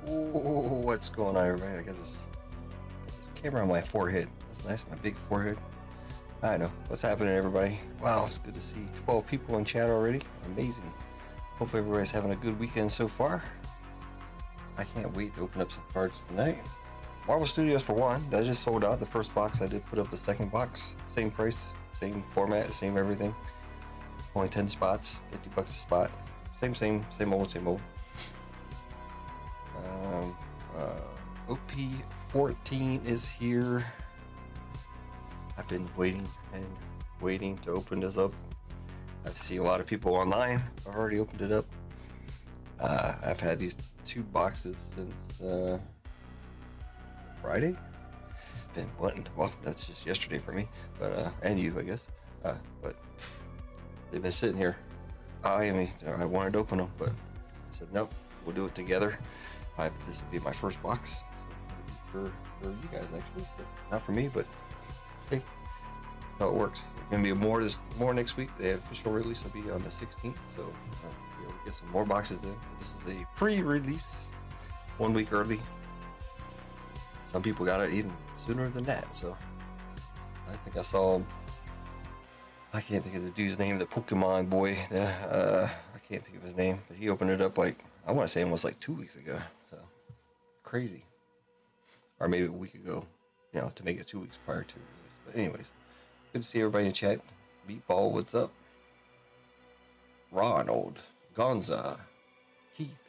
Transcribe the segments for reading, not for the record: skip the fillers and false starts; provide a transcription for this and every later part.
Ooh, what's going on, everybody? I got this camera on my forehead. That's nice, my big forehead. I know. What's happening, everybody? Wow, it's good to see 12 people in chat already. Amazing. Hopefully everybody's having a good weekend so far. I can't wait to open up some cards tonight. Marvel Studios for one, that just sold out. The first box, I did put up the second box. Same price, same format, same everything. Only 10 spots, 50 bucks a spot. Same old. OP-14 is here. I've been waiting to open this up. I've seen a lot of people online have already opened it up. I've had these two boxes since Friday. Been wanting, well, that's just yesterday for me, but and you, I guess. But they've been sitting here eyeing me. I wanted to open them, but I said nope. We'll do it together. This will be my first box, so for you guys actually. So not for me, but hey, that's how it works. There's gonna be more next week. The official release will be on the 16th, so we'll get some more boxes in. This is a pre-release, 1 week early. Some people got it even sooner than that. So I think I saw. I can't think of the dude's name, the Pokemon boy. I can't think of his name, but he opened it up like, I want to say almost like 2 weeks ago. So crazy. Or maybe a week ago, to make it 2 weeks prior to release. But anyways, good to see everybody in chat. Meatball, what's up? Ronald, Gonza, Keith.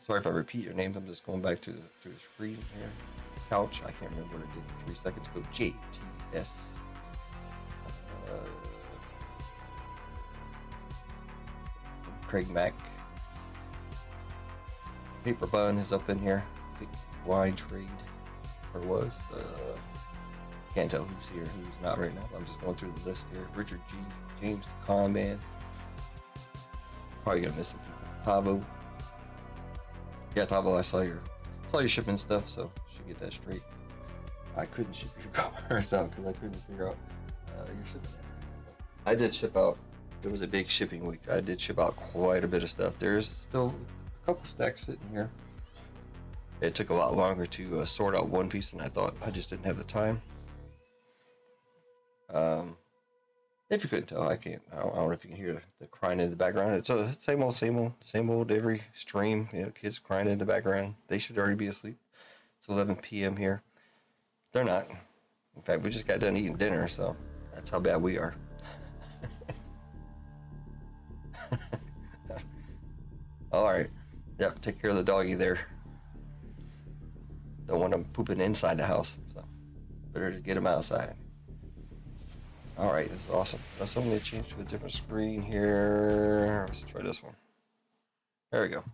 Sorry if I repeat your names. I'm just going back to the screen here. Couch, I can't remember what I did 3 seconds ago. JTS. Craig Mack. Paper Bun is up in here. Big wine trade, or was. Can't tell who's here, who's not right now. I'm just going through the list here. Richard G, James the Con Man. Probably gonna miss some people. Tavo. Yeah, Tavo, I saw your shipping stuff, so should get that straight. I couldn't ship your cards out because I couldn't figure out your shipping address. I did ship out. It was a big shipping week. I did ship out quite a bit of stuff. There's still a couple stacks sitting here. It took a lot longer to sort out one piece than I thought. I just didn't have the time. If you couldn't tell, I don't know if you can hear the crying in the background. It's a same old every stream. Kids crying in the background. They should already be asleep. It's 11 p.m. here. They're not. In fact, we just got done eating dinner, so that's how bad we are. All right. Yep. Take care of the doggy there. Don't want them pooping inside the house, so better to get them outside. All right. This is awesome. Let's only change to a different screen here. Let's try this one. There we go.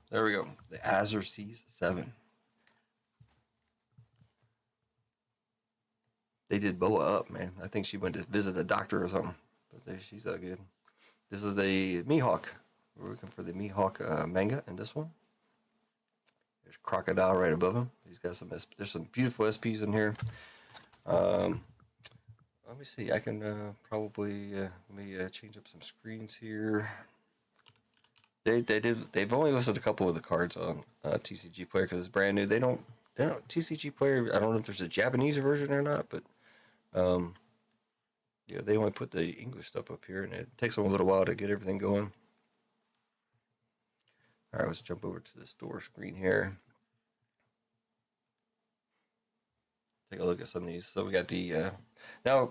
The Azure C7. They did Boa up, man. I think she went to visit a doctor or something, but she's that good. This is the Mihawk. We're looking for the Mihawk manga in this one. There's Crocodile right above him. He's got there's some beautiful SPs in here. Let me see. I can probably let me change up some screens here. They've only listed a couple of the cards on TCG Player because it's brand new. They don't TCG Player. I don't know if there's a Japanese version or not, but yeah, they only put the English stuff up here, and it takes them a little while to get everything going. All right, let's jump over to the store screen here. Take a look at some of these. So we got the now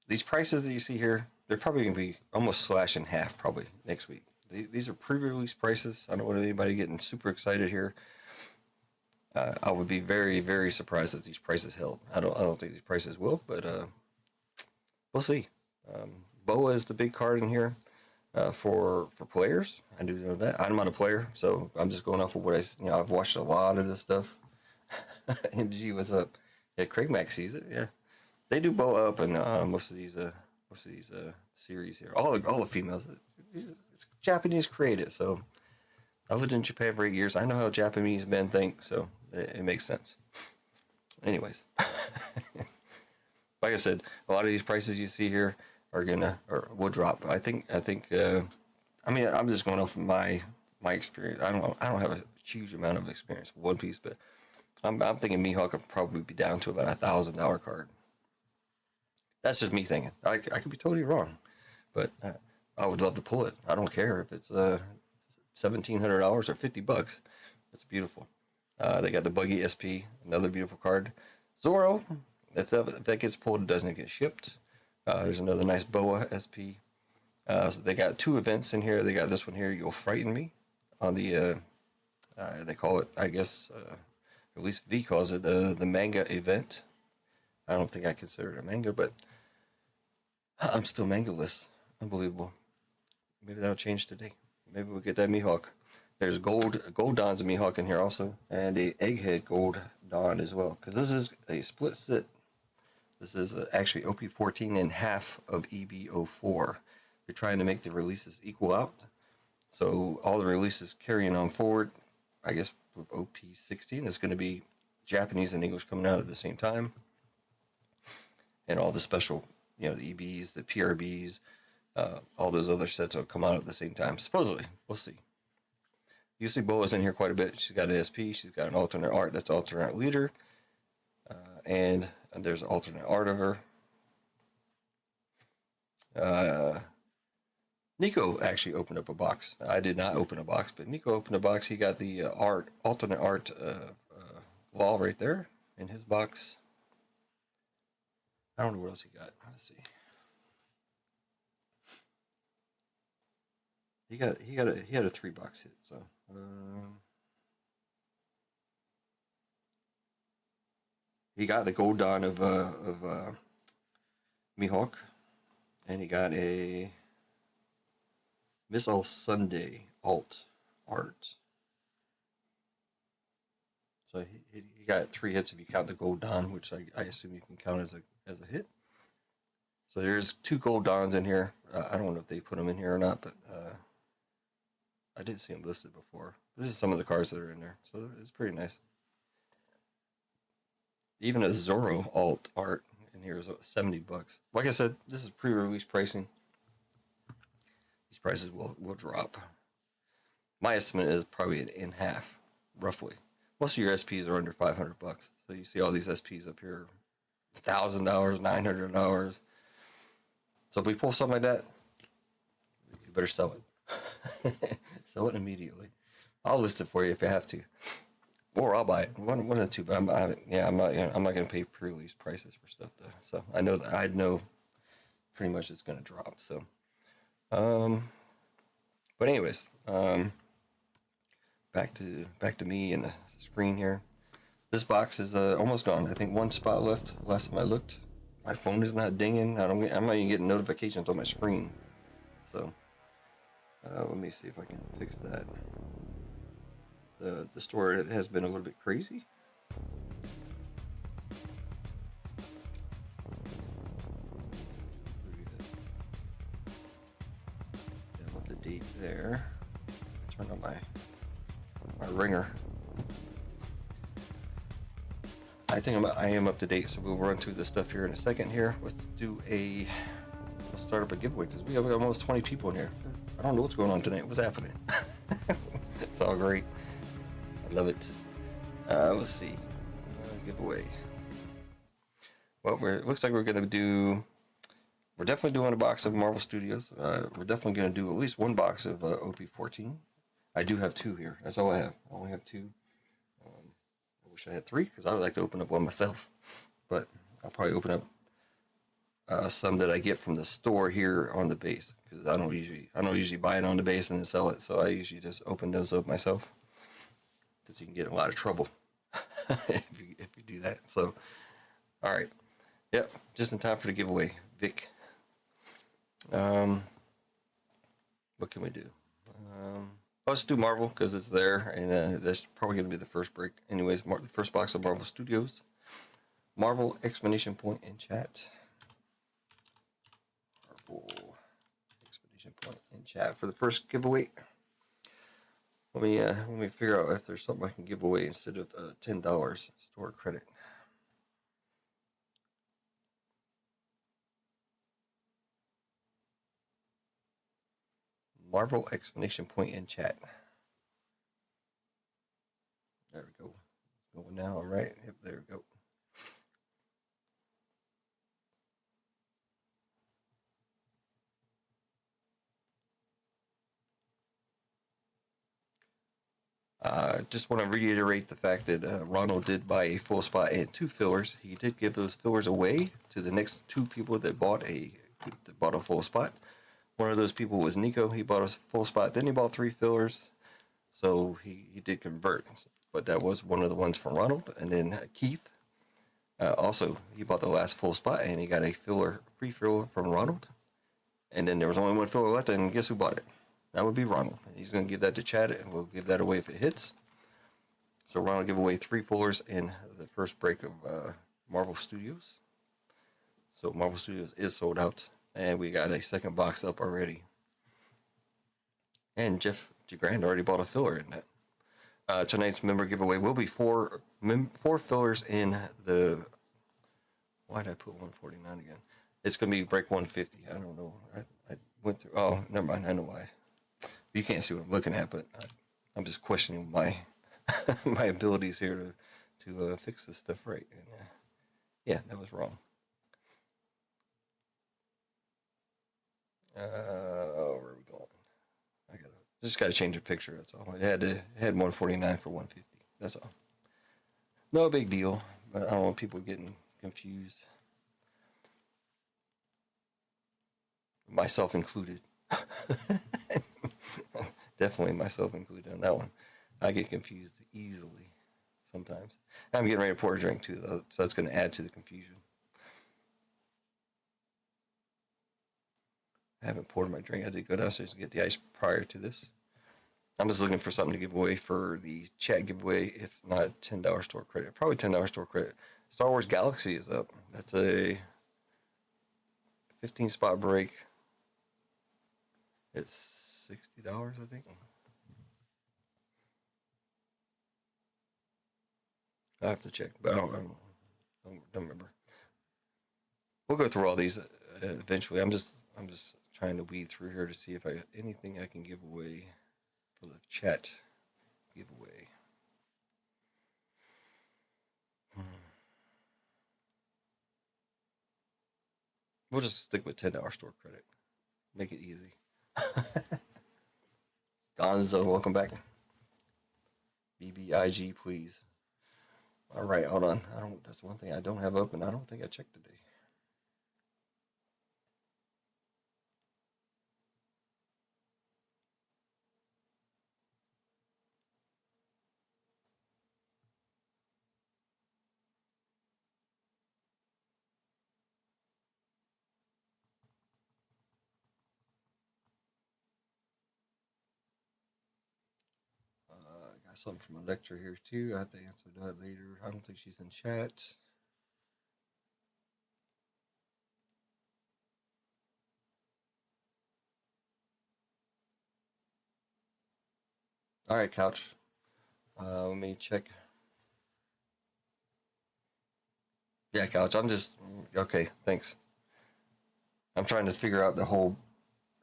these prices that you see here. They're probably going to be almost slashed in half probably next week. These are pre-release prices. I don't want anybody getting super excited here. I would be very, very surprised if these prices held. I don't think these prices will, but we'll see. Boa is the big card in here for players. I do know that. I'm not a player, so I'm just going off of what I've watched a lot of this stuff. MG, what's up? Yeah, Craig Mack sees it. Yeah, they do Boa up in most of these series here. All the females. It's Japanese created, so I lived in Japan for 8 years. I know how Japanese men think, so it makes sense. Anyways, like I said, a lot of these prices you see here will drop. I think. I mean, I'm just going off of my experience. I don't have a huge amount of experience with One Piece, but I'm thinking Mihawk could probably be down to about $1,000 card. That's just me thinking. I could be totally wrong, but I would love to pull it. I don't care if it's $1,700 or $50. It's beautiful. They got the Buggy SP, another beautiful card. Zoro, if that gets pulled, it doesn't get shipped. There's another nice Boa SP. So they got two events in here. They got this one here, You'll Frighten Me, on the they call it, I guess, at least V calls it the manga event. I don't think I consider it a manga, but I'm still manga-less. Unbelievable. Maybe that'll change today. Maybe we'll get that Mihawk. There's gold Dons of Mihawk in here also, and a Egghead gold Don as well. Because this is a split set. This is actually OP-14 and half of EB-04. They're trying to make the releases equal out. So all the releases carrying on forward, I guess with OP-16, it's going to be Japanese and English coming out at the same time. And all the special, the EBs, the PRBs, all those other sets will come out at the same time. Supposedly. We'll see. You see Boa's in here quite a bit. She's got an SP. She's got an alternate art. That's alternate leader. And there's alternate art of her. Nico actually opened up a box. I did not open a box, but Nico opened a box. He got the alternate art wall right there in his box. I don't know what else he got. Let's see. He had a 3-box hit. So he got the gold Dawn of Mihawk, and he got a Miss All Sunday alt art. So he got 3 hits if you count the gold Dawn, which I assume you can count as a hit. So there's 2 gold Dons in here. I don't know if they put them in here or not, but I did see them listed before. This is some of the cards that are in there, so it's pretty nice. Even a Zoro alt art in here is $70. Like I said, this is pre-release pricing. These prices will drop. My estimate is probably in half, roughly. Most of your SPs are under $500. So you see all these SPs up here, $1,000, $900. So if we pull something like that, you better sell it. Sell it immediately. I'll list it for you if you have to, or I'll buy it. One of the two. But I'm not going to pay pre-release prices for stuff though. So I know pretty much it's going to drop. So, but anyways, back to me and the screen here. This box is almost gone. I think 1 spot left. Last time I looked, my phone is not dinging. I'm not even getting notifications on my screen. So. Let me see if I can fix that. The store has been a little bit crazy. I want the date there. Turn on my ringer. I think I am up to date, so we'll run through the stuff here in a second. Here, we'll start up a giveaway because we have almost 20 people in here. I don't know what's going on tonight. What's happening? It's all great. I love it. Let's see. Giveaway. Well, it looks like we're definitely doing a box of Marvel Studios. We're definitely going to do at least 1 box of OP-14. I do have 2 here. That's all I have. I only have 2. I wish I had 3 because I would like to open up one myself. But I'll probably open up some that I get from the store here on the base, because I don't usually buy it on the base and then sell it. So I usually just open those up myself, because you can get in a lot of trouble if you do that. So, all right, yep, just in time for the giveaway, Vic. What can we do? Let's do Marvel because it's there, and that's probably going to be the first break. Anyways, the first box of Marvel Studios. Marvel exclamation point in chat. Exclamation point in chat for the first giveaway. Let me figure out if there's something I can give away instead of $10 store credit. Marvel exclamation point in chat. There we go. Going now, I'm right. Yep, there we go. Just want to reiterate the fact that Ronald did buy a full spot and 2 fillers. He did give those fillers away to the next 2 people that bought a full spot. One of those people was Nico. He bought a full spot. Then he bought 3 fillers. So he did convert. But that was one of the ones from Ronald. And then Keith, also, he bought the last full spot and he got a free filler from Ronald. And then there was only 1 filler left, and guess who bought it? That would be Ronald. He's going to give that to Chad, and we'll give that away if it hits. So Ronald give away 3 fillers in the first break of Marvel Studios. So Marvel Studios is sold out, and we got a second box up already. And Jeff Grand already bought a filler in that. Tonight's member giveaway will be 4 fillers in the. Why did I put 149 again? It's going to be break 150. I don't know. I went through. Oh, never mind. I know why. You can't see what I'm looking at, but I'm just questioning my my abilities here to fix this stuff right. And yeah, that was wrong. Where are we going? Just gotta change the picture. That's all. It had 149 for 150. That's all. No big deal. But I don't want people getting confused. Myself included. Definitely myself included on that one. I get confused easily sometimes. I'm getting ready to pour a drink too, though, so that's going to add to the confusion. I haven't poured my drink. I did go downstairs and get the ice prior to this. I'm just looking for something to give away for the chat giveaway, if not $10 store credit. Probably $10 store credit. Star Wars Galaxy is up. That's a 15 spot break. It's $60, I think. I have to check, but I don't remember. We'll go through all these eventually. I'm just trying to weed through here to see if anything I can give away for the chat giveaway. We'll just stick with $10 store credit. Make it easy. Gonzo, welcome back. BBIG, please. All right, hold on. That's one thing I don't have open. I don't think I checked today. Got something from a lecture here too. I have to answer that later. I don't think she's in chat. All right, Couch. Let me check. Yeah, Couch. I'm just okay. Thanks. I'm trying to figure out the whole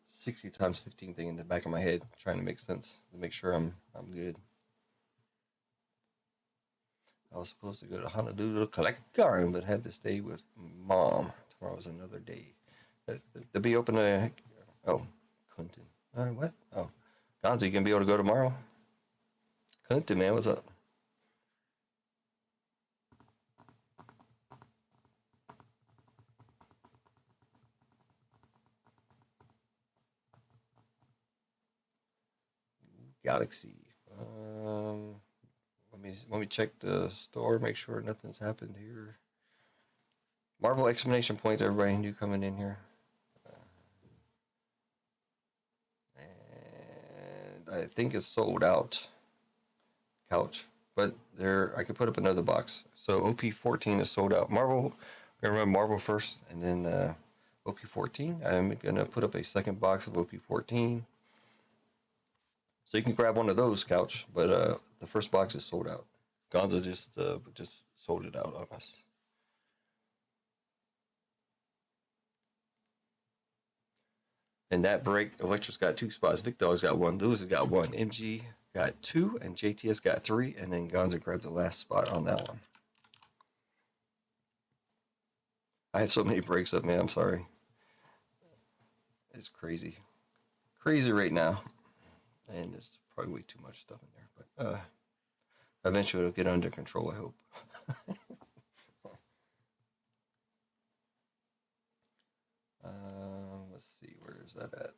60 times 15 thing in the back of my head, trying to make sense to make sure I'm good. I was supposed to go to Honolulu to collect garden, but had to stay with Mom. Tomorrow was another day. They'll be open to. Oh, Clinton. What? Oh, Gonzo, you gonna be able to go tomorrow? Clinton, man, what's up? Galaxy. Let me check the store, make sure nothing's happened here. Marvel exclamation points, everybody new coming in here. And I think it's sold out. Couch. But I could put up another box. So OP-14 is sold out. Marvel, we're gonna run Marvel first, and then OP-14. I'm gonna put up a second box of OP-14. So you can grab one of those, Couch. But the first box is sold out. Gonza just sold it out on us. And that break, Electra's got 2 spots. Vic Dog's got 1. Lewis has got 1. MG got 2, and JTS got 3, and then Gonza grabbed the last spot on that one. I have so many breaks up, man. I'm sorry. It's crazy. Crazy right now. And there's probably way too much stuff in there. But eventually it'll get under control, I hope. Let's see, where is that at?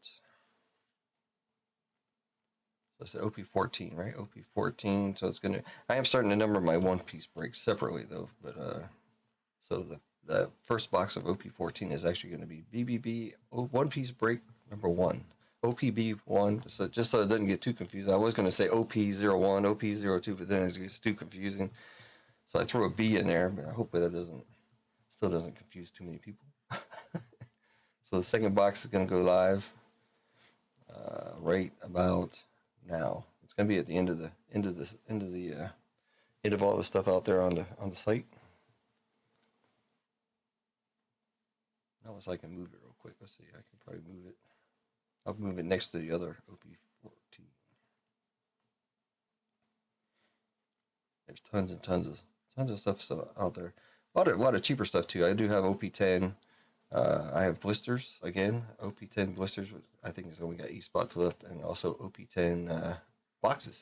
So I said OP-14, right? OP-14. So it's gonna. I am starting to number my one-piece breaks separately though. But so the first box of OP-14 is actually going to be BBB one-piece break number 1. OPB1. So just so it doesn't get too confusing, I was going to say OP01, OP02, but then it gets too confusing. So I threw a B in there, but I hope that still doesn't confuse too many people. So the second box is going to go live right about now. It's going to be at the end of all the stuff out there on the site. Now so I can move it real quick. Let's see. I can probably move it. I'll move it next to the other OP-14. There's tons and tons of stuff out there. A lot of cheaper stuff too. I do have OP-10. I have blisters again. OP-10 blisters. I think it's only got E-spots left, and also OP-10 boxes.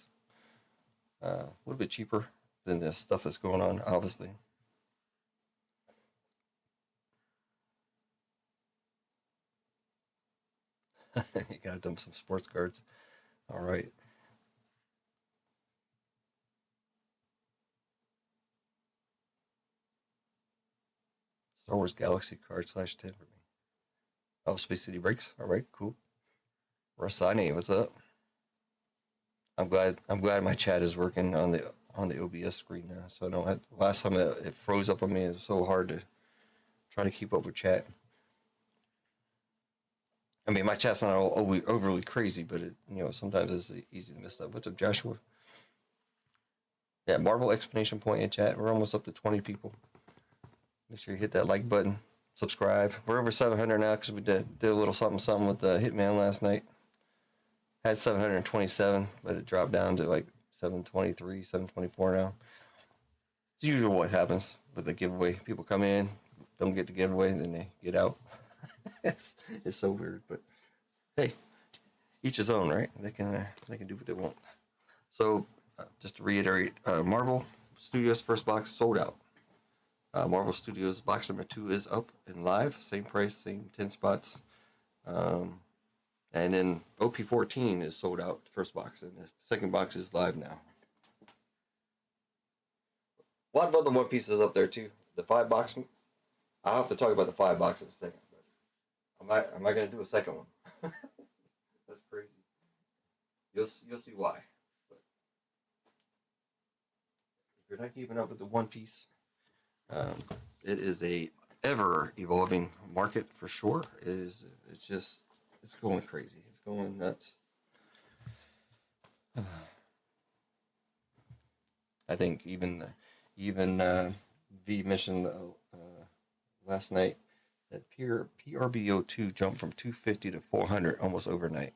A little bit cheaper than the stuff that's going on, obviously. You gotta dump some sports cards. All right. Star Wars Galaxy card /10 for me. Oh, Space City breaks. All right, cool. Rasani, what's up? I'm glad my chat is working on the OBS screen now. So I don't have, last time it froze up on me. It was so hard to try to keep up with chat. I mean, my chat's not overly crazy, but sometimes it's easy to miss up. What's up, Joshua? Yeah, Marvel exclamation point in chat. We're almost up to 20 people. Make sure you hit that like button, subscribe. We're over 700 now because we did a little something with Hitman last night. Had 727, but it dropped down to like 723, 724 now. It's usually what happens with the giveaway. People come in, don't get the giveaway, and then they get out. it's so weird, but hey, each his own, right? They can do what they want. So just to reiterate, Marvel Studios first box sold out. Marvel Studios box number 2 is up and live, same price, same 10 spots. And then OP-14 is sold out, first box, and the second box is live now. A lot of other One Pieces up there too. The 5 box, I'll have to talk about the 5 box in a second. But am I going to do a second one? That's crazy. You'll see why. But if you're not keeping up with the One Piece, it is a ever evolving market for sure. It's going crazy. It's going nuts. I think even V mentioned last night that PRBO2 jumped from 250 to 400 almost overnight.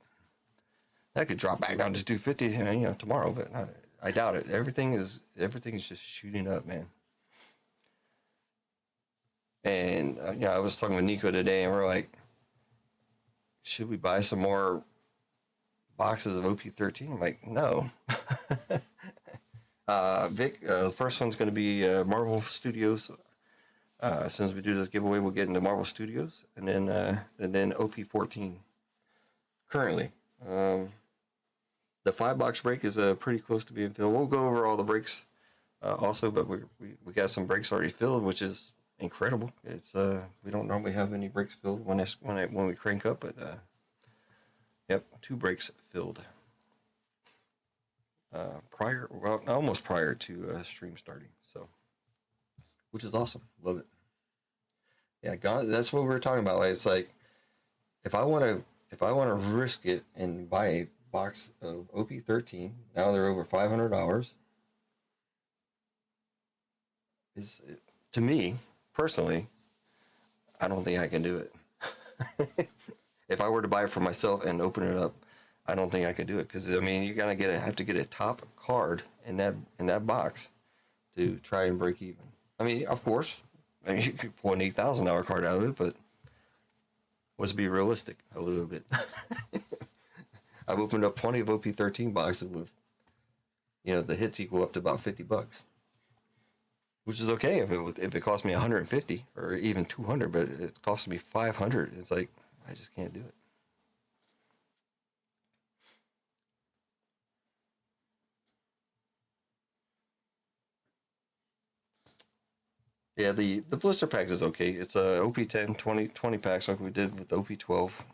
That could drop back down to 250, tomorrow, but I doubt it. Everything is just shooting up, man. And I was talking with Nico today, and we're like, should we buy some more boxes of OP-13? I'm like, no. Vic, the first one's going to be Marvel Studios. As soon as we do this giveaway, we'll get into Marvel Studios, and then OP-14. Currently, the 5 box break is pretty close to being filled. We'll go over all the breaks also, but we got some breaks already filled, which is incredible. It's we don't normally have any breaks filled when we crank up, but yep, 2 breaks filled. Almost prior to stream starting, so which is awesome. Love it. Yeah, God, that's what we were talking about. Like, it's like if I want to risk it and buy a box of OP-13, now they're over $500. To me personally, I don't think I can do it. If I were to buy it for myself and open it up, I don't think I could do it because I mean you gotta have to get a top card in that box to try and break even. I mean, of course, I mean, you could pull an $8,000 card out of it, but let's be realistic a little bit. I've opened up plenty of OP-13 boxes with, the hits equal up to about $50, which is okay if it cost me 150 or even 200, but it costs me 500. It's like I just can't do it. Yeah, the blister packs is okay. It's a OP-10 20 packs like we did with OP-12.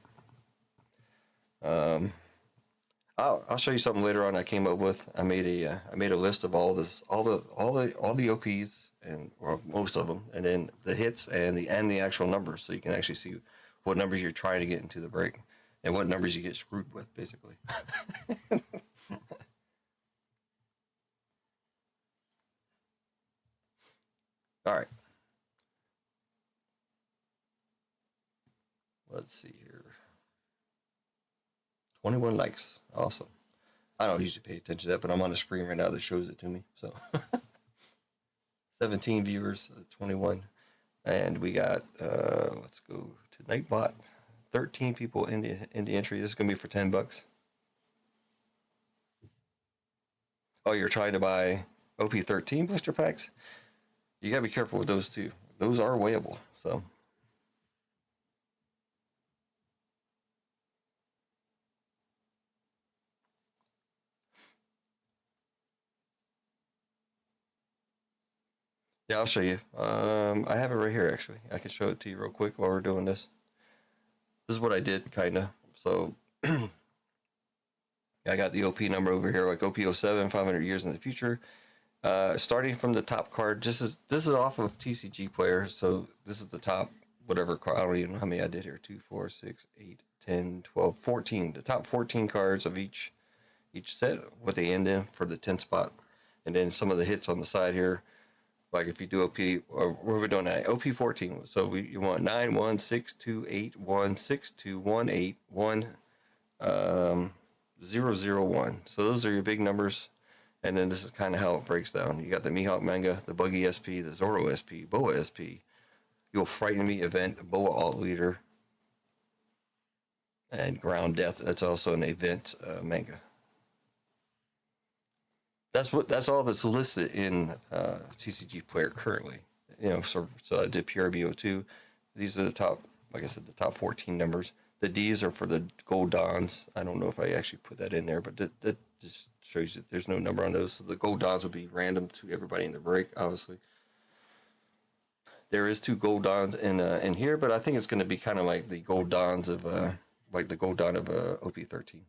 I'll show you something later on I came up with. I made a list of all the OPs and or most of them, and then the hits and the actual numbers, so you can actually see what numbers you're trying to get into the break and what numbers you get screwed with, basically. All right, let's see here. 21 likes, awesome. I don't usually pay attention to that, but I'm on the screen right now that shows it to me. So 17 viewers, 21. And we got, let's go to Nightbot. 13 people in the entry. This is going to be for $10. Oh, you're trying to buy OP-13 blister packs? You got to be careful with those too. Those are weighable, so. Yeah, I'll show you. I have it right here, actually. I can show it to you real quick while we're doing this. This is what I did, kind of. So, I got the OP number over here, like OP-07, 500 years in the future. Starting from the top card, this is off of TCG Player, so this is the top whatever card. I don't even know how many I did here. 2, 4, 6, 8, 10, 12, 14. The top 14 cards of each set, what they end in for the 10 spot, and then some of the hits on the side here. Like if you do OP, or what are we doing at? OP-14. So you want 9, 1, 6, 2, 8, 1, 6, 2, 1, 8, 1, 0, 0, 1. So those are your big numbers. And then this is kind of how it breaks down. You got the Mihawk manga, the Buggy SP, the Zoro SP, Boa SP, You'll Frighten Me event, Boa Alt Leader, and Ground Death. That's also an event manga. That's all that's listed in TCG Player currently. So I did PRBO2. These are the top, like I said, the top 14 numbers. The D's are for the Gold Dons. I don't know if I actually put that in there, but that just shows you that there's no number on those. So the Gold Dons would be random to everybody in the break, obviously. There is 2 Gold Dons in here, but I think it's going to be kind of like the Gold Dons of like the Gold Don of OP-13.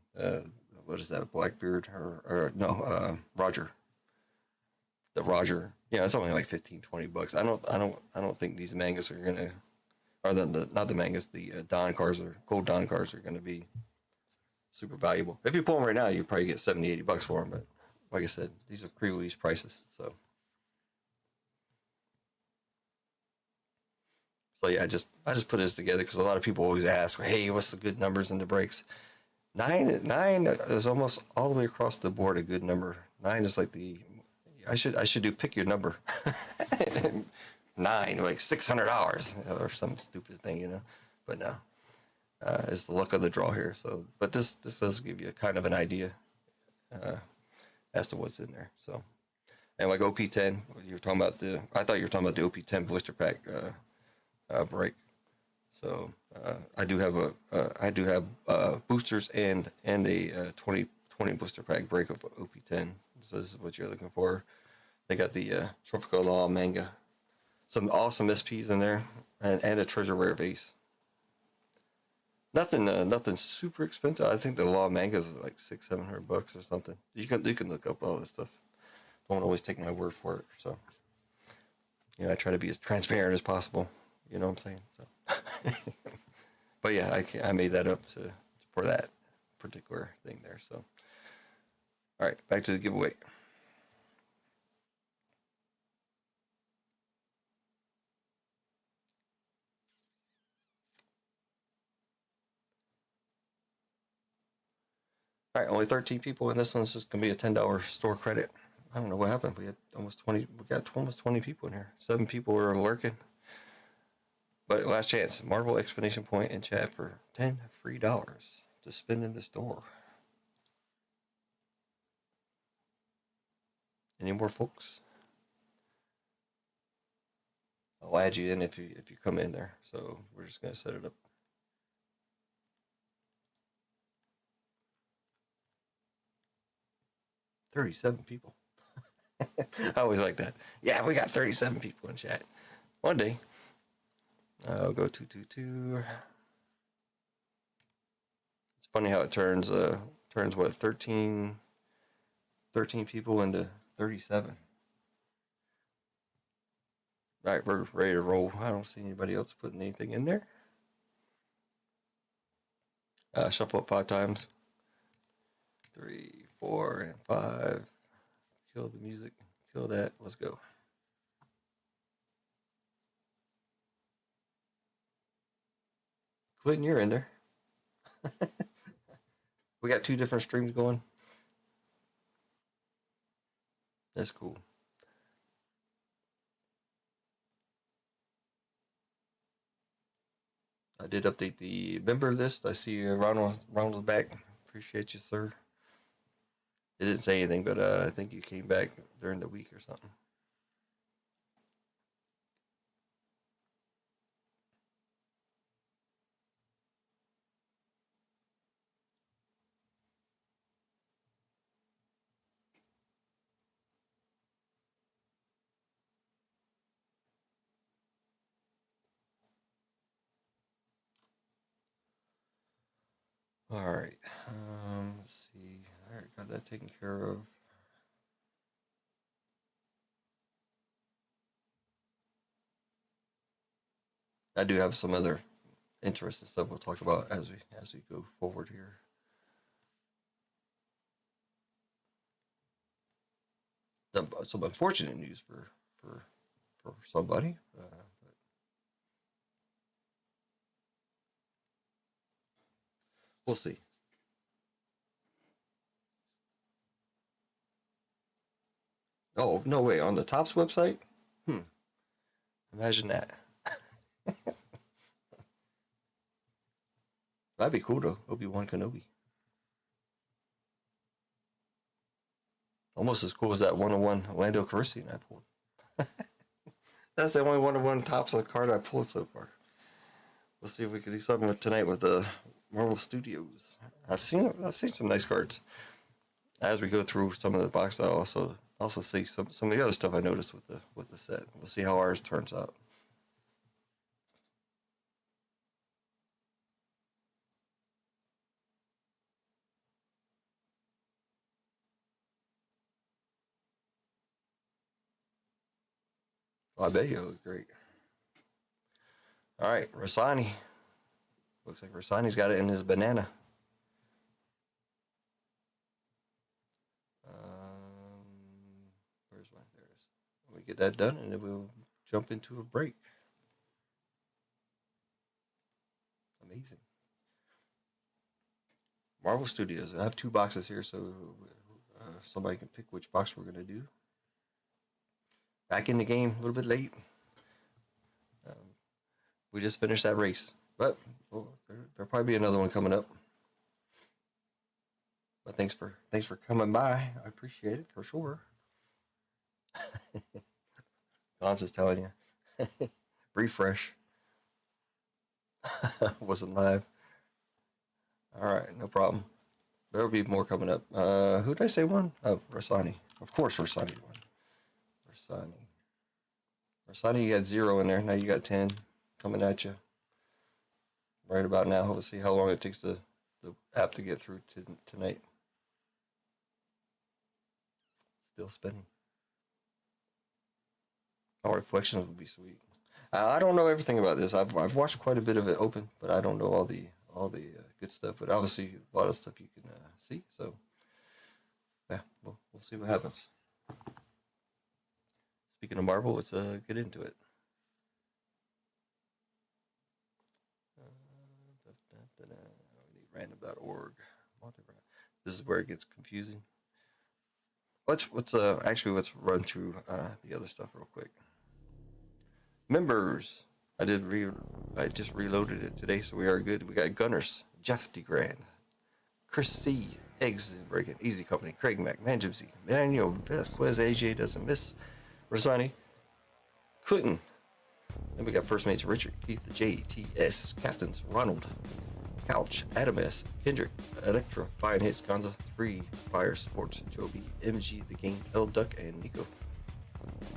What is that? Blackbeard or no? Roger. The Roger. Yeah, it's only like $15-$20. I don't think these mangas are gonna, or not the mangas, the Don cards or Gold Don cards are gonna be super valuable. If you pull them right now, you probably get $70-$80 for them. But like I said, these are pre-release prices. So yeah, I just put this together because a lot of people always ask, hey, what's the good numbers in the breaks? Nine is almost all the way across the board a good number. 9 is like I should do pick your number. 9, like $600 or some stupid thing. But no, it's the luck of the draw here. So, but this does give you kind of an idea as to what's in there. So, and like OP-10, you're talking about I thought you were talking about the OP-10 blister pack break. So I do have boosters and a 20 blister pack break of OP-10. So this is what you're looking for. They got the Tropical Law manga, some awesome SPs in there, and a treasure rare vase. Nothing super expensive. I think the Law manga is like $600-$700 or something. You can look up all this stuff. Don't always take my word for it. So I try to be as transparent as possible. You know what I'm saying? So, but yeah, I made that up for that particular thing there. So, all right, back to the giveaway. All right, only 13 people, and this one's just gonna be a $10 store credit. I don't know what happened. We had almost 20. We got almost 20 people in here. 7 people were lurking. But last chance, Marvel explanation point in chat for $10 free to spend in the store. Any more folks? I'll add you in if you come in there. So we're just gonna set it up. $37 people. I always like that. Yeah, we got 37 people in chat. One day. I'll go 222. It's funny how it turns what 13 people into 37. All right, we're ready to roll. I don't see anybody else putting anything in there. Shuffle up 5 times. 3, 4, and 5. Kill the music. Kill that. Let's go. Clinton, you're in there. We got 2 different streams going. That's cool. I did update the member list. I see Ronald's back. Appreciate you, sir. It didn't say anything, but I think you came back during the week or something. All right. Let's see. All right, got that taken care of. I do have some other interesting stuff we'll talk about as we go forward here. Some unfortunate news for somebody. But we'll see. Oh no way! On the Topps website. Imagine that. That'd be cool though. Obi-Wan Kenobi. Almost as cool as that 101 Lando Calrissian I pulled. That's the only 101 Topps card I pulled so far. We'll see if we can do something with tonight with the Marvel Studios. I've seen some nice cards. As we go through some of the box, I'll also see some of the other stuff I noticed with the set. We'll see how ours turns out. Oh, I bet you look great. All right, Rasani. Looks like Rasani's got it in his banana. Where's mine? There it is. We get that done, and then we'll jump into a break. Amazing. Marvel Studios. I have 2 boxes here, so somebody can pick which box we're gonna do. Back in the game, a little bit late. We just finished that race, but there'll probably be another one coming up. But thanks for coming by. I appreciate it for sure. Gons is telling you. Refresh. Wasn't live. All right, no problem. There'll be more coming up. Who did I say won? Oh, Rasani. Of course, Rasani won. Rasani, you got 0 in there. Now you got 10 coming at you. Right about now. We'll see how long it takes the app to get through tonight. Still spinning. Oh, Reflections would be sweet. I don't know everything about this. I've watched quite a bit of it open, but I don't know all the good stuff. But obviously, a lot of stuff you can see. So, yeah, we'll see what happens. Speaking of Marvel, let's get into it. We need random.org. This is where it gets confusing. Let's run through the other stuff real quick. Members. I just reloaded it today, so we are good. We got Gunners, Jeff DeGrand, Chris C, Eggs Breaking, Easy Company, Craig Mack, Manjimsy, Manuel Vasquez, AJ Doesn't Miss, Rosani, Clinton. Then we got First Mates Richard, Keith, the JTS, Captains, Ronald, Couch, Adam S, Kendrick, Electra, Fine Hits, Gonza, 3, Fire Sports, Joby, MG, The Game, L Duck, and Nico.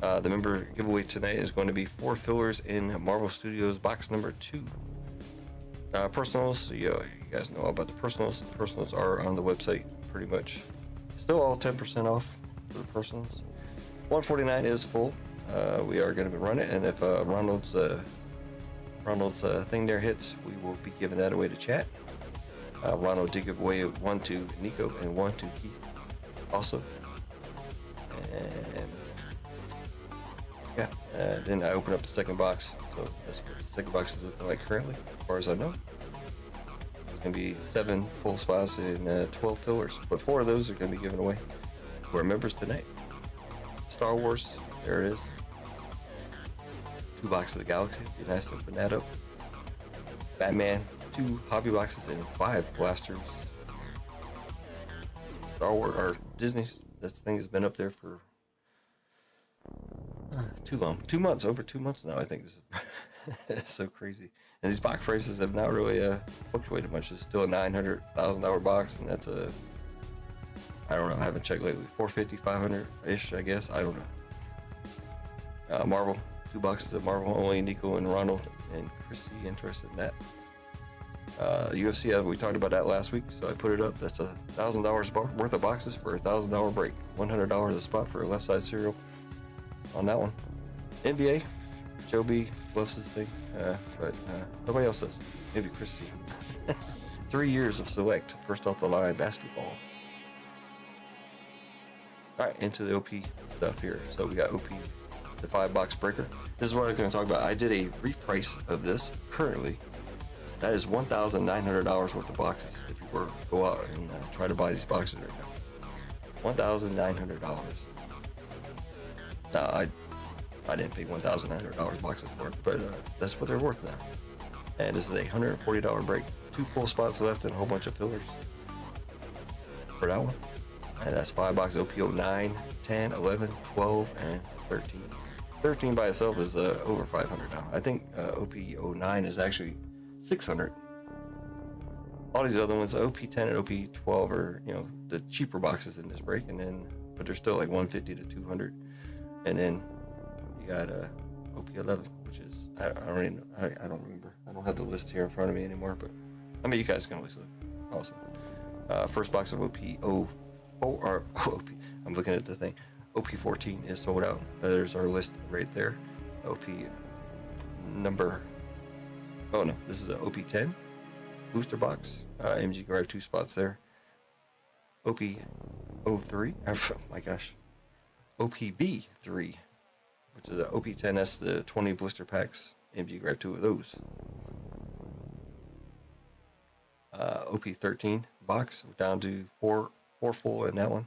The member giveaway tonight is going to be 4 fillers in Marvel Studios box number 2. Personals, you guys know all about the personals. The personals are on the website pretty much. Still all 10% off for the personals. 149 is full. We are going to be running, and if Ronald's thing there hits, we will be giving that away to chat. Ronald did give away 1 to Nico and 1 to Keith also. And yeah, then I open up the second box, so that's what the second box is looking like currently, as far as I know. It's going to be 7 full spots and 12 fillers, but 4 of those are going to be given away to our members tonight. Star Wars, there it is. 2 boxes of the Galaxy, be nice to open that up. Batman, 2 hobby boxes and 5 blasters. Star Wars, or Disney, this thing has been up there for too long. 2 months, over 2 months now, I think. This is it's so crazy. And these box prices have not really fluctuated much. It's still a $900,000 box, and that's I don't know, I haven't checked lately. 450, 500-ish, I guess. I don't know. Marvel, 2 boxes of Marvel, only Nico and Ronald and Chrissy interested in that. UFC, we talked about that last week, so I put it up. That's $1,000 worth of boxes for a $1,000 break. $100 a spot for a left side cereal on that one. NBA, Joe B loves this thing, but nobody else does. Maybe Chrissy. 3 years of select, first off the line basketball. All right, into the OP stuff here. So we got OP, the 5-box breaker. This is what I'm going to talk about. I did a reprice of this currently. That is $1,900 worth of boxes if you were to go out and try to buy these boxes right now. $1,900. Now, I didn't pay $1,900 boxes for it, but that's what they're worth now. And this is a $140 break. 2 full spots left and a whole bunch of fillers for that one. And that's 5 boxes, OP-09, 10, 11, 12, and 13. 13 by itself is over 500 now. I think OP-09 is actually 600. All these other ones, OP-10 and OP-12 are, the cheaper boxes in this break, but they're still like 150 to 200. And then you got OP-11, which is I don't remember. I don't have the list here in front of me anymore, but I mean you guys can always look. Awesome. First box of OP-04 or OP. I'm looking at the thing. OP-14 is sold out. There's our list right there. OP number. Oh no, this is an OP-10 booster box. MG grabbed 2 spots there. OP-03. Oh my gosh. OPB-3, which is the OP-10S, the 20 blister packs. MG grabbed 2 of those. OP-13 box, down to 4 full in that one.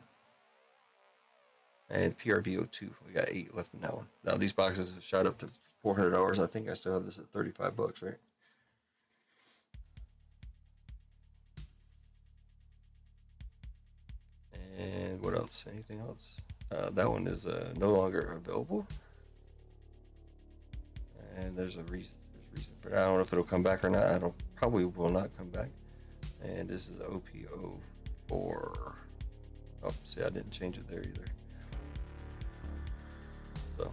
And PRB-02, we got 8 left in that one. Now these boxes have shot up to $400. I think I still have this at $35, right? And what else? Anything else? That one is no longer available. And there's reason for that. I don't know if it'll come back or not. Probably will not come back. And this is OP-04. Oh, see, I didn't change it there either. So,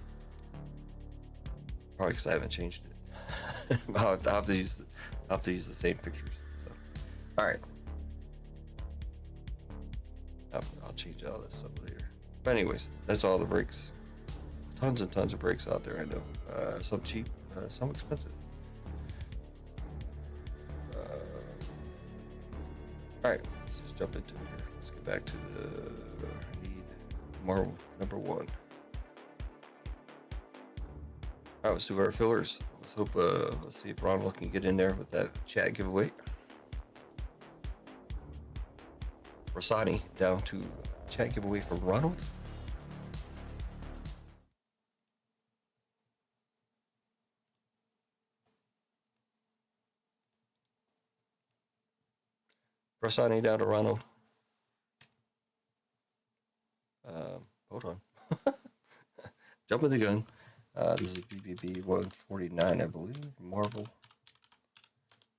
probably because I haven't changed it. I'll have to use the same pictures. So, all right. I'll change all this stuff later. But anyways, that's all the breaks. Tons and tons of breaks out there, I know. Some cheap, some expensive. Alright, let's just jump into it here. Let's get back to the Marvel number 1. Alright, let's do our fillers. Let's see if Ronald can get in there with that chat giveaway. Rosani down to chat giveaway from Ronald. Rosani down to Ronald. Hold on. Jumping the gun. This is BBB 149, I believe. Marvel.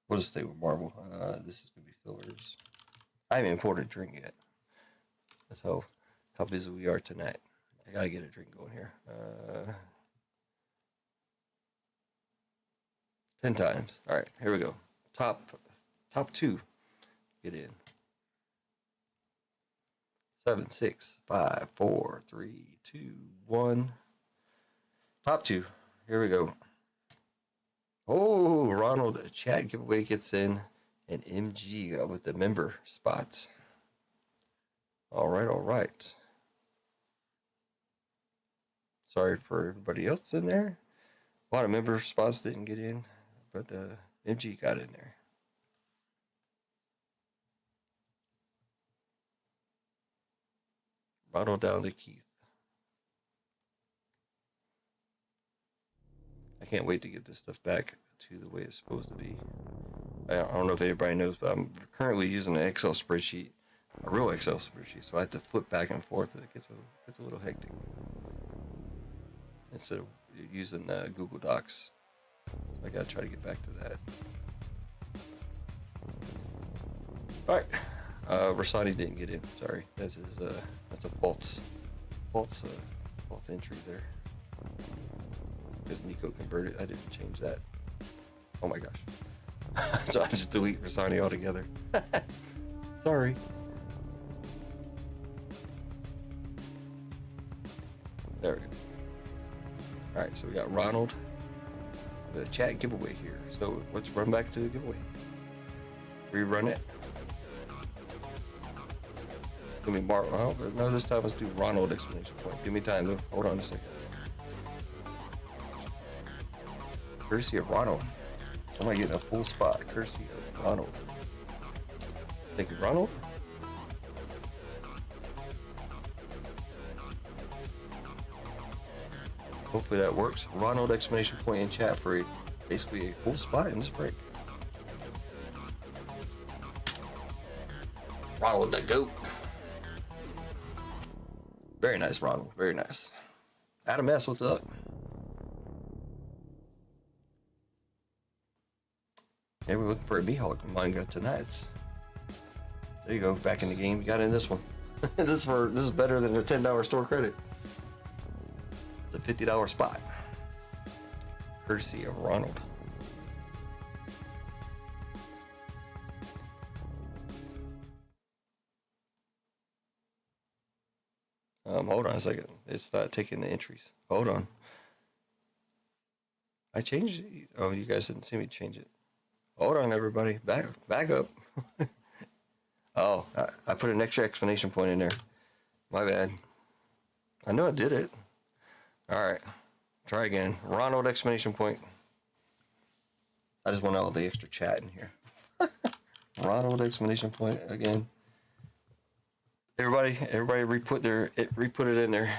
We'll just stay with Marvel. This is going to be fillers. I haven't imported a drink yet. That's how busy we are tonight. I got to get a drink going here. 10 times. All right, here we go. Top 2. Get in. 7, 6, 5, 4, 3, 2, 1. Top 2. Here we go. Oh, Ronald chat giveaway gets in an MG with the member spots. All right. Sorry for everybody else in there. A lot of member spots didn't get in, but MG got in there. Ronald down to Keith. I can't wait to get this stuff back to the way it's supposed to be. I don't know if anybody knows, but I'm currently using an Excel spreadsheet, a real Excel spreadsheet, so I have to flip back and forth. It gets a little hectic instead of using Google Docs. So I gotta try to get back to that. All right, Rosani didn't get in. Sorry, that's a false entry there. Because Nico converted, I didn't change that. Oh my gosh. So I just delete Rosani altogether. Sorry. There we go. Alright, so we got Ronald. The chat giveaway here. So let's run back to the giveaway. Rerun it. Give me Marvel. Oh, no, this time let's do Ronald exclamation point. Give me time though. Hold on a second. Courtesy of Ronald. Somebody getting a full spot. Courtesy of Ronald. Thank you, Ronald. Hopefully that works. Ronald exclamation point in chat for basically a full spot in this break. Ronald the GOAT. Very nice, Ronald. Very nice. Adam S, what's up? Yeah, we're looking for a Mihawk manga tonight. There you go, back in the game. You got in this one. This is better than a $10 store credit. It's a $50 spot. Courtesy of Ronald. Hold on a second. It's not taking the entries. Hold on. I changed it. Oh, you guys didn't see me change it. Hold on, everybody. Back up. Oh, I put an extra exclamation point in there. My bad. I know I did it. All right. Try again. Ronald exclamation point. I just want all the extra chat in here. Ronald exclamation point again. Everybody re-put it in there.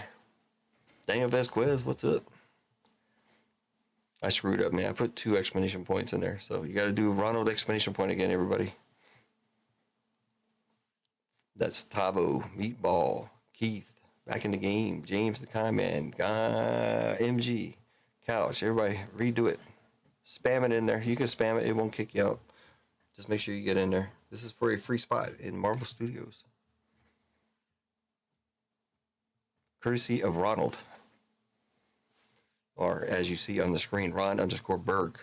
Daniel Vasquez, what's up? I screwed up, man. I put 2 exclamation points in there. So you got to do Ronald exclamation point again, everybody. That's Tavo, Meatball, Keith, back in the game, James the Kind Man, MG, Couch. Everybody redo it. Spam it in there. You can spam it. It won't kick you out. Just make sure you get in there. This is for a free spot in Marvel Studios. Courtesy of Ronald. Or as you see on the screen, Ron_Berg.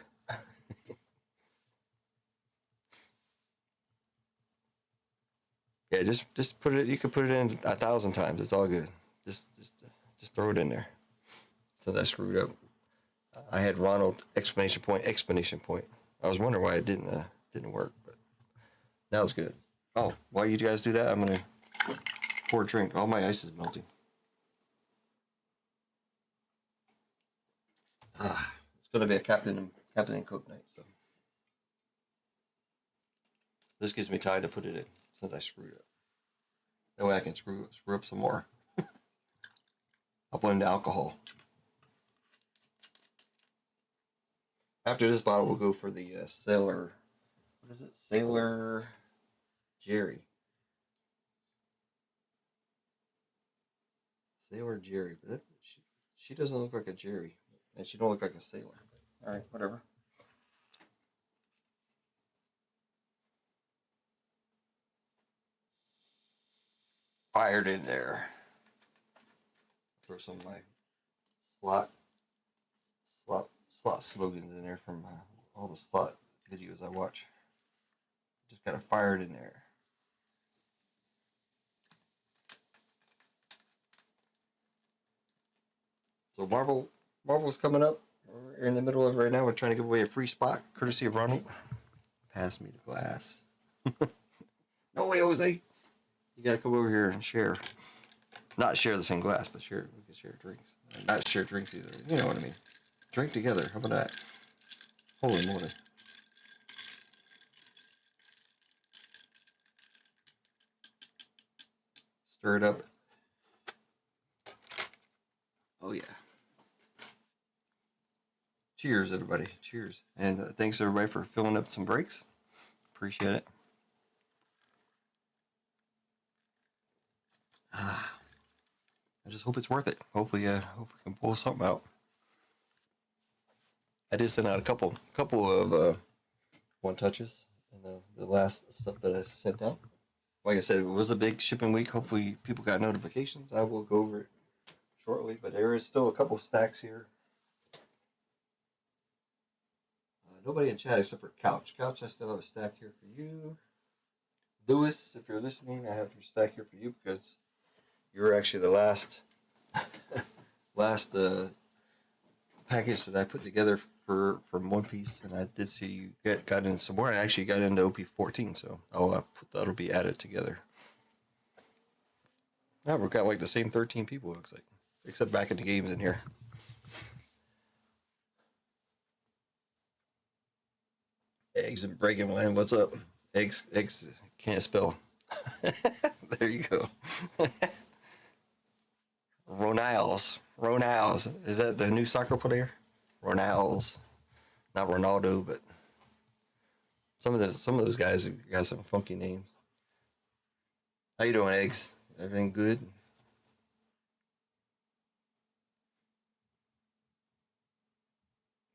Yeah, just put it. You can put it in 1,000 times. It's all good. Just throw it in there. So I screwed up. I had Ronald exclamation point. I was wondering why it didn't work, but now it's good. Oh, while you guys do that, I'm gonna pour a drink. All my ice is melting. It's gonna be a Captain and Coke night. So this gives me time to put it in since I screwed up. That way I can screw up some more. I'll blend the alcohol. After this bottle, we'll go for the Sailor. What is it? Sailor Jerry. Sailor Jerry. But she doesn't look like a Jerry. And she don't look like a sailor. Alright, whatever. Fired in there. Throw some of my slot slogans in there from all the slot videos I watch. Just gotta fire it in there. So Marvel's coming up. We're in the middle of it right now. We're trying to give away a free spot, courtesy of Ronald. Pass me the glass. No way, Jose. You gotta come over here and share. Not share the same glass, but share. We can share drinks. Not share drinks either. You know what I mean. Drink together. How about that? Holy moly. Stir it up. Oh yeah. Cheers, everybody. Cheers. And thanks, everybody, for filling up some breaks. Appreciate it. I just hope it's worth it. Hopefully we can pull something out. I did send out a couple of one touches and the last stuff that I sent out. Like I said, it was a big shipping week. Hopefully people got notifications. I will go over it shortly, but there is still a couple stacks here. Nobody in chat except for Couch. Couch, I still have a stack here for you. Lewis, if you're listening, I have your stack here for you because you're actually the last package that I put together from One Piece, and I did see you got in some more. I actually got into OP-14, so that'll be added together. Now we've got like the same 13 people, looks like, except back in the games in here. Eggs and Breaking Wine, what's up? Eggs can't spell. There you go. Ronalds. Is that the new soccer player? Ronalds. Not Ronaldo, but some of those guys have got some funky names. How you doing, Eggs? Everything good?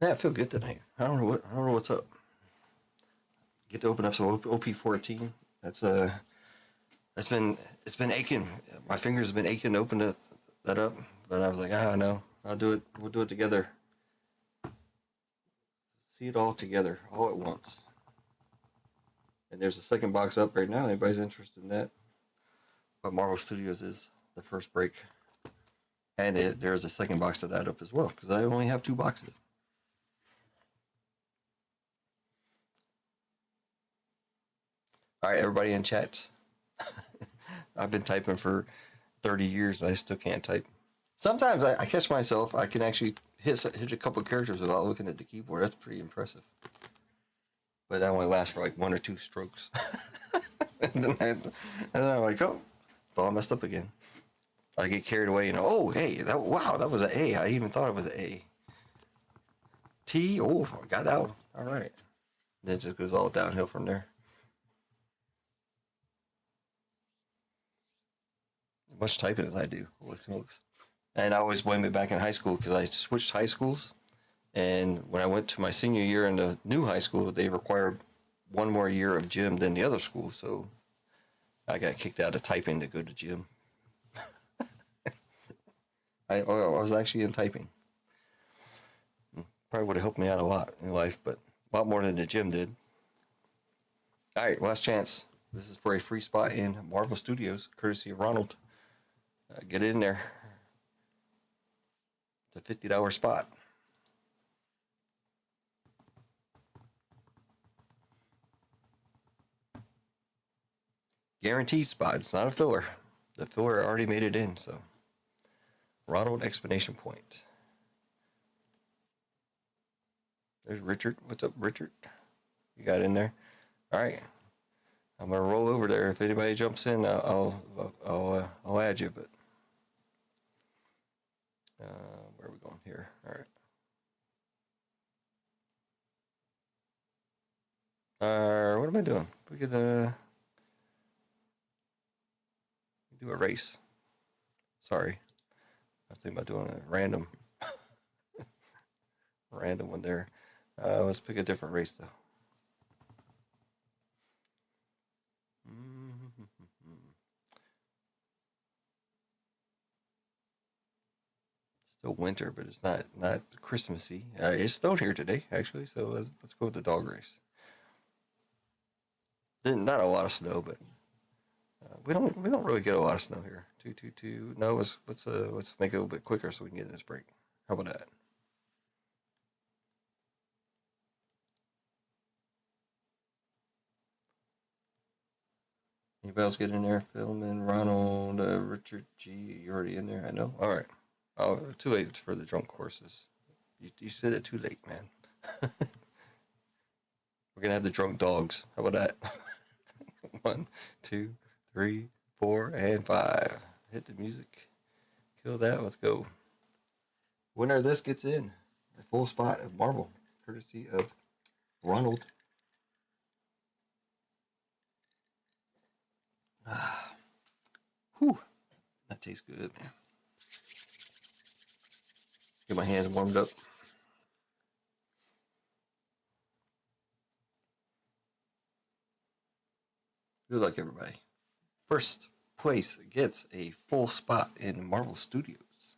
Yeah, I feel good tonight. I don't know what's up. Get to open up some OP-14. It's been aching. My fingers have been aching to open that up, but I was like, no, I'll do it. We'll do it together. See it all together, all at once. And there's a second box up right now. Anybody's interested in that? But Marvel Studios is the first break, and there's a second box to that up as well because I only have 2 boxes. All right, everybody in chat. I've been typing for 30 years, and I still can't type. Sometimes I catch myself. I can actually hit a couple of characters without looking at the keyboard. That's pretty impressive. But that only lasts for like 1 or 2 strokes. and then I'm like, oh, thought I messed up again. I get carried away, and oh, hey, that was an A. I even thought it was an A. T, oh, I got that one. All right. Then it just goes all downhill from there. Much typing as I do. Holy smokes. And I always blame it back in high school because I switched high schools. And when I went to my senior year in the new high school, they required 1 more year of gym than the other school. So I got kicked out of typing to go to gym. I was actually in typing. Probably would have helped me out a lot in life, but a lot more than the gym did. All right, last chance. This is for a free spot in Marvel Studios, courtesy of Ronald. Get in there. It's a $50 spot. Guaranteed spot. It's not a filler. The filler already made it in, so. Ronald explanation point. There's Richard. What's up, Richard? You got in there? All right. I'm gonna roll over there. If anybody jumps in, I'll add you. But where are we going here? All right. What am I doing? We could do a race. Sorry, I was thinking about doing a random one there. Let's pick a different race though. Still winter, but it's not Christmassy. It snowed here today, actually. So let's go with the dog race. Not a lot of snow, but we don't really get a lot of snow here. 222. No, let's make it a little bit quicker so we can get this break. How about that? Anybody else get in there? Philman, Ronald, Richard G. You already in there? I know. All right. Oh, too late for the drunk horses. You said it too late, man. We're gonna have the drunk dogs. How about that? 1, 2, 3, 4, and 5. Hit the music. Kill that. Let's go. Winner of this gets in a full spot of marble, courtesy of Ronald. Whew. That tastes good, man. Get my hands warmed up. Good luck, everybody. First place gets a full spot in Marvel Studios.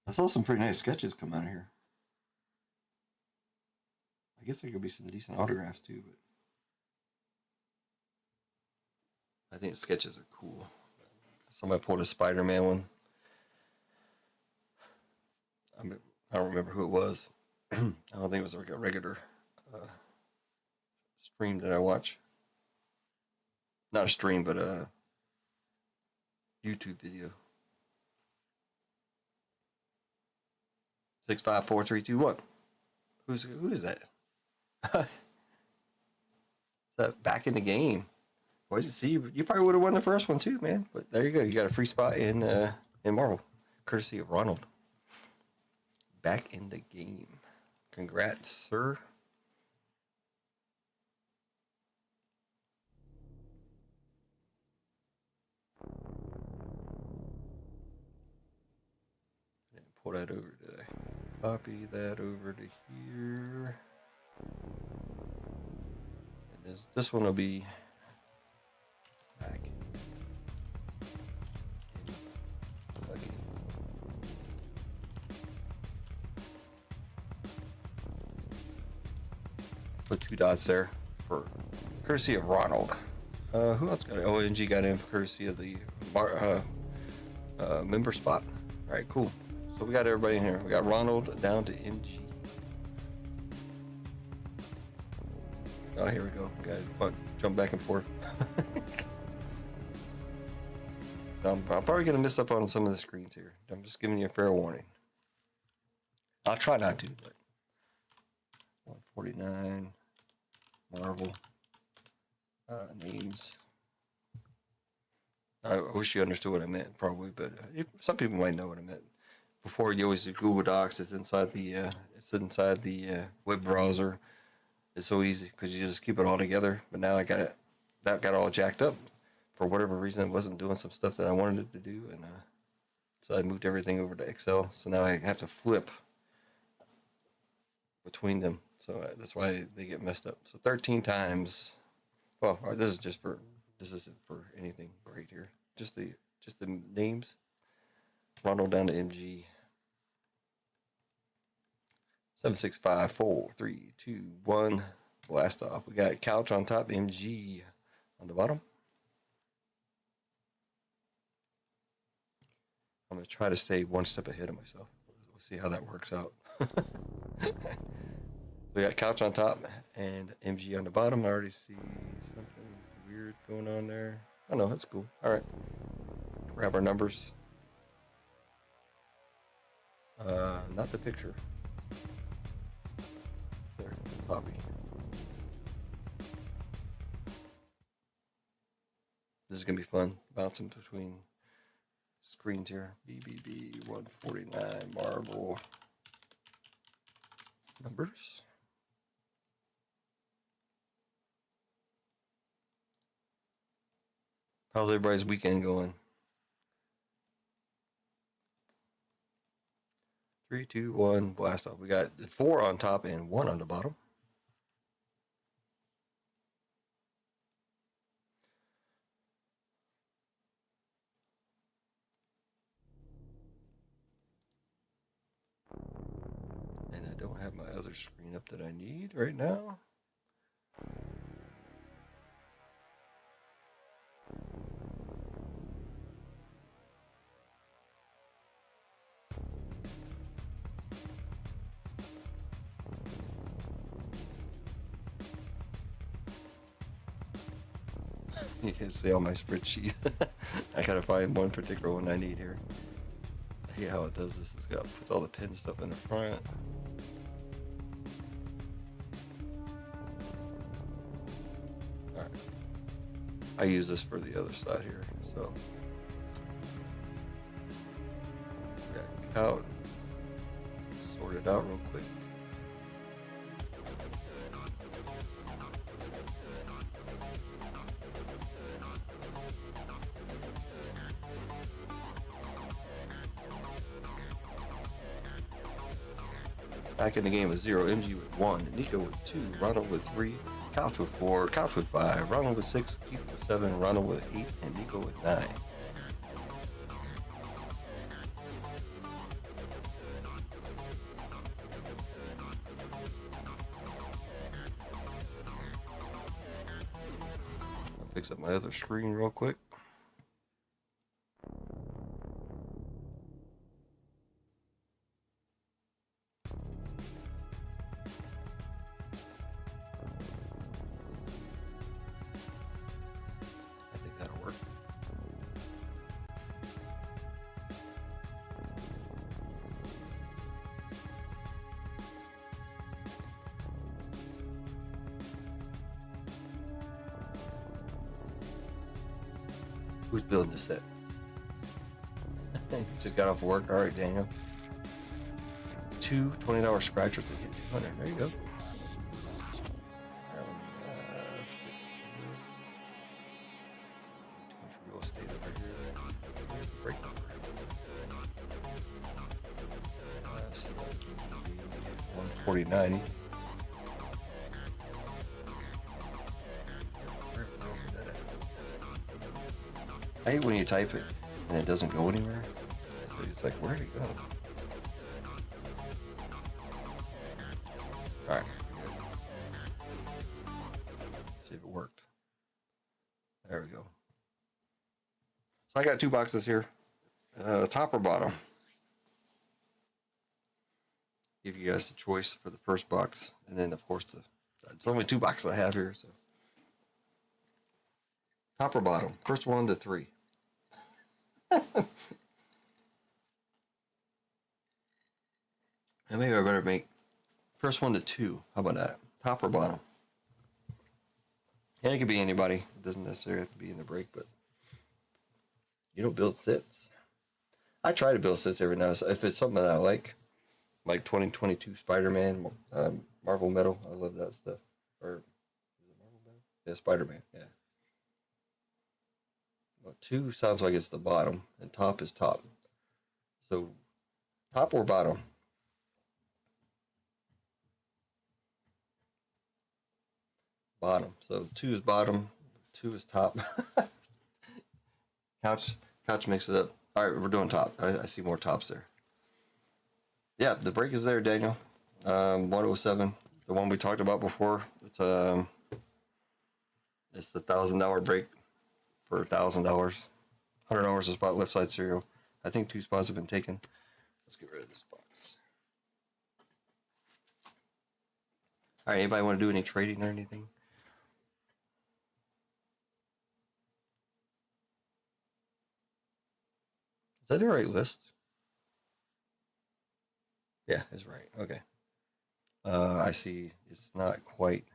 I saw some pretty nice sketches come out of here. I guess there could be some decent autographs too, but I think sketches are cool. Somebody pulled a Spider-Man one. I don't remember who it was. I don't think it was like a regular stream that I watch. Not a stream, but a YouTube video. 6, 5, 4, 3, 2, 1. Who is that? Is that back in the game? Well, you see, you probably would have won the first one too, man. But there you go. You got a free spot in Marvel, courtesy of Ronald. Back in the game. Congrats, sir. I didn't pull that over today. Copy that over to here. And this one will be back. Put 2 dots there for courtesy of Ronald. Who else got it? ONG got in for courtesy of the member spot. All right, cool. So we got everybody in here. We got Ronald down to MG. Oh, here we go. Guys, jump back and forth. I'm probably going to miss up on some of the screens here. I'm just giving you a fair warning. I'll try not to, but 149 Marvel names. I wish you understood what I meant, probably, but some people might know what I meant. Before, you always do Google Docs. It's inside the web browser. It's so easy because you just keep it all together. But now that got all jacked up for whatever reason. It wasn't doing some stuff that I wanted it to do, and so I moved everything over to Excel. So now I have to flip between them. So that's why they get messed up. So 13 times. Well, this isn't for anything right here. Just the names. Ronald down to MG. 7, 6, 5, 4, 3, 2, 1. Blast off. We got Couch on top, MG on the bottom. I'm going to try to stay one step ahead of myself. We'll see how that works out. We got Couch on top and MG on the bottom. I already see something weird going on there. Oh no, that's cool. All right. Grab our numbers. Not the picture. There, copy. This is gonna be fun. Bouncing between screens here. BBB 149 Marvel numbers. How's everybody's weekend going? 3, 2, 1, blast off. We got 4 on top and 1 on the bottom. And I don't have my other screen up that I need right now. You can see all my spreadsheet. I gotta find one particular one I need here. I hate how it does this. It's got puts all the pin stuff in the front. Alright. I use this for the other side here, so got count. Sort it out real quick. Back in the game with 0, MG with 1, Nico with 2, Ronald with 3, Couch with 4, Couch with 5, Ronald with 6, Keith with 7, Ronald with 8, and Nico with 9. I'll fix up my other screen real quick. Who's building this set? Just got off work. All right, Daniel. 2 $20 scratchers to get 200. There you go. Too much real estate over here. Break number. 149. I hate when you type it and it doesn't go anywhere. So it's like, where'd it go? Alright, good. See if it worked. There we go. So I got 2 boxes here. Top or bottom? Give you guys the choice for the first box. And then, of course, it's only 2 boxes I have here. So top or bottom? First 1 to 3. And maybe I better make first 1 to 2. How about that? Top or bottom? And it could be anybody. It doesn't necessarily have to be in the break, but you don't build sets. I try to build sets every now and then. If it's something that I like 2022 Spider-Man, Marvel Metal. I love that stuff. Or is it Marvel Metal? Yeah, Spider-Man. Yeah. Well, 2 sounds like it's the bottom, and top is top. So, top or bottom? Bottom. So 2 is bottom, 2 is top. Couch mixes it up. All right, we're doing top. I see more tops there. Yeah, the break is there, Daniel. 107, the one we talked about before. It's the $1,000 break for $1,000. $100 a spot left side serial. I think 2 spots have been taken. Let's get rid of this box. All right, anybody want to do any trading or anything? Is that the right list? Yeah, it's right. Okay. I see. It's not quite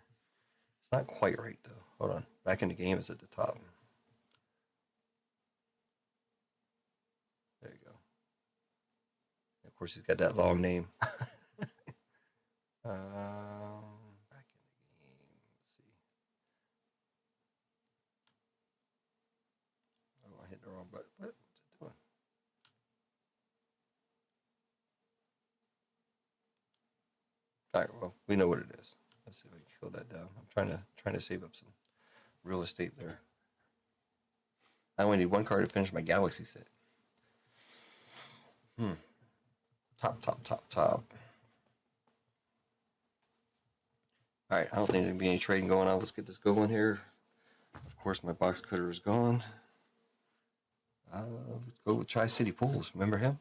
right though. Hold on. Back in the game is at the top. course, he's got that long name. Back in the game. Let's see. Oh, I hit the wrong button. What's it doing? All right. Well, we know what it is. Let's see if we can kill that down. I'm trying to save up some real estate there. I only need one card to finish my Galaxy set. Top. All right, I don't think there's gonna be any trading going on. Let's get this going here. Of course, my box cutter is gone. Let's go with Tri-City Pools. Remember him?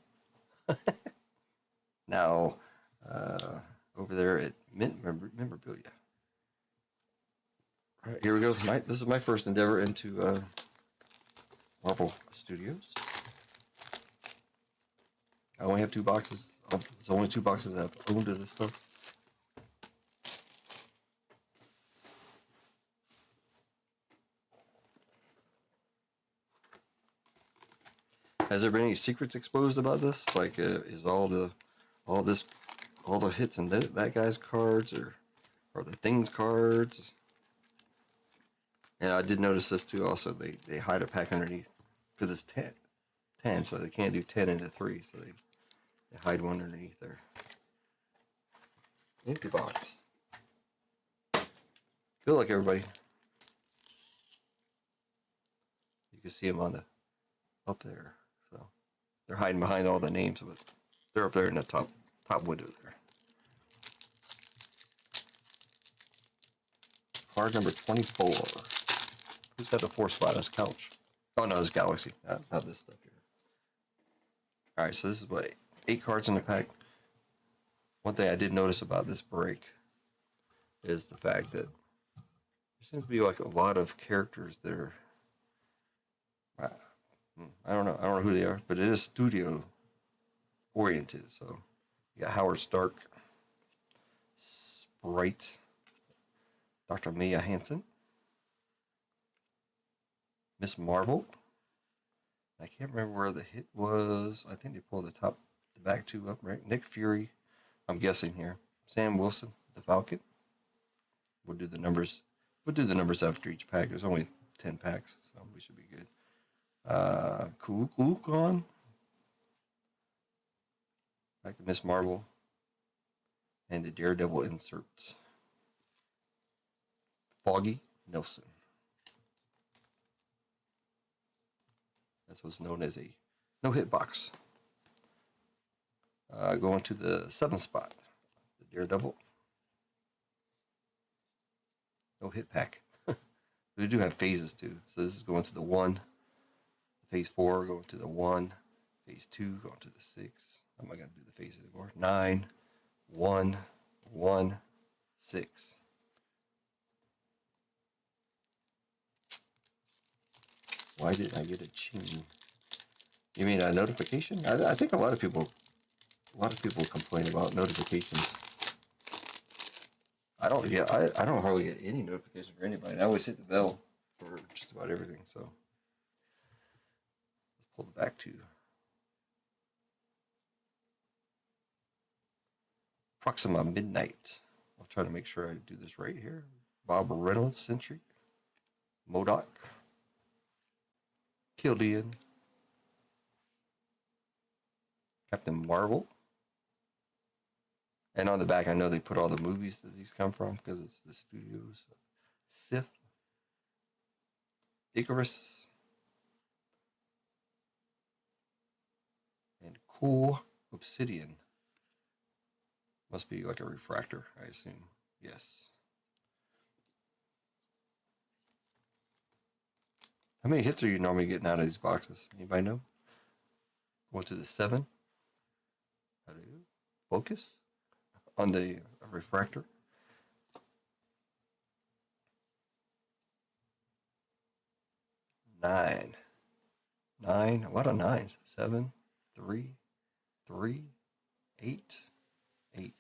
Now, over there at Mint Memorabilia. All right, here we go. This is my first endeavor into Marvel Studios. I only have 2 boxes. There's only 2 boxes I've owned of this stuff. Has there been any secrets exposed about this? Like, is all the hits in that guy's cards, or the things cards? And I did notice this too. Also, they hide a pack underneath because it's 10, so they can't do 10 into 3, so they hide one underneath there. Empty box. Good luck, everybody. You can see them on the up there. So they're hiding behind all the names, but they're up there in the top window there. Card number 24. Who's got the 4 spot? That's Couch. Oh no, it's Galaxy. Not this stuff here. All right, so this is what 8 cards in the pack. One thing I did notice about this break is the fact that there seems to be like a lot of characters that are. I don't know who they are, but it is studio oriented. So you got Howard Stark, Sprite, Dr. Mia Hansen, Miss Marvel. I can't remember where the hit was. I think they pulled the back 2 up, right? Nick Fury, I'm guessing here. Sam Wilson, the Falcon. We'll do the numbers. We'll do the numbers after each pack. There's only 10 packs, so we should be good. Cool gone. Back to Miss Marvel. And the Daredevil insert. Foggy Nelson. That's what's known as a no-hit box. Going to the 7th spot. The Daredevil. No-hit pack. We do have phases too. So this is going to the 1. Phase 4 going to the 1. Phase 2 going to the 6. I'm not going to do the phases anymore. 9, 1, 1, 6. Why didn't I get a ching? You mean a notification? I think a lot of people complain about notifications. I don't hardly get any notification for anybody. I always hit the bell for just about everything. So let's pull the back 2. Proxima Midnight. I'll try to make sure I do this right here. Bob Reynolds, Sentry. MODOK. Killian. Captain Marvel. And on the back, I know they put all the movies that these come from because it's the studios. Sith. Icarus. And Cool Obsidian. Must be like a refractor, I assume. Yes. How many hits are you normally getting out of these boxes? Anybody know? Going to the 7. How do you focus on the refractor? 9. 9. A lot of 9s. 7, 3, 3, 8, 8.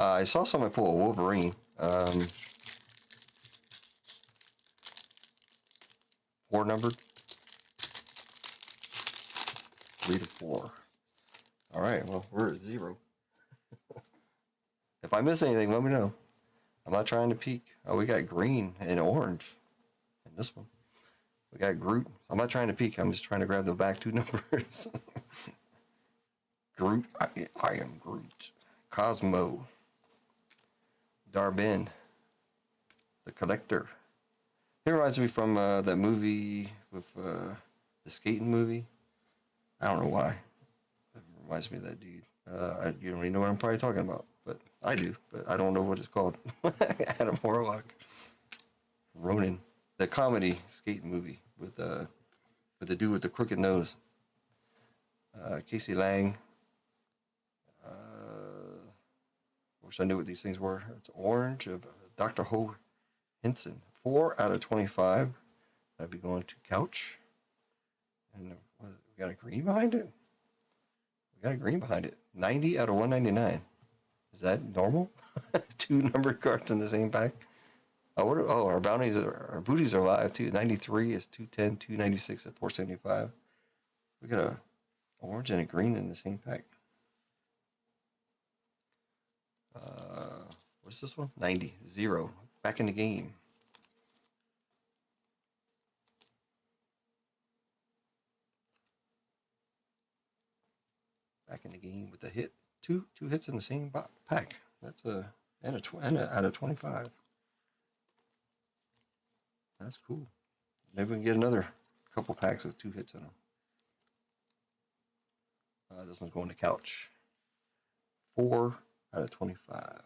I saw somebody pull a Wolverine. 4 numbered. 3 to 4. All right, well, we're at 0. If I miss anything, let me know. I'm not trying to peek. Oh, we got green and orange in this one. We got Groot. I'm not trying to peek. I'm just trying to grab the back 2 numbers. Groot. I am Groot. Cosmo. Darbin. The Collector. It reminds me from that movie with the skating movie. I don't know why. It reminds me of that dude. You don't even know what I'm probably talking about, but I do. But I don't know what it's called. Adam Warlock. Ronin. The comedy skating movie with the dude with the crooked nose. Casey Lang. Wish I knew what these things were. It's orange of Dr. Ho Henson. 4 out of 25. That'd be going to couch. And we got a green behind it? We got a green behind it. 90 out of 199. Is that normal? 2 numbered cards in the same pack? Our bounties, our booties are live too. 93 is 210, 296 at 475. We got a orange and a green in the same pack. What's this one? 90, 0. Back in the game. Back in the game with a hit. Two hits in the same pack. That's a out of 25. That's cool. Maybe we can get another couple packs with 2 hits in them. This one's going to couch. 4 out of 25.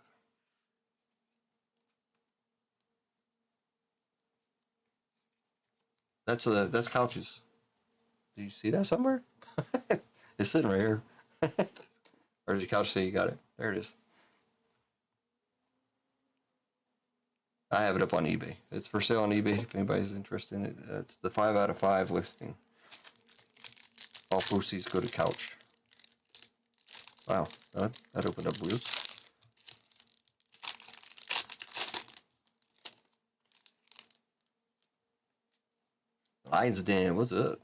That's couches. Do you see that somewhere? It's sitting right here. Or did the couch say you got it? There it is. I have it up on eBay. It's for sale on eBay if anybody's interested in it. It's the 5 out of 5 listing. All proceeds go to couch. Wow, that opened up weird. Lion's Den, what's up?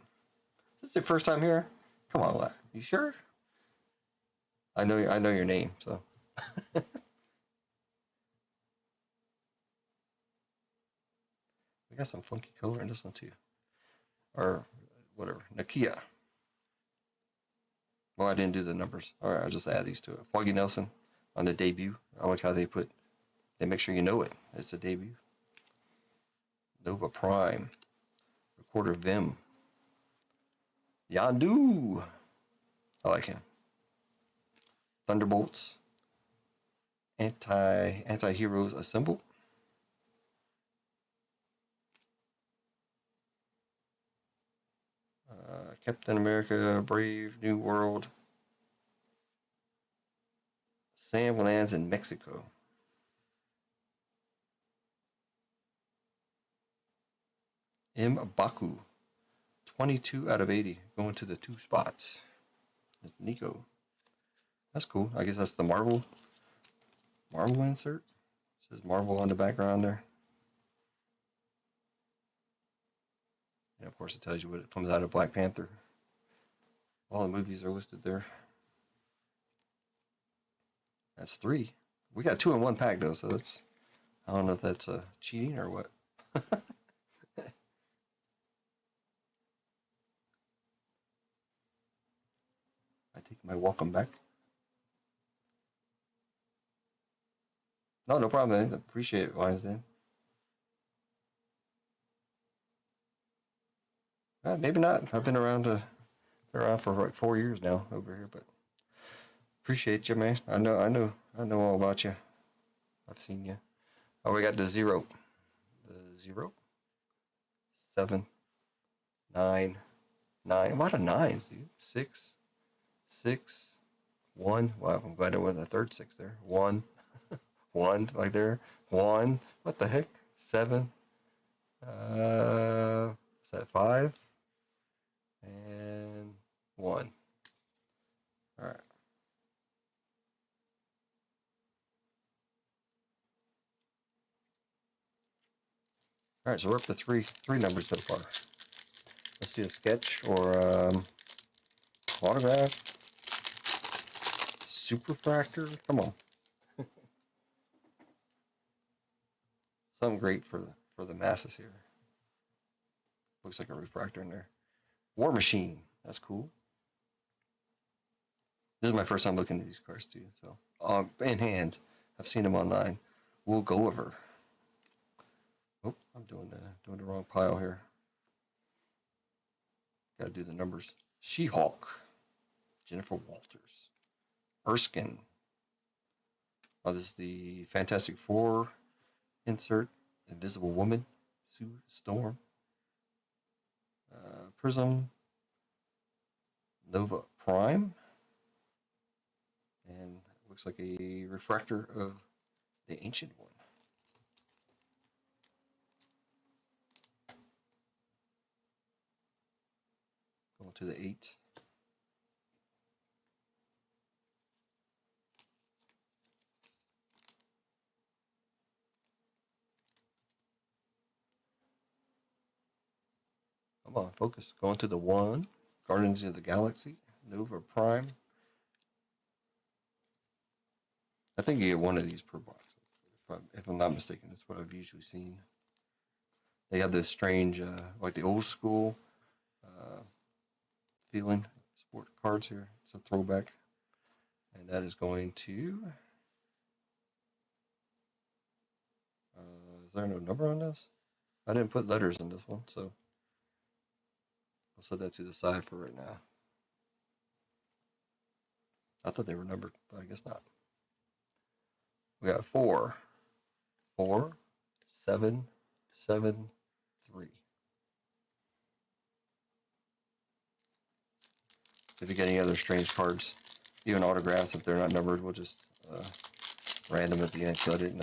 Is this your first time here? Come on, you sure? I know your name, so. We got some funky color in this one too, or whatever. Nakia. Well, I didn't do the numbers. All right, I'll just add these to it. Foggy Nelson on the debut. I like how they make sure you know it. It's a debut. Nova Prime. Recorder Vim. Yandu. I like him. Thunderbolts. Anti-heroes assemble. Captain America, Brave New World. Sam lands in Mexico. Baku. 22 out of 80. Going to the 2 spots. It's Nico. That's cool. I guess that's the Marvel insert. It says Marvel on the background there. And of course it tells you what it comes out of Black Panther. All the movies are listed there. That's 3. We got 2 in 1 pack though, so that's, I don't know if that's cheating or what. I take my welcome back. No problem, man. Appreciate it, Lions Den. Maybe not. I've been around for like 4 years now over here, but appreciate you, man. I know all about you. I've seen you. Oh, we got the 0. The 0. 7. 9. 9. A lot of 9s, dude. 6. 6. 1. Wow, I'm glad there wasn't a third 6 there. 1. 1, like there. 1. What the heck? 7. Is that 5? And 1. All right. All right, so we're up to three numbers so far. Let's do a sketch or Autograph. Superfractor. Come on. Something great for the masses here. Looks like a refractor in there. War Machine. That's cool. This is my first time looking at these cards too. So in hand, I've seen them online. We'll go over. Oh, I'm doing the wrong pile here. Got to do the numbers. She-Hulk, Jennifer Walters, Erskine. Oh, this is the Fantastic Four insert. Invisible Woman, Sue Storm, Prism, Nova Prime, and looks like a refractor of the Ancient One. Going to the 8. Come on, focus. Going to the 1. Guardians of the Galaxy, Nova Prime. I think you get one of these per box, if I'm not mistaken. That's what I've usually seen. They have this strange, like the old school feeling sport cards here. It's a throwback. And that is going to... is there no number on this? I didn't put letters in this one, so I'll set that to the side for right now. I thought they were numbered, but I guess not. We got 4, 4, 7, 7, 3. If you get any other strange cards, even autographs, if they're not numbered, we'll just random at the end. So I did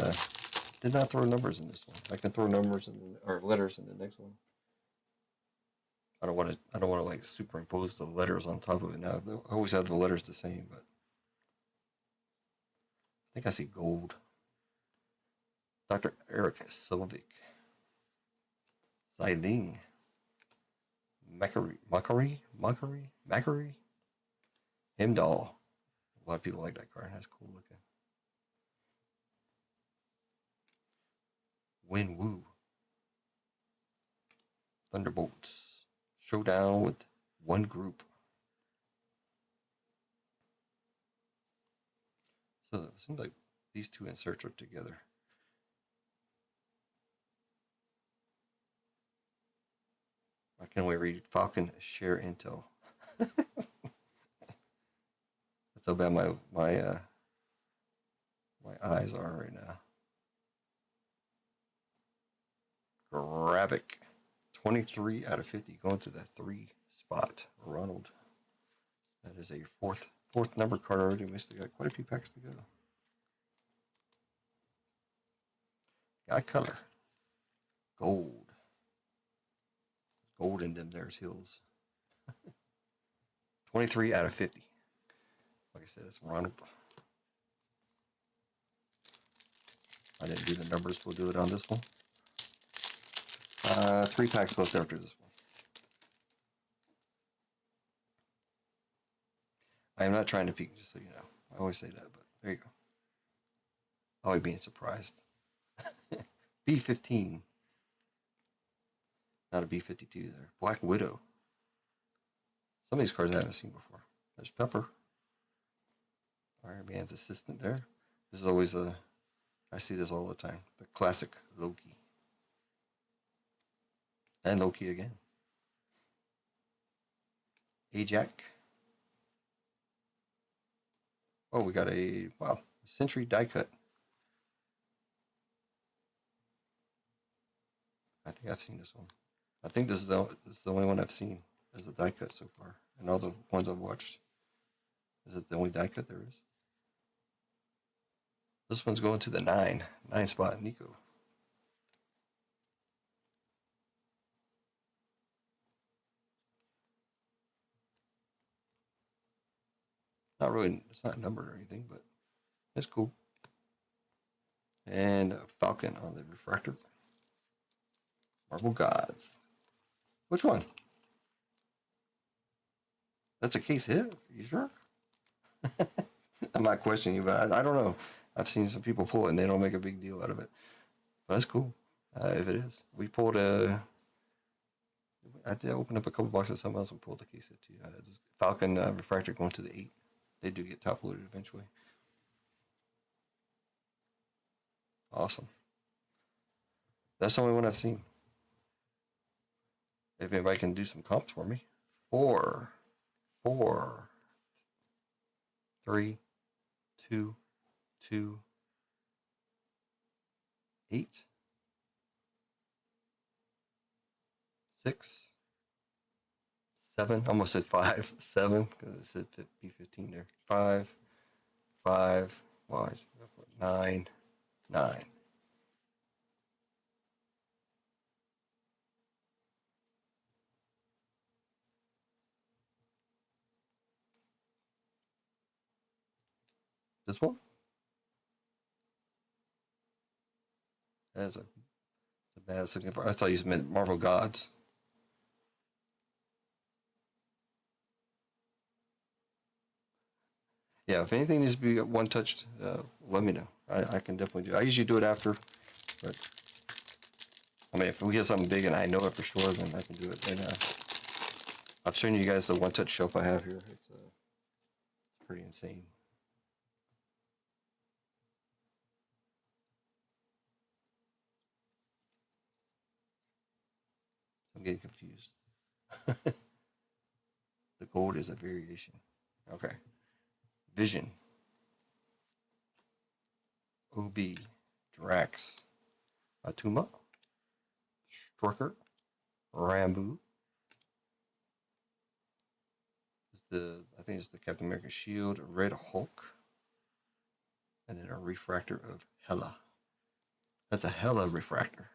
not throw numbers in this one. I can throw numbers or letters in the next one. I don't want to like superimpose the letters on top of it now. I always have the letters the same, but I think I see gold. Dr. Eric Silvic. Xiling. Macquarie. Himdall. A lot of people like that card. That's cool looking. Win Woo. Thunderbolts. Showdown with one group. So it seems like these two inserts are together. I can only read Falcon Share Intel. That's how bad my eyes are right now. Gravik. 23 out of 50 going to that 3 spot. Ronald. That is a fourth number card already. We still got quite a few packs to go. Got color. Gold. Gold in them there's hills. 23 out of 50. Like I said, it's Ronald. I didn't do the numbers. We'll do it on this one. 3 packs left after this one. I am not trying to peek, just so you know. I always say that, but there you go. Always being surprised. B-15. Not a B-52 there. Black Widow. Some of these cards I haven't seen before. There's Pepper. Iron Man's assistant there. This is always I see this all the time. The classic Loki. And Loki again. Ajax. Oh, we got a, wow, Century die cut. I think I've seen this one. I think this is the only one I've seen as a die cut so far. And all the ones I've watched. Is it the only die cut there is? This one's going to the 9 spot, Nico. Not really, it's not numbered or anything, but it's cool. And Falcon on the refractor. Marble Gods. Which one? That's a case hit? You sure? I'm not questioning you, but I don't know. I've seen some people pull it and they don't make a big deal out of it. But that's cool. If it is. We pulled a. I did open up a couple boxes. Someone else will pull the case hit too. Falcon refractor going to the 8. They do get top loaded eventually. Awesome. That's the only one I've seen. If anybody can do some comps for me. 4, 4, 3, 2, 2, 8, 6, 7. Almost said 5, 7 because it said B15 there. 5, 5. Well, 9, 9. This one? That's a bad signifier. I thought you meant Marvel Gods. Yeah, if anything needs to be one touched, let me know. I can definitely do it. I usually do it after, but I mean, if we get something big and I know it for sure, then I can do it. And I've shown you guys the one touch shelf I have here. It's pretty insane. I'm getting confused. The gold is a variation. Okay. Vision. OB. Drax. Atuma. Strucker. Rambo. I think it's the Captain America shield. Red Hulk. And then a refractor of Hela. That's a Hela refractor.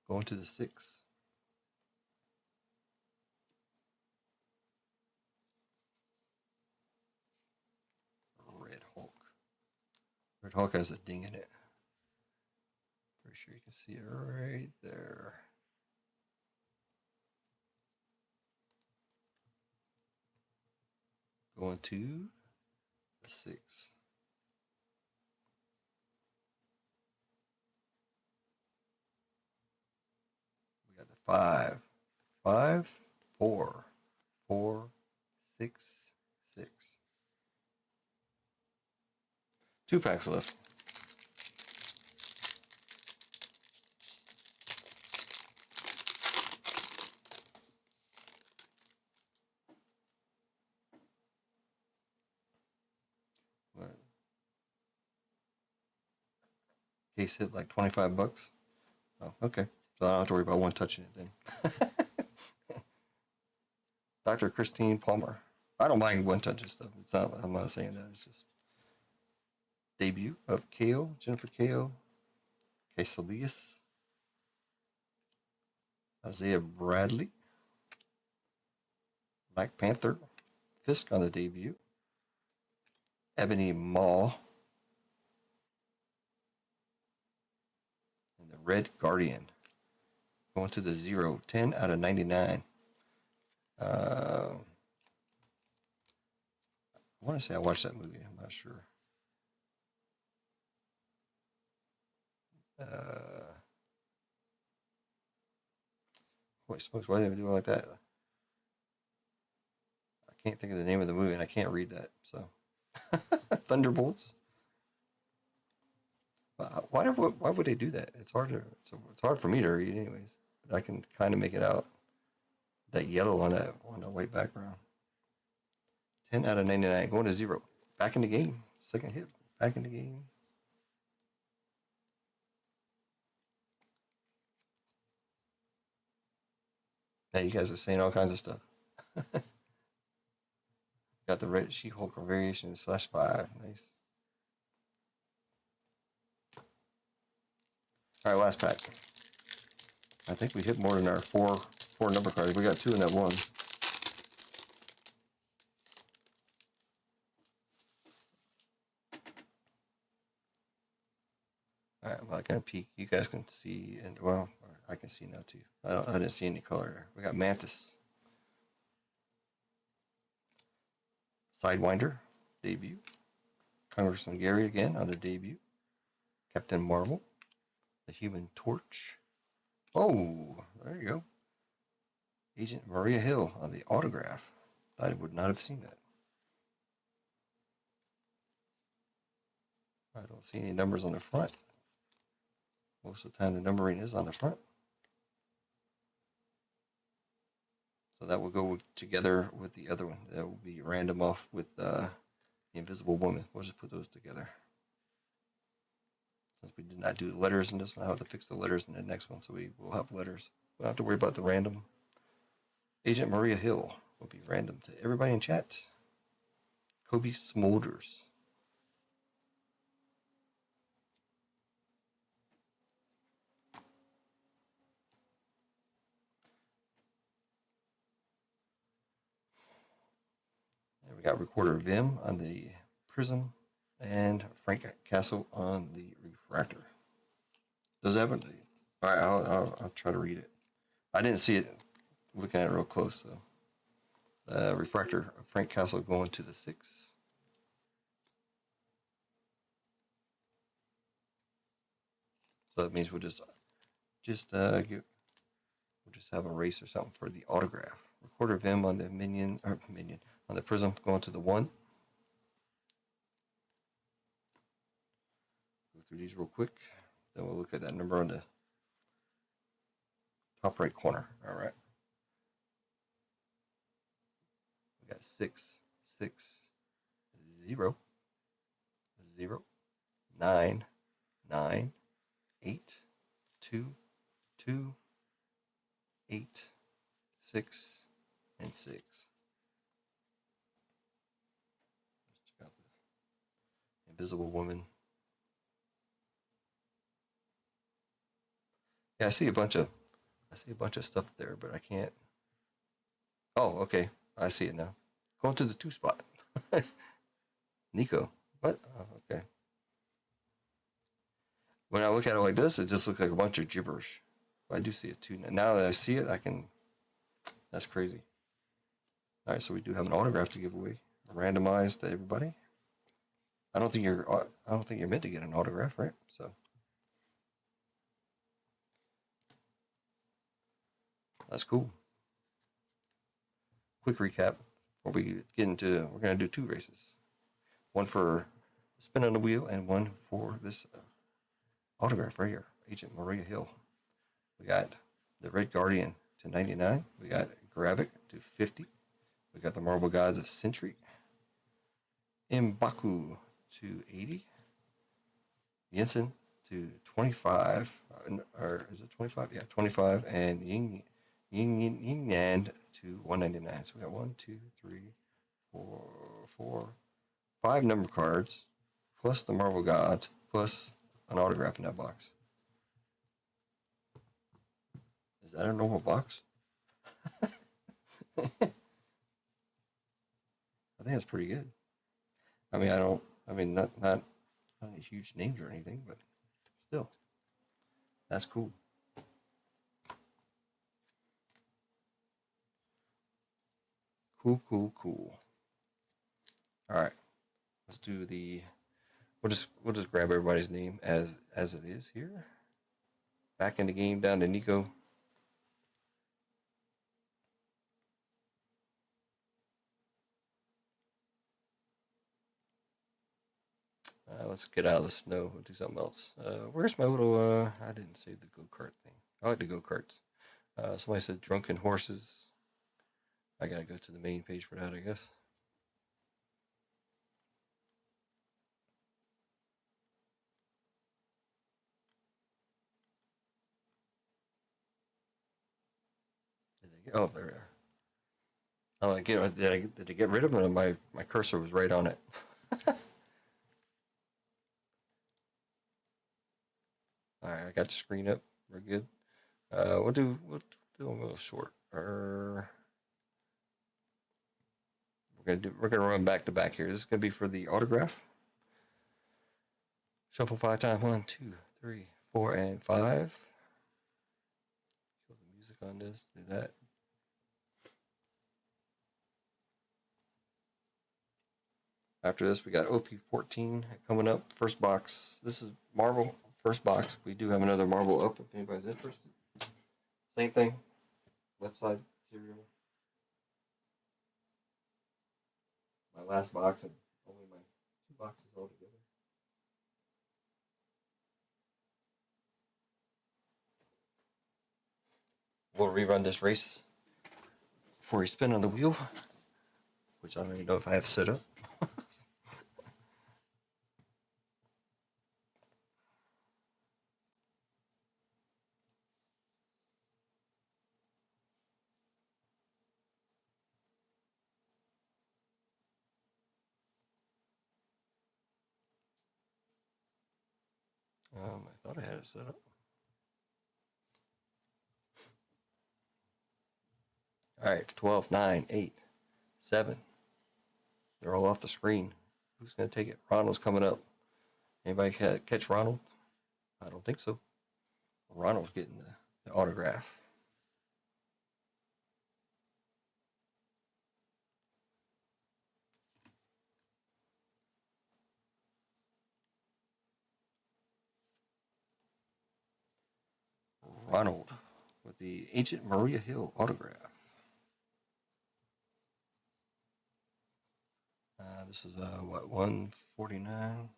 Going to the 6. Red Hulk. Red Hulk has a ding in it. Pretty sure you can see it right there. Going to the 6. We got the 5. 5, 4, 4, 6, 6. 2 packs left. Case hit like $25. Oh, okay. So I don't have to worry about one touching it then. Dr. Christine Palmer. I don't mind one touching stuff. It's not. I'm not saying that. It's just debut of KO, Jennifer KO, Quesalias, Isaiah Bradley, Black Panther, Fisk on the debut, Ebony Maw, and the Red Guardian. Going to the 0, 10 out of 99. I want to say I watched that movie. I'm not sure. Holy smokes, why did they do it like that? I can't think of the name of the movie and I can't read that. So, Thunderbolts. Why would they do that? It's hard for me to read, anyways. But I can kind of make it out. That yellow on the white background. 10 out of 99, going to 0. Back in the game. Second hit. Back in the game. Yeah, you guys are saying all kinds of stuff. Got the Red She-Hulk variation /5. Nice. All right, last pack. I think we hit more than our four number cards. We got 2 in that one. All right, well, I can peek. You guys can see, and well, I can see now too. I didn't see any color there. We got Mantis, Sidewinder, debut. Congressman Gary again on the debut. Captain Marvel, the Human Torch. Oh, there you go. Agent Maria Hill on the autograph. I would not have seen that. I don't see any numbers on the front. Most of the time the numbering is on the front. So that will go together with the other one. That will be random off with the Invisible Woman. We'll just put those together. Since we did not do the letters in this one, I'll have to fix the letters in the next one, so we will have letters. We don't have to worry about the random. Agent Maria Hill will be random to everybody in chat. Kobe Smulders. And we got Recorder Vim on the Prism and Frank Castle on the Refractor. Does that have a... All right, I'll try to read it. I didn't see it looking at it real close, so... Refractor, Frank Castle going to the 6. So that means we'll just have a race or something for the autograph. Recorder Vim on the minion on the Prism going to the 1. Go through these real quick. Then we'll look at that number on the top right corner. All right. We got 6, 6, 0, 0, 9, 9, 8, 2, 2, 8, 6, and 6. Let's check out the Invisible Woman. Yeah, I see a bunch of stuff there, but I can't. Oh, okay. I see it now. Going to the 2 spot. Nico. What? Oh, okay. When I look at it like this, it just looks like a bunch of gibberish. But I do see it too. Now that I see it, I can. That's crazy. All right, so we do have an autograph to give away, randomized to everybody. I don't think you're meant to get an autograph, right? So that's cool. Quick recap before we get into. We're gonna do 2 races. One for spin on the wheel, and one for this autograph right here, Agent Maria Hill. We got the Red Guardian to 99. We got Gravik to 50. We got the Marble Gods of Century. M'Baku to 80. Jensen to 25. Or is it 25? Yeah, 25. And Yingnan to 199. So we got 1, 2, 3, 4, 5 number cards, plus the Marble Gods, plus an autograph in that box. Is that a normal box? I think that's pretty good. I mean, not a huge names or anything, but still, that's cool. Cool. All right, let's do the. We'll just grab everybody's name as it is here. Back in the game, down to Nico. Let's get out of the snow and do something else. Where's my little, I didn't save the go-kart thing. I like the go-karts. Somebody said drunken horses. I gotta go to the main page for that, I guess. Oh, there we are. Oh, did I get rid of them? My cursor was right on it. All right, I got the screen up. We're good. We'll do a little short. We're gonna run back to back here. This is gonna be for the autograph. Shuffle 5 times. 1, 2, 3, 4, and 5. done this, do that. After this, we got OP-14 coming up. First box. This is Marvel. First box. We do have another Marvel up if anybody's interested. Same thing. Left side cereal. My last box and only my 2 boxes altogether. We'll rerun this race before we spin on the wheel, which I don't even know if I have set up. I thought I had it set up. All right, 12, 9, 8, 7. They're all off the screen. Who's going to take it? Ronald's coming up. Anybody catch Ronald? I don't think so. Ronald's getting the autograph. Ronald with the Agent Maria Hill autograph. This is what, 149?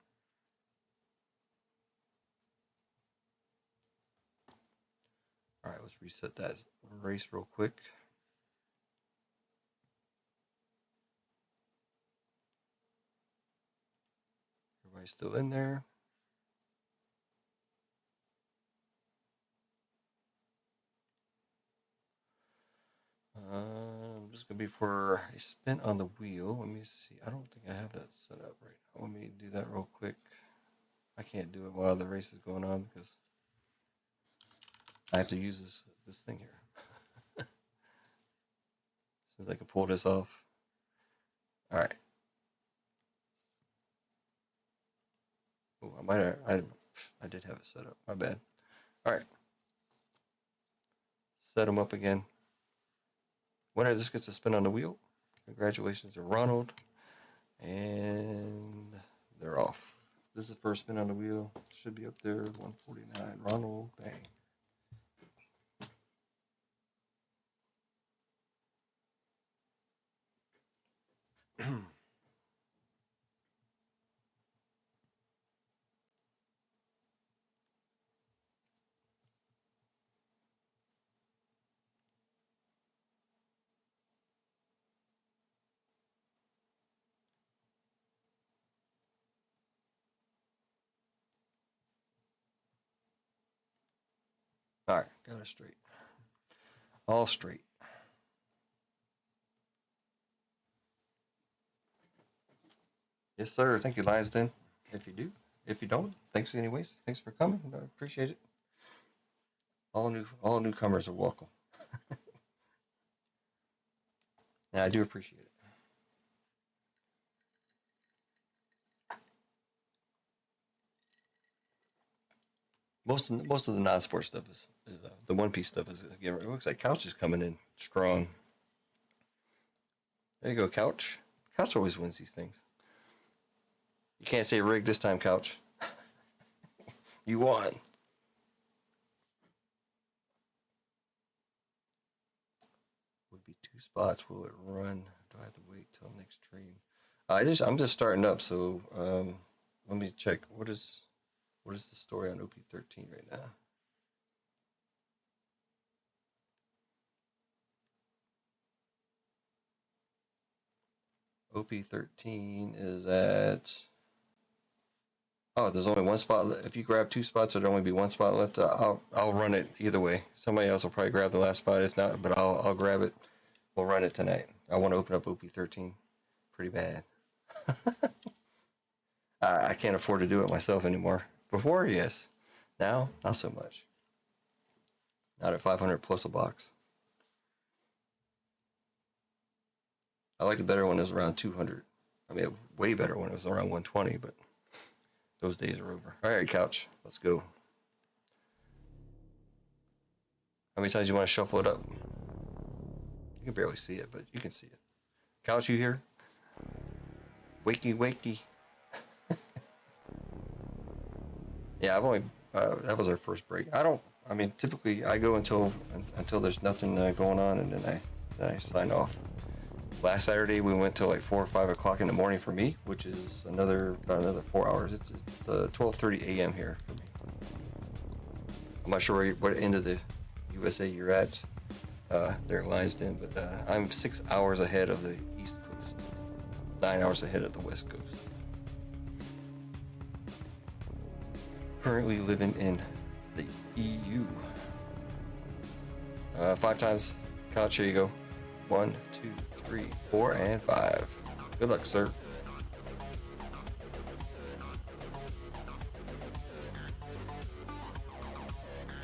All right, let's reset that race real quick. Everybody's still in there. This is gonna be for a spin on the wheel. Let me see. I don't think I have that set up right now. Let me do that real quick. I can't do it while the race is going on because I have to use this thing here. As soon as I can pull this off. All right. Oh, I did have it set up. My bad. All right. Set them up again. Winner this gets a spin on the wheel. Congratulations to Ronald. And they're off. This is the first spin on the wheel. Should be up there. 149. Ronald. Bang. All right, got it straight. All straight. Yes, sir. Thank you, Lionsden. If you do. If you don't, thanks anyways. Thanks for coming. I appreciate it. All newcomers are welcome. And I do appreciate it. Most of the non-sport stuff is the One Piece stuff is again. It looks like Couch is coming in strong. There you go, Couch. Couch always wins these things. You can't say rig this time, Couch. You won. Would be 2 spots. Will it run? Do I have to wait till next stream? I'm just starting up, so let me check. What is the story on OP-13 right now? OP-13 is at. Oh, there's only 1 spot. If you grab 2 spots, there'll only be 1 spot left. I'll run it either way. Somebody else will probably grab the last spot. If not, but I'll grab it. We'll run it tonight. I want to open up OP-13 pretty bad. I can't afford to do it myself anymore. Before, yes. Now, not so much. Not at 500 plus a box. I like the better one is around 200. I mean, a way better one was around 120, but those days are over. All right, Couch, let's go. How many times you want to shuffle it up? You can barely see it, but you can see it. Couch, you here? Wakey, wakey. Yeah, I've only that was our first break. I mean, typically I go until there's nothing going on, and then I sign off. Last Saturday we went till like 4 or 5 o'clock in the morning for me, which is about another 4 hours. It's 12:30 a.m. here for me. I'm not sure what end of the USA you're at. There in Lionsden, but I'm 6 hours ahead of the East Coast, 9 hours ahead of the West Coast. Currently living in the EU. 5 times. Couch, here you go. 1, 2, 3, 4, and 5. Good luck, sir.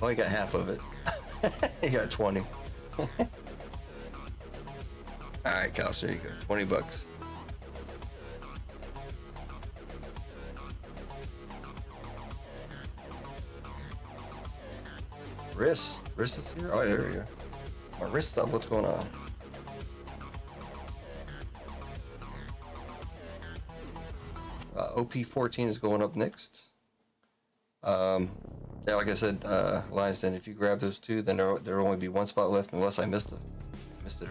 Oh, you got half of it. You got 20. Alright, Couch, there you go. 20 bucks. Riss is here? Oh, there we go. My wrist up, what's going on? OP-14 is going up next. Yeah, like I said, Lionsden, if you grab those two, then there'll only be one spot left, unless I missed it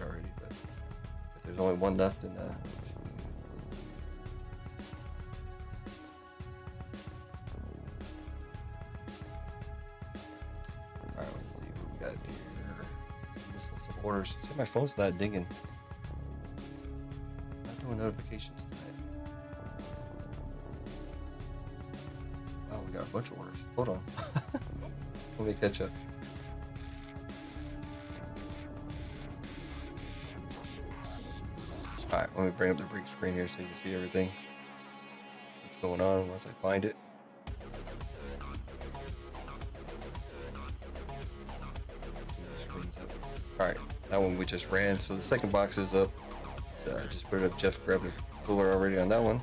already. But if there's only one left, then alright, let's see what we got here. Missing some orders. See, my phone's not dinging. Not doing notifications tonight. Oh, we got a bunch of orders. Hold on. Let me catch up. Alright, let me bring up the break screen here so you can see everything that's going on once I find it. Alright, that one we just ran, so the second box is up. So I just put it up. Jeff grabbed the filler already on that one.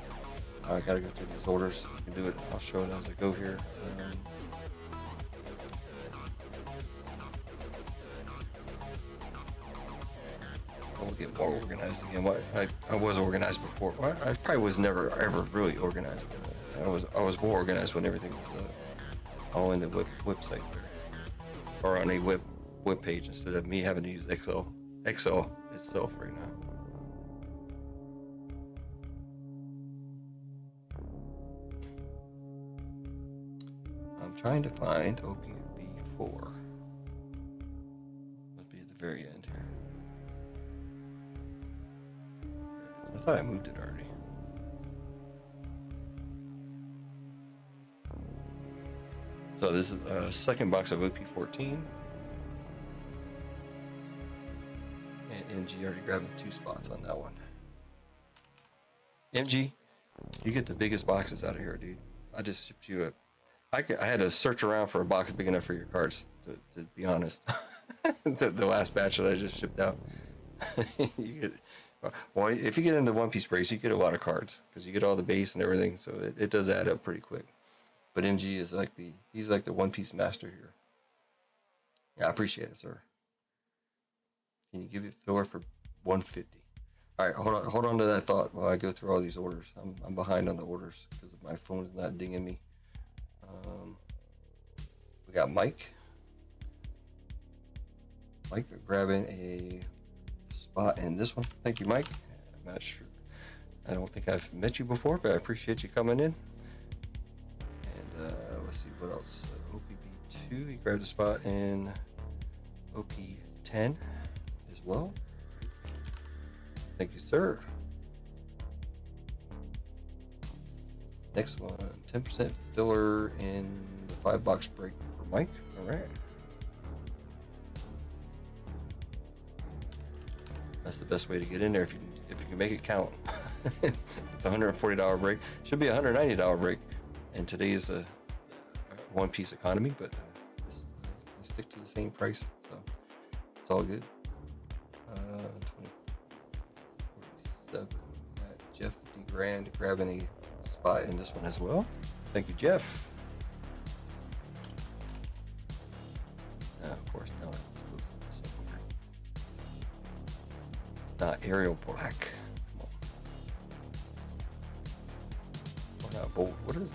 I gotta go through these orders. I can do it. I'll show it as I go here. We'll get more organized again. I was organized before. Well, I probably was never ever really organized. But I was more organized when everything was all in the website there, or on a web page, instead of me having to use Excel itself right now. I'm trying to find OP-14. Must be at the very end here. I thought I moved it already. So this is a second box of OP-14. And MG already grabbed 2 spots on that one. MG, you get the biggest boxes out of here, dude. I just shipped you a... I had to search around for a box big enough for your cards, to be honest. the last batch that I just shipped out. You get... Well, if you get into One Piece breaks, you get a lot of cards because you get all the base and everything, so it does add up pretty quick. But MG is he's like the One Piece master here. Yeah, I appreciate it, sir. Can you give it filler for 150? All right, hold on to that thought while I go through all these orders. I'm behind on the orders because my phone is not dinging me. We got Mike grabbing a spot in this one. Thank you, Mike. I'm not sure. I don't think I've met you before, but I appreciate you coming in. And let's see what else. OPB2, he grabbed a spot in OP-10 as well. Thank you, sir. Next one, 10% filler in the 5-box break for Mike. All right. That's the best way to get in there if you can make it count. It's a $140 break. Should be a $190 break in today's One Piece economy, but I stick to the same price, so it's all good. 2047. Got Jeff D. Grand grabbing a spot in this one as well. Thank you, Jeff. Of course, now Not Ariel Black. Come on. Or not bold. What is it?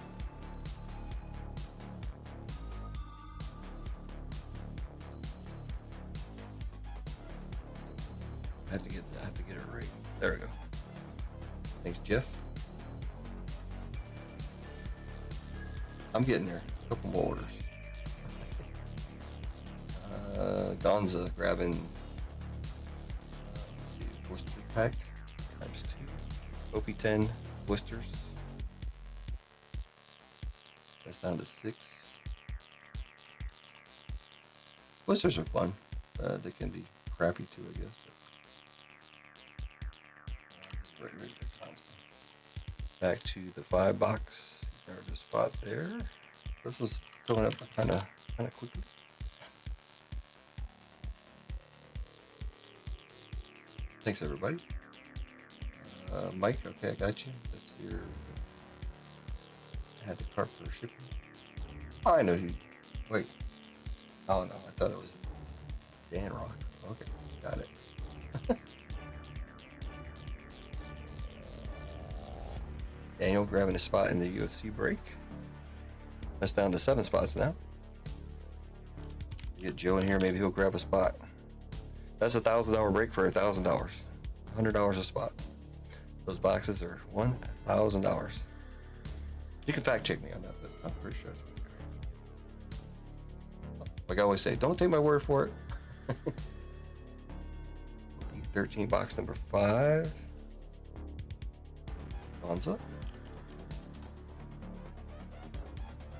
I have to get it right. There we go. Thanks, Jeff. I'm getting there. A couple more orders. Gonza grabbing blister pack times 2. OP-10 blisters. That's down to 6. Blisters are fun. They can be crappy too, I guess. But back to the 5 box. There's a spot there. This was filling up kind of quickly. Thanks, everybody. Mike, okay, I got you. That's your. I had the cart for shipping. Oh, I know you. Wait. Oh no, I thought it was Dan Rock. Okay, got it. Daniel grabbing a spot in the UFC break. That's down to 7 spots now. Get Joe in here, maybe he'll grab a spot. That's $1,000 break for $1,000. $100 a spot. Those boxes are $1,000. You can fact check me on that, but I'm pretty sure. Like I always say, don't take my word for it. 13 box number 5. Gonza.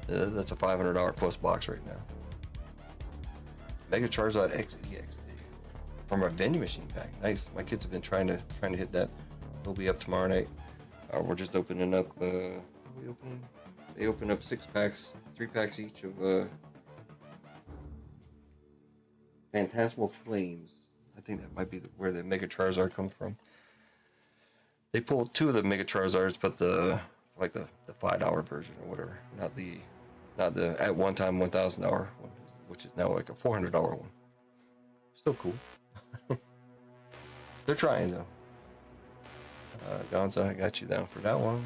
That's a $500 plus box right now. Mega Charizard XEX edition from our vending machine pack. Nice. My kids have been trying to hit that. They'll be up tomorrow night. We're just opening up. They open up 6 packs, 3 packs each of Phantasmal Flames. I think that might be where the Mega Charizard comes from. They pulled 2 of the Mega Charizards, but the $5 version or whatever, not the at one time $1,000 one, which is now like a $400 one. Still cool. They're trying though. Gonza, I got you down for that one.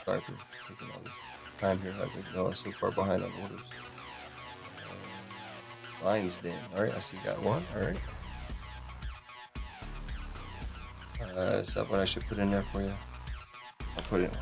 Sorry for taking all this time here. I didn't know I was so far behind on orders. Lion's Den. All right, I see you got one. All right. Is that what I should put in there for you? I'll put it in.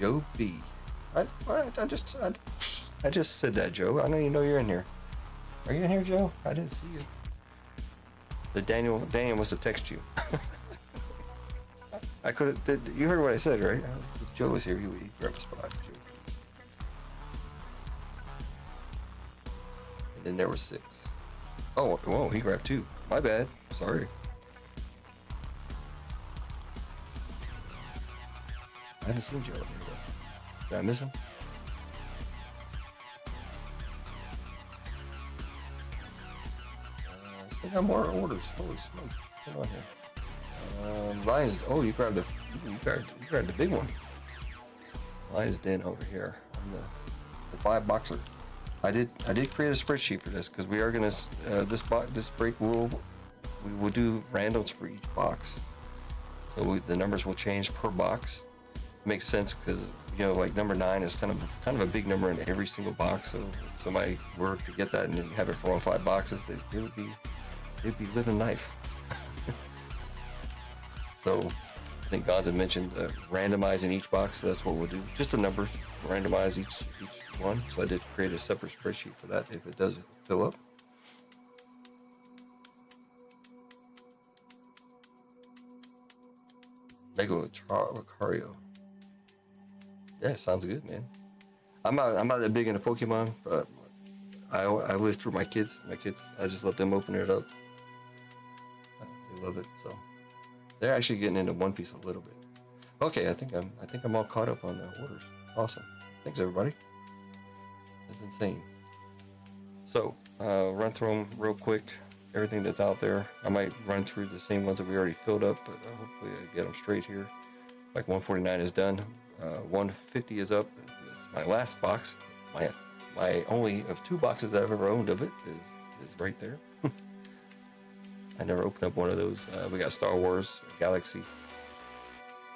Joe B. I just said that, Joe. I know you're in here. Are you in here, Joe? I didn't see you. The Daniel must have texted you. I could have. You heard what I said, right? If Joe was here, he would grab a spot. And then there were 6. Oh, whoa, he grabbed 2. My bad. Sorry. I haven't seen Joe in here though. Did I miss him? I got more orders. Holy smokes. Come on here. Lions. Oh, you grabbed the big one. Lions Den over here on the 5 boxer. I did create a spreadsheet for this because we are gonna this break we will do randoms for each box. So the numbers will change per box. Makes sense because like number 9 is kind of a big number in every single box. So if somebody were to get that and then have it for all 5 boxes, they'd be living life. So I think Gonza mentioned randomizing each box. So that's what we'll do. Just the numbers, randomize each one. So I did create a separate spreadsheet for that if it doesn't fill up. Mega Lucario. Yeah, sounds good, man. I'm not that big into Pokemon, but I live through my kids. I just let them open it up. They love it, so they're actually getting into One Piece a little bit. Okay, I think I'm all caught up on the orders. Awesome. Thanks, everybody. That's insane. So run through them real quick. everything that's out there. I might run through the same ones that we already filled up, but hopefully I get them straight here. Like 149 is done. 150 is up. It's my last box. My only of 2 boxes that I've ever owned of it is right there. I never opened up one of those. We got Star Wars Galaxy.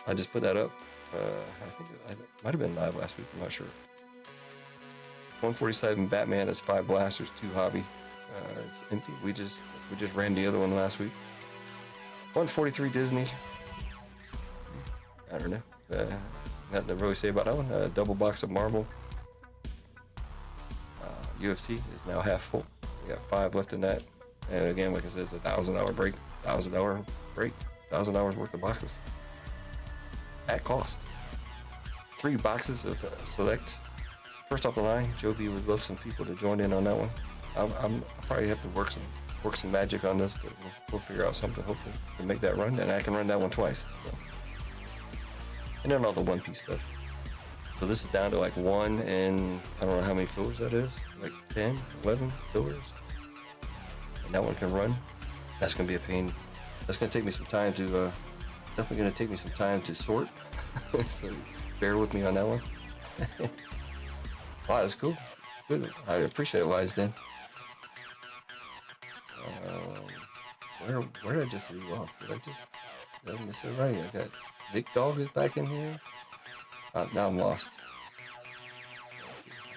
I just put that up. I think it might have been live last week. I'm not sure. 147 Batman is 5 blasters, 2 hobby. It's empty. We just ran the other one last week. 143 Disney. I don't know. Nothing to really say about that one. Double box of Marvel. UFC is now half full. We got 5 left in that. And again, like I said, it's a $1,000 break. $1,000 break. $1,000 worth of boxes. At cost. 3 boxes of select. First off the line, Joe B would love some people to join in on that one. I'll probably have to work some magic on this, but we'll figure out something. Hopefully, to make that run, and I can run that one twice. So. And then all the One Piece stuff. So this is down to like 1 and I don't know how many fillers that is. Like 10, 11 fillers. And that one can run. That's gonna be a pain. That's gonna take me some time to. Definitely gonna take me some time to sort. So bear with me on that one. Wow, that's cool. Good. I appreciate it, Wise Den. Where did I just leave off? Did I miss it right? I got Vic Dog is back in here. Now I'm lost.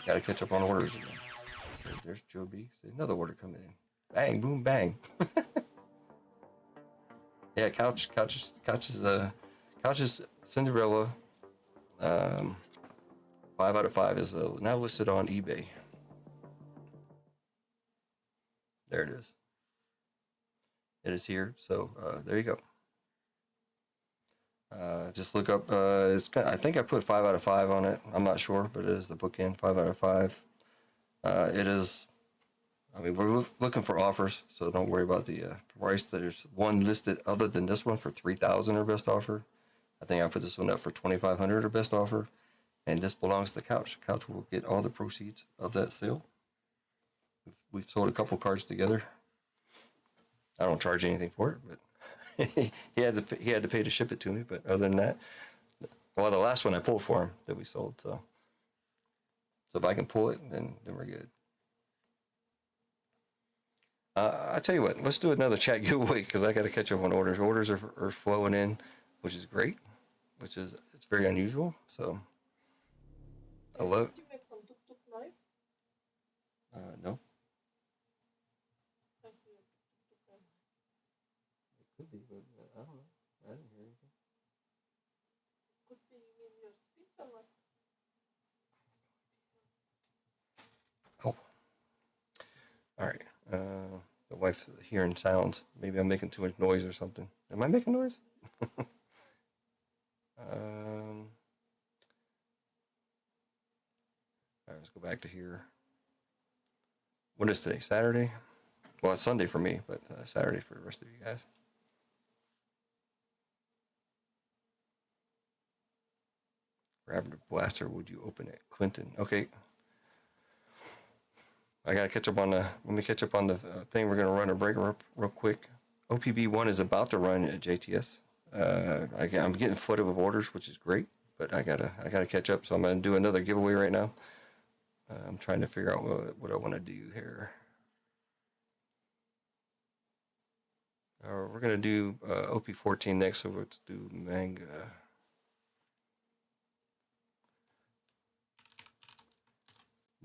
Gotta catch up on orders again. So there's Joe B. See, another order coming in. Bang, boom, bang. Yeah, couch is Cinderella. 5 out of 5 is now listed on eBay. There it is. It is here. So there you go. Just look up. I think I put 5 out of 5 on it. I'm not sure, but it is the bookend 5 out of 5. It is. I mean, we're looking for offers, so don't worry about the price. There's one listed other than this one for $3,000 or best offer. I think I put this one up for $2,500 or best offer, and this belongs to the couch. The couch will get all the proceeds of that sale. We've sold a couple cards together. I don't charge anything for it, but he had to pay to ship it to me. But other than that, well, the last one I pulled for him that we sold. So if I can pull it, then we're good. I tell you what, let's do another chat giveaway because I got to catch up on orders. Orders are flowing in, which is great, it's very unusual. So I love. Did you make some tuk tuk noise? No. I hear tuk tuk noise. It could be, but I don't know. I didn't hear anything. Could be you mean your speech or what? Oh. All right. The wife's hearing sounds. Maybe I'm making too much noise or something. Am I making noise? All right, let's go back to here. What is today? Saturday? Well, it's Sunday for me, but Saturday for the rest of you guys. Grab the blaster. Would you open it? Clinton. Okay. I gotta catch up on the. Let me catch up on the thing. We're gonna run a break real quick. OPB1 is about to run at JTS. I'm getting flooded with orders, which is great, but I gotta catch up. So I'm gonna do another giveaway right now. I'm trying to figure out what I want to do here. We're gonna do OP-14 next, so let's do manga.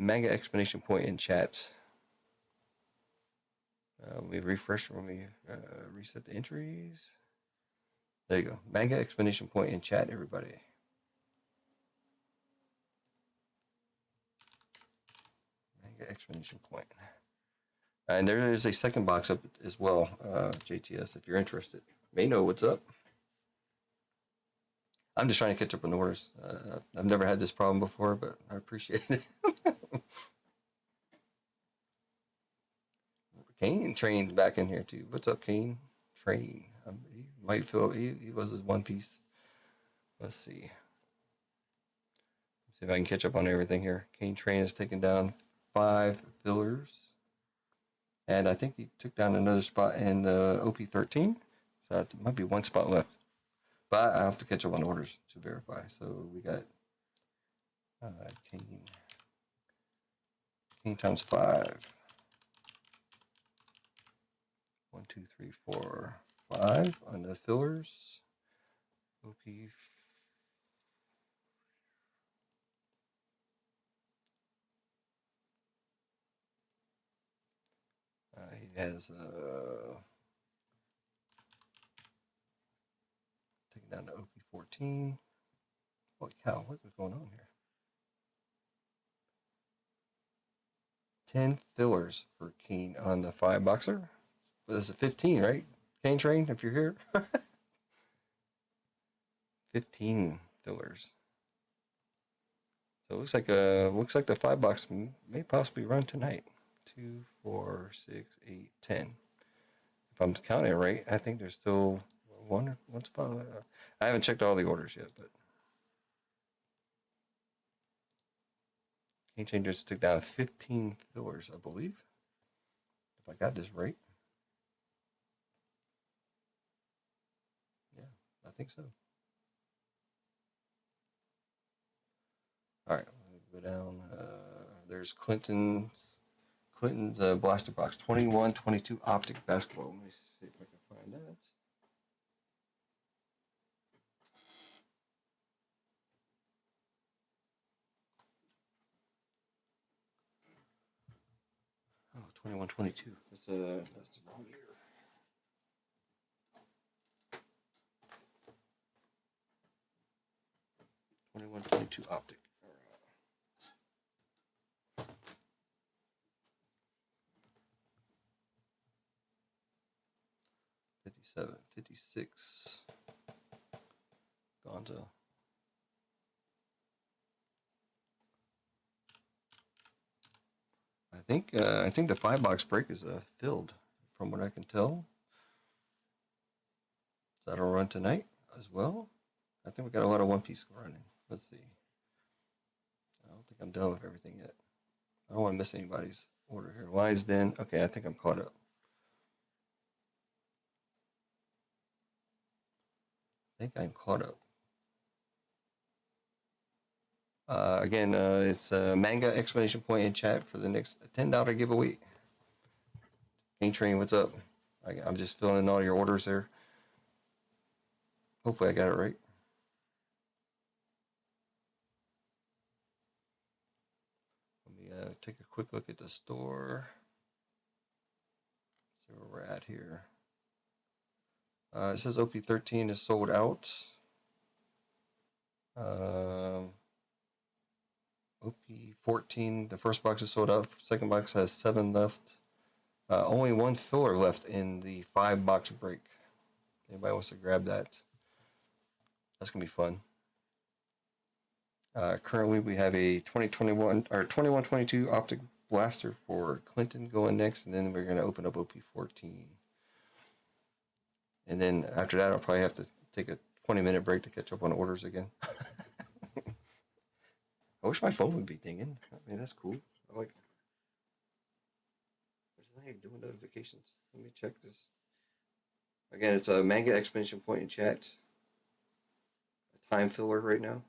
Manga explanation point in chats. We refresh when we reset the entries. There you go. Manga explanation point in chat, everybody. Manga explanation point. And there is a second box up as well, JTS, if you're interested. May know what's up. I'm just trying to catch up on orders. I've never had this problem before, but I appreciate it. Kane Train's back in here too. What's up, Kane? Train. He might feel he was his One Piece. Let's see. See if I can catch up on everything here. Kane Train is taking down 5 fillers. And I think he took down another spot in the OP-13. So that might be one spot left. But I have to catch up on orders to verify. So we got King times 5. 1, 2, 3, 4, 5 on the fillers. OP. He has taking down the OP-14. Holy cow, what is going on here? 10 fillers for Keen on the 5 boxer. But this is 15, right? Kane Train, if you're here. 15 fillers. So it looks like the 5 box may possibly run tonight. 2, 4, 6, 8, 10. If I'm counting it right, I think there's still one spot. I haven't checked all the orders yet, but Game Changers took down 15 fillers, I believe. If I got this right. Yeah, I think so. All right, go down. There's Clinton's blaster box 21-22 optic basketball. Let me see if I can find that. Oh, 21-22. That's the wrong year. 21-22 optic. 57, 56. Gonzo. I think the 5 box break is filled, from what I can tell. So that'll run tonight as well. I think we got a lot of One Piece running. Let's see. I don't think I'm done with everything yet. I don't want to miss anybody's order here. Wise Den. Okay, I think I'm caught up. I think I'm caught up. Again, it's manga exclamation point in chat for the next $10 giveaway. Game Train, what's up? I'm just filling in all your orders there. Hopefully I got it right. Let me take a quick look at the store. See where we're at here. It says OP-13 is sold out. OP-14, the first box is sold out. Second box has 7 left. Only 1 filler left in the 5 box break. Anybody wants to grab that? That's gonna be fun. Currently, we have a 2021 or 21-22 optic blaster for Clinton going next, and then we're gonna open up OP-14. And then after that, I'll probably have to take a 20-minute break to catch up on orders again. I wish my phone would be dinging. I mean, that's cool. I like. What's the name? Doing notifications. Let me check this. Again, it's a manga exclamation point in chat. A time filler right now.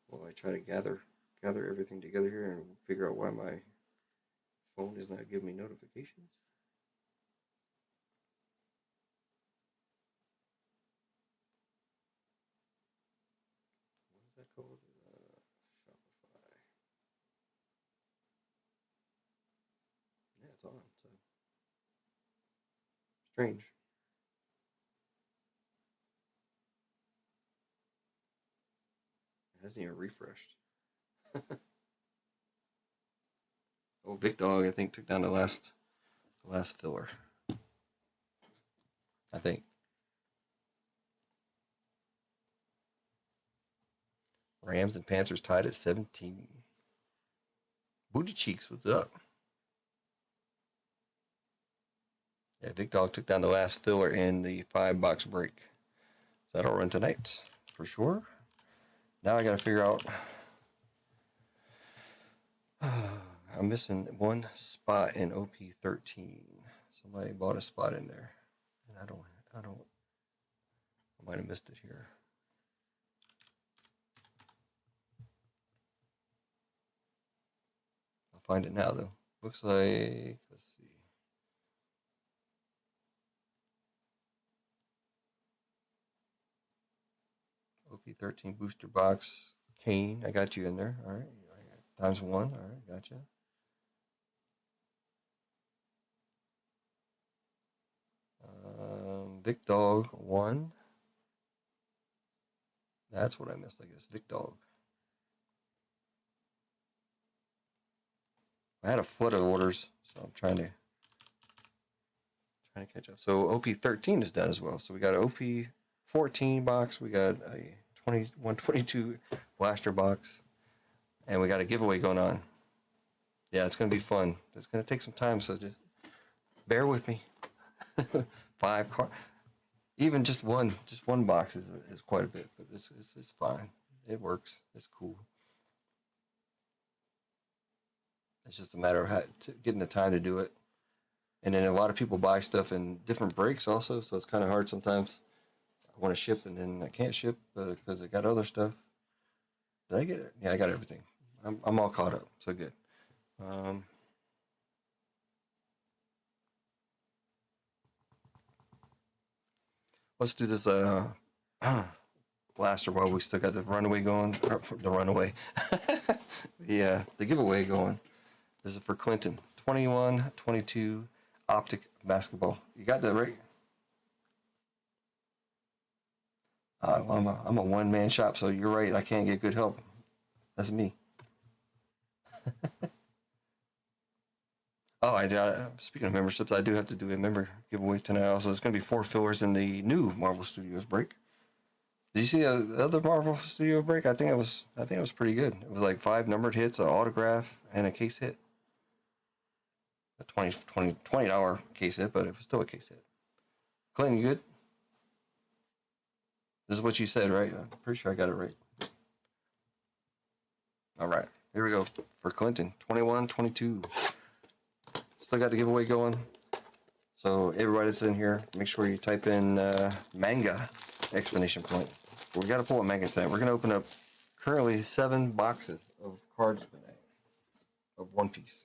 While I try to gather everything together here and figure out why my phone is not giving me notifications. What is that called? Shopify. Yeah, it's on. So strange. It hasn't even refreshed. Oh, Big Dog, I think, took down the last filler. I think. Rams and Panthers tied at 17. Booty Cheeks, what's up? Yeah, Big Dog took down the last filler in the 5 box break. So that'll run tonight, for sure. Now I gotta figure out. I'm missing 1 spot in OP-13. Somebody bought a spot in there, and I might have missed it here. I'll find it now though. Looks like, let's see. OP-13 booster box. Kane, I got you in there. All right. ×1. All right, gotcha. Vic Dog 1. That's what I missed, I guess. Vic Dog. I had a flood of orders, so I'm trying to catch up. So OP-13 is done as well. So we got an OP-14 box. We got a 122 blaster box, and we got a giveaway going on. Yeah, it's gonna be fun. It's gonna take some time, so just bear with me. 5 cards. Even just one box is quite a bit, but it's fine. It works. It's cool. It's just a matter of getting the time to do it. And then a lot of people buy stuff in different breaks also, so it's kind of hard sometimes. I want to ship and then I can't ship because I got other stuff. Did I get it? Yeah, I got everything. I'm all caught up, so good. Let's do this blaster while we still got the runaway going. The runaway. The giveaway going. This is for Clinton. 21-22 optic basketball. You got that right? I'm a one-man shop, so you're right. I can't get good help. That's me. Oh, speaking of memberships, I do have to do a member giveaway tonight. Also, it's going to be 4 fillers in the new Marvel Studios break. Did you see the other Marvel Studio break? I think it was pretty good. It was like 5 numbered hits, an autograph, and a case hit. A $20 case hit, but it was still a case hit. Clinton, you good? This is what you said, right? I'm pretty sure I got it right. All right, here we go for Clinton. 21-22. Still got the giveaway going. So everybody that's in here, make sure you type in manga exclamation point. We got to pull a manga tonight. We're going to open up currently 7 boxes of cards tonight of One Piece.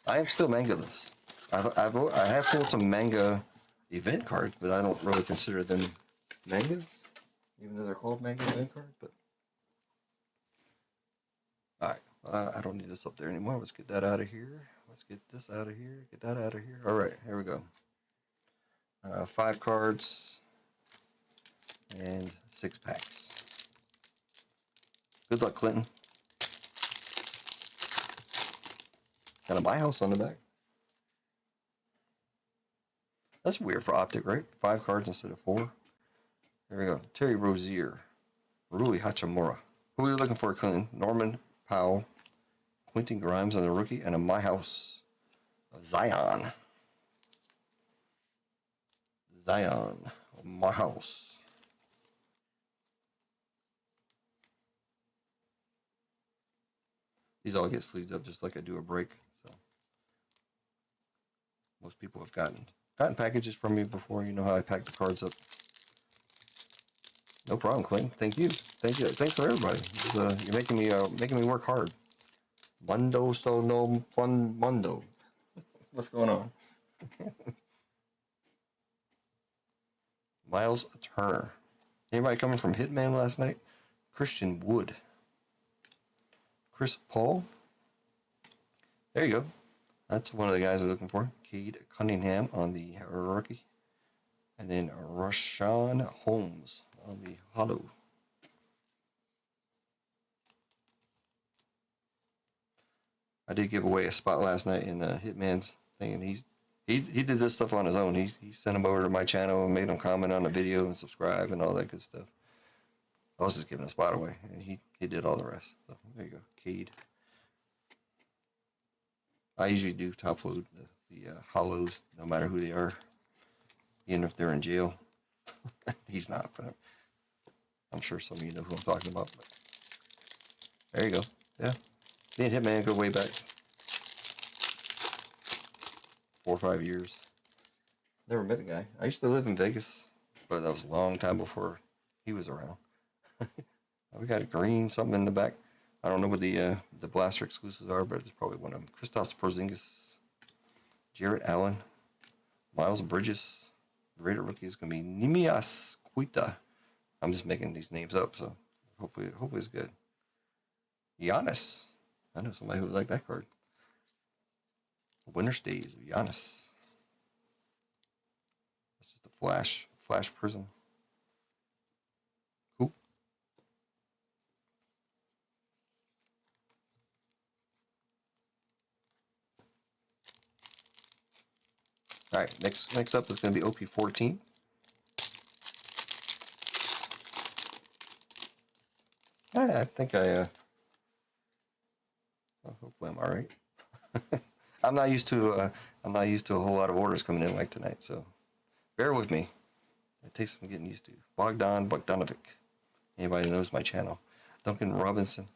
I am still manga-less. I have pulled some manga event cards, but I don't really consider them mangas, even though they're called manga event cards. But all right, I don't need this up there anymore. Let's get that out of here. Let's get this out of here. Get that out of here. All right, here we go. 5 cards and 6 packs. Good luck, Clinton. Got a My House on the back. That's weird for Optic, right? 5 cards instead of 4. Here we go. Terry Rozier. Rui Hachimura. Who are you looking for, Clinton? Norman Powell. Quentin Grimes on the rookie. And a My House. Zion. My House. These all get sleeved up just like I do a break. So most people have gotten packages from me before. You know how I pack the cards up. No problem, Clinton. Thank you. Thanks for everybody. You're making me work hard. Mundo so no fun mundo. What's going on? Miles Turner. Anybody coming from Hitman last night? Christian Wood. Chris Paul. There you go. That's one of the guys I'm looking for. Cade Cunningham on the rookie. And then Rashawn Holmes on the hollow. I did give away a spot last night in Hitman's thing, and he did this stuff on his own. He sent them over to my channel and made them comment on the video and subscribe and all that good stuff. I was just giving a spot away, and he did all the rest. So there you go, Cade. I usually do top load the hollows, no matter who they are, even if they're in jail. He's not, but I'm sure some of you know who I'm talking about. But there you go. Yeah, Me and Hitman go way back 4 or 5 years. Never met the guy. I used to live in Vegas, but that was a long time before he was around. We got a green something in the back. I don't know what the blaster exclusives are, but it's probably one of them. Christos Porzingis, Jarrett Allen, Miles Bridges. The Raider rookie is going to be Nimias Quita. I'm just making these names up, so hopefully it's good. Giannis. I know somebody who would like that card. Winner's Days of Giannis. That's just a flash prism. Cool. All right, next up is going to be OP-14. I think hopefully I'm all right. I'm not used to a whole lot of orders coming in like tonight, so bear with me. It takes some getting used to. Bogdanovic. Anybody knows my channel. Duncan Robinson.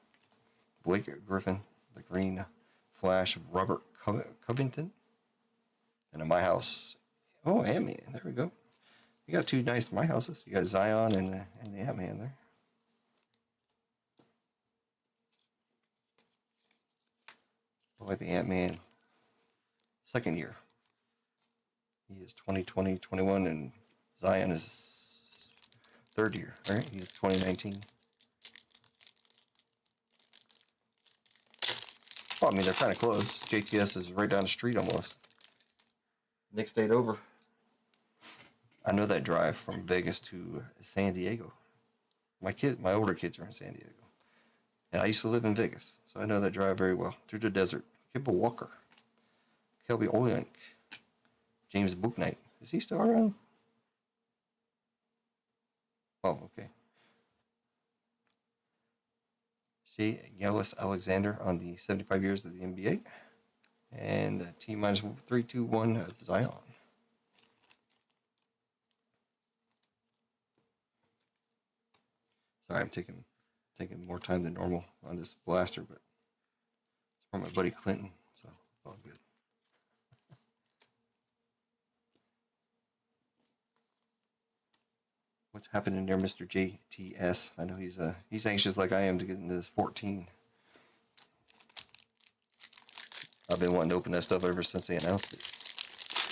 Blake Griffin. The Green Flash of Robert Covington. And in my house. Oh, Ant-Man. There we go. You got two nice my houses. You got Zion and the Ant-Man there. I like the Ant-Man second year. He is 2020, 21, and Zion is third year, right? He's 2019. Oh, I mean, they're kind of close. JTS is right down the street almost. Next state over. I know that drive from Vegas to San Diego. My older kids are in San Diego. And I used to live in Vegas, so I know that drive very well. Through the desert. Kimball Walker. Kelby Olynyk. James Bouknight. Is he still around? Oh, okay. Shea Gilgeous-Alexander on the 75 years of the NBA. And T-minus 3, 2, 1 of Zion. Sorry, I'm taking more time than normal on this blaster, but it's from my buddy Clinton, so it's all good. What's happening there, Mr. JTS? I know he's anxious like I am to get into this 14. I've been wanting to open that stuff ever since they announced it.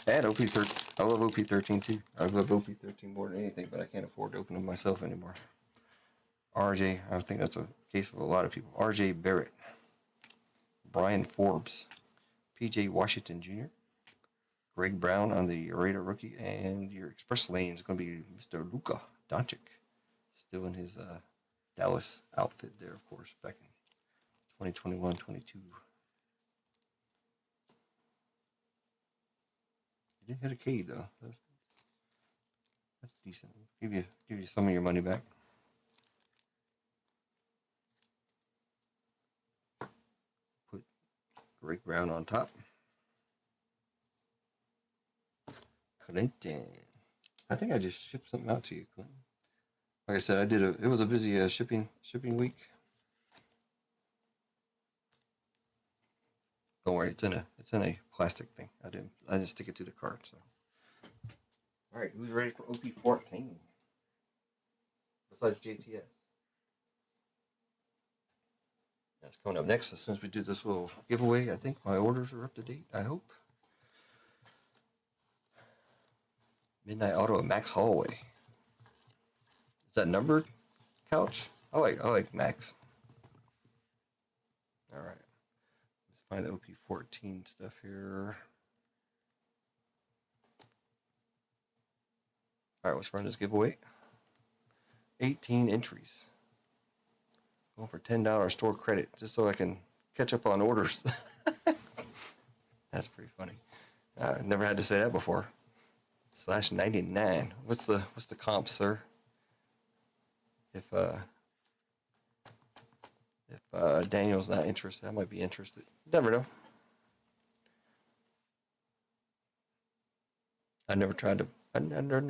And OP-13. I love OP-13 too. I love OP-13 more than anything, but I can't afford to open them myself anymore. RJ, I think that's a case of a lot of people. RJ Barrett. Brian Forbes. PJ Washington Jr. Greg Brown on the Raider rookie. And your express lane is going to be Mr. Luka Doncic. Still in his Dallas outfit there, of course, back in 2021-22. You didn't hit a K though. That's decent. Give you some of your money back. Put Greg Brown on top. Clinton. I think I just shipped something out to you, Clinton. Like I said, it was a busy shipping week. Don't worry, it's in a plastic thing. I didn't stick it to the card. So, all right, who's ready for OP-14? Besides JTS, that's coming up next. As soon as we do this little giveaway, I think my orders are up to date. I hope. Midnight Auto at Max Holloway. Is that numbered couch? I like Max. All right. Let's find the OP-14 stuff here. All right, let's run this giveaway. 18 entries. Going for $10 store credit just so I can catch up on orders. That's pretty funny. I never had to say that before. /99. What's the comp, sir? If Daniel's not interested, I might be interested. Never know. I never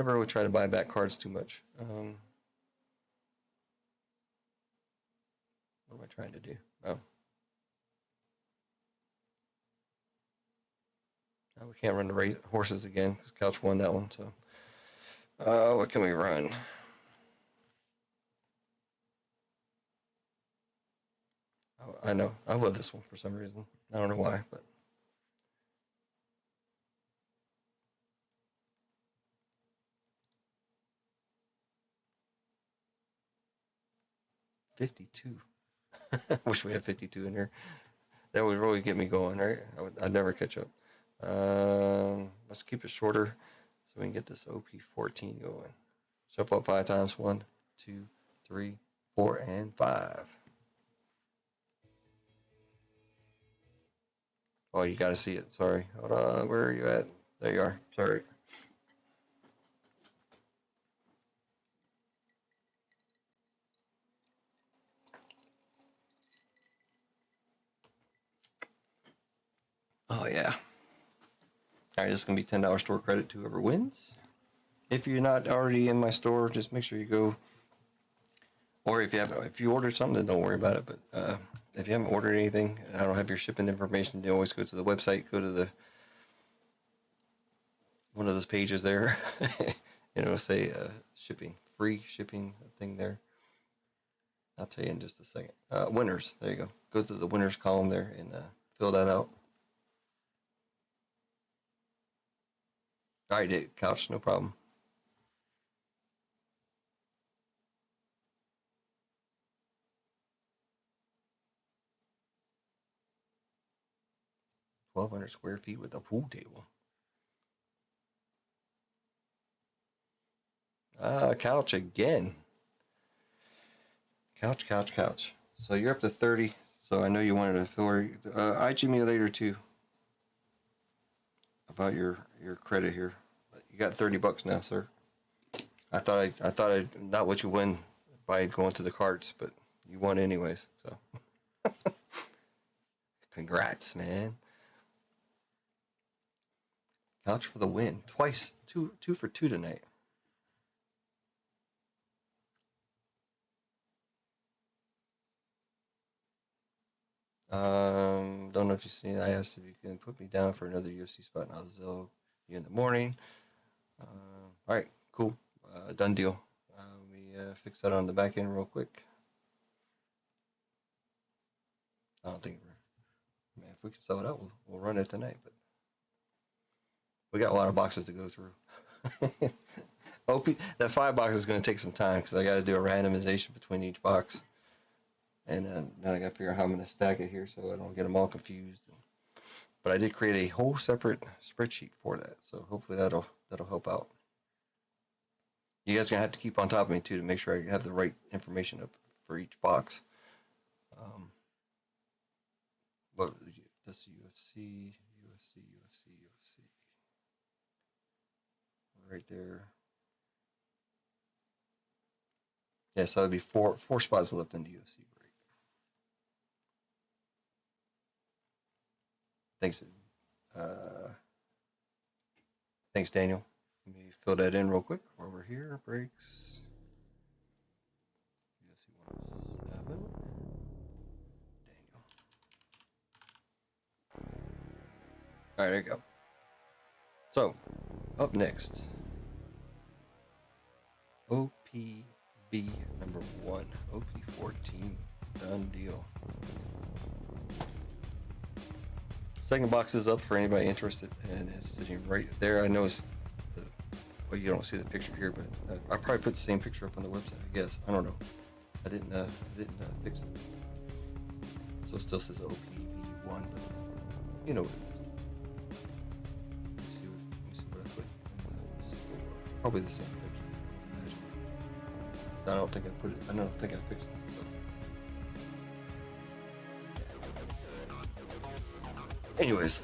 really tried to buy back cards too much. What am I trying to do? Oh. We can't run the race horses again because Couch won that one. So, what can we run? I know I love this one for some reason. I don't know why, but 52. Wish we had 52 in here. That would really get me going, right? I'd never catch up. Let's keep it shorter so we can get this OP-14 going. Shuffle up 5 times. 1, 2, 3, 4, and 5. Oh, you got to see it. Sorry. Hold on. Where are you at? There you are. Sorry. Oh, yeah. All right, this is going to be $10 store credit to whoever wins. If you're not already in my store, just make sure you go. Or if you ordered something, then don't worry about it. But if you haven't ordered anything, I don't have your shipping information. You always go to the website, go to the one of those pages there, and it'll say shipping, free shipping thing there. I'll tell you in just a second. Winners, there you go. Go to the winners column there and fill that out. All right, Couch, no problem. $1,200 square feet with a pool table. Couch again. Couch. So you're up to 30. So I know you wanted to fill her. IG me later too about your credit here. You got $30 now, sir. I thought I'd not let you win by going to the carts, but you won anyways. So congrats, man. Couch for the win. Twice. Two for 2 tonight. Don't know if you've seen. I asked if you can put me down for another UFC spot, and I'll Zell you in the morning. All right, cool. Done deal. Let me fix that on the back end real quick. I don't think man, if we can sell it out, we'll run it tonight. But we got a lot of boxes to go through. That 5 boxes is going to take some time because I got to do a randomization between each box. And then I got to figure out how I'm going to stack it here so I don't get them all confused. But I did create a whole separate spreadsheet for that, so hopefully that'll help out. You guys are going to have to keep on top of me too to make sure I have the right information up for each box. But that's UFC. Right there. Yeah, so that'd be four spots left in the UFC break. Thanks. Thanks, Daniel. Let me fill that in real quick while we're here. Breaks. UFC 107. Daniel. All right, there you go. So, up next, OPB number 1, OP-14, done deal. Second box is up for anybody interested, and it's sitting right there. I know it's well, you don't see the picture here, but I probably put the same picture up on the website. I guess I don't know. I didn't fix it, so it still says OPB1, but you know what it is. Let me see what I put. Probably the same picture. I don't think I fixed it. Anyways.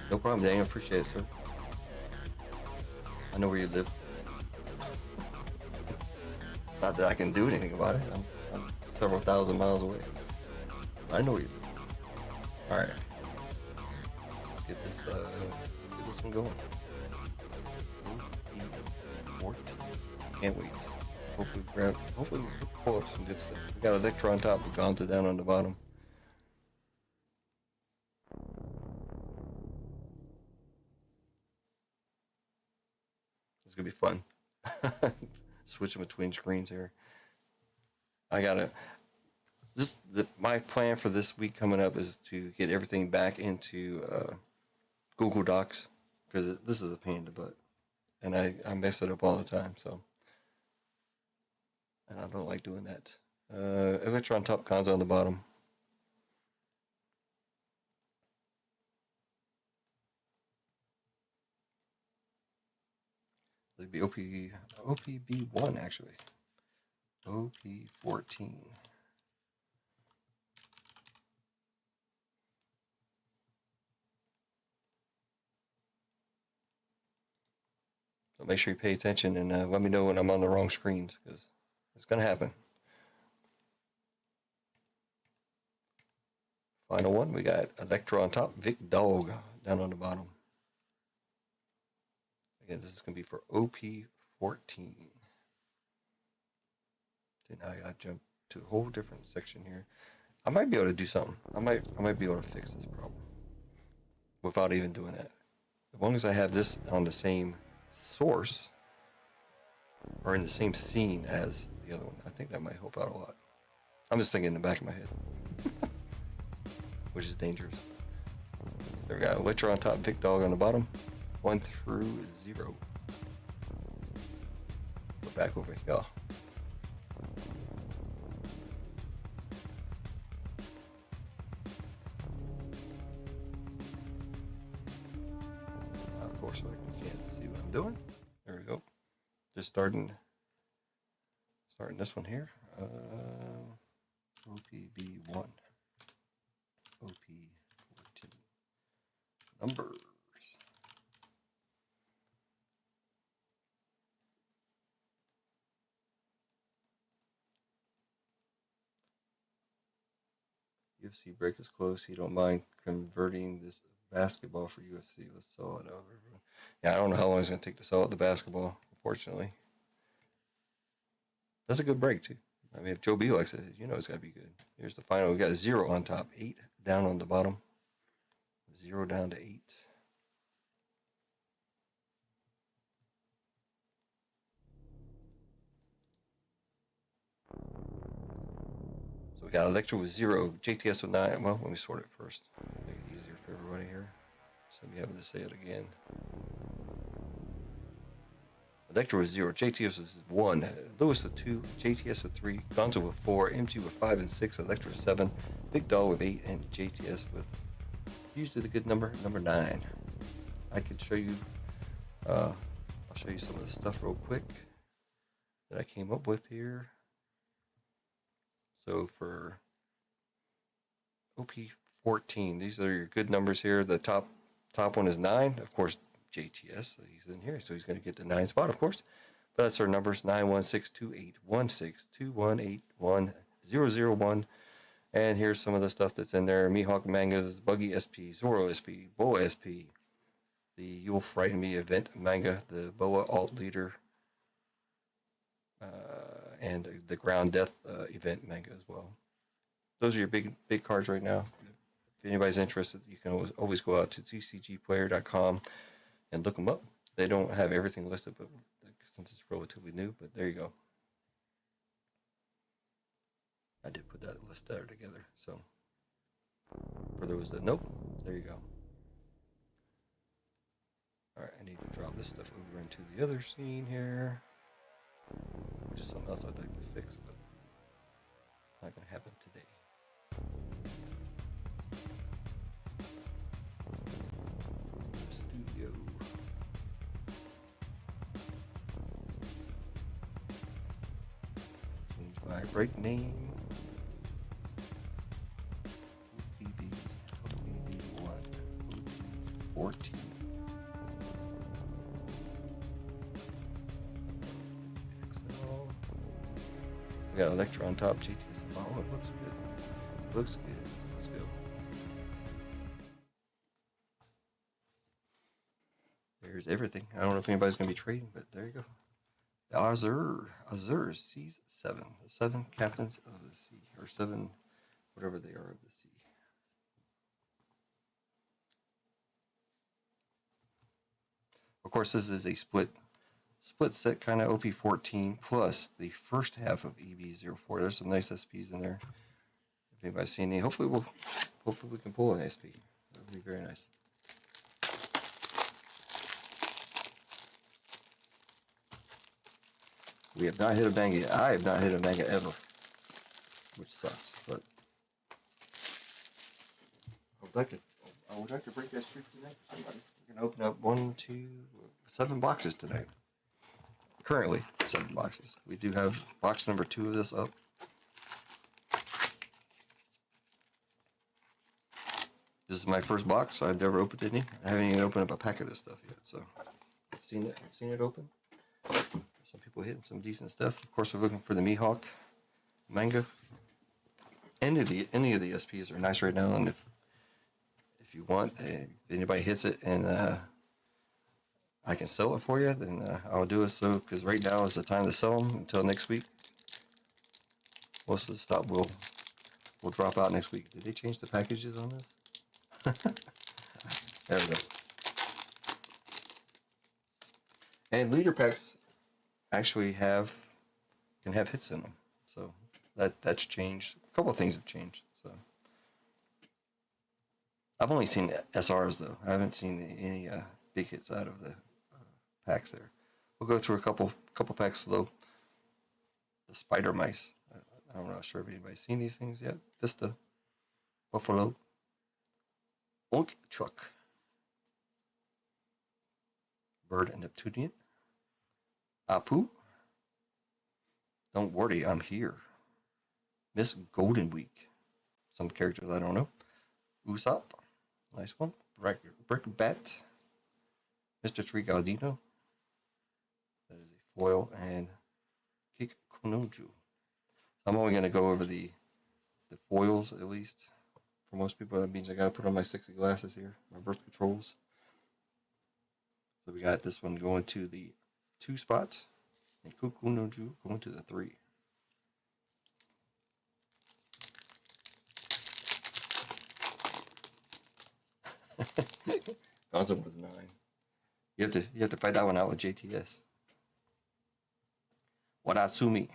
No problem, Daniel. Appreciate it, sir. I know where you live. Not that I can do anything about it. I'm several thousand miles away. I know where you live. Alright. Let's get this one going. 14. Can't wait. Hopefully we'll pull up some good stuff. We got Electro on top, Gonza down on the bottom. It's gonna be fun. Switching between screens here. I gotta. My plan for this week coming up is to get everything back into Google Docs because this is a pain in the butt, and I mess it up all the time. So, and I don't like doing that. Electron top, Gonza on the bottom. It'd be OPB1 actually. OP-14. So make sure you pay attention and let me know when I'm on the wrong screens because it's gonna happen. Final one, we got Electro on top, Vic Dog down on the bottom. Again, this is gonna be for OP-14. Then I gotta jump to a whole different section here. I might be able to do something. I might be able to fix this problem without even doing that. As long as I have this on the same source or in the same scene as the other one, I think that might help out a lot. I'm just thinking in the back of my head, which is dangerous. There we go. Electro on top, Vic Dog on the bottom. 1 through 0. Go back over here. Of course, I can't see what I'm doing. There we go. Just starting this one here. OPB1. OP-14. Numbers. UFC break is close. He don't mind converting this basketball for UFC. Let's saw it over. Yeah, I don't know how long it's going to take to sell out the basketball, unfortunately. That's a good break, too. I mean, if Joe B likes it, you know it's got to be good. Here's the final. We got 0 on top, 8 down on the bottom. 0 down to 8. So we got Electro with 0, JTS with 9. Well, let me sort it first. Make it easier for everybody here. So we having to say it again. Electro with 0, JTS with 1, Lewis with 2, JTS with 3, Gonzo with 4, MG with 5 and 6, Electro with 7, Big Doll with 8, and JTS with usually the good number 9. I could show you. I'll show you some of the stuff real quick that I came up with here. So for OP-14, these are your good numbers here. The top one is 9, of course. JTS, he's in here, so he's going to get the 9 spot, of course. But that's our numbers: 916281621811001. And here's some of the stuff that's in there: Mihawk mangas, Buggy SP, Zoro SP, Boa SP, the You'll Frighten Me event manga, the Boa alt leader, and the Ground Death event manga as well. Those are your big cards right now. If anybody's interested, you can always go out to tcgplayer.com and look them up. They don't have everything listed, but since it's relatively new, but there you go. I did put that list there together, so for those that know, there you go. All right, I need to drop this stuff over into the other scene here, which is something else I'd like to fix, but not gonna happen today. Studio. Change my break name. OPB1, OP-14. We got Electro on top, GTS on the bottom. Oh, it looks good. Looks good. Let's go. There's everything. I don't know if anybody's going to be trading, but there you go. Azure sees seven. The seven captains of the sea, or seven, whatever they are of the sea. Of course, this is a split set kind of OP-14 plus the first half of EB-04. There's some nice SPs in there. If anybody's seen any, hopefully we can pull an SP. That would be very nice. We have not hit a bang yet. I have not hit a manga ever, which sucks. But I would like to break that streak tonight for somebody. We're gonna open up 1, 2, 7 boxes tonight. Currently 7 boxes. We do have box number 2 of this up. This is my first box. I've never opened any. I haven't even opened up a pack of this stuff yet, so I've seen it open. Some people hitting some decent stuff. Of course, we're looking for the Mihawk manga. Any of the SPs are nice right now, and if you want, if anybody hits it and I can sell it for you, then I'll do it. So, because right now is the time to sell them until next week. Most of the stock will drop out next week. Did they change the packages on this? There we go. And leader packs actually can have hits in them, so that's changed. A couple of things have changed. So I've only seen SRs though. I haven't seen any big hits out of the packs there. We'll go through a couple packs though. The spider mice. I'm not sure if anybody's seen these things yet. Vista, Buffalo, Oink Truck, Bird and Neptunian, Apu, Don't Worry, I'm Here, Miss Golden Week, some characters I don't know, Usopp, nice one, Brick Bat, Mr. Trigaldino, that is a foil, and Kik Konoju. I'm only going to go over the foils at least. For most people, that means I got to put on my sexy glasses here, my birth controls. So we got this one going to the 2 spots, and Kukunoju going to the 3. Gonzo was 9. You have to fight that one out with JTS. Wadatsumi.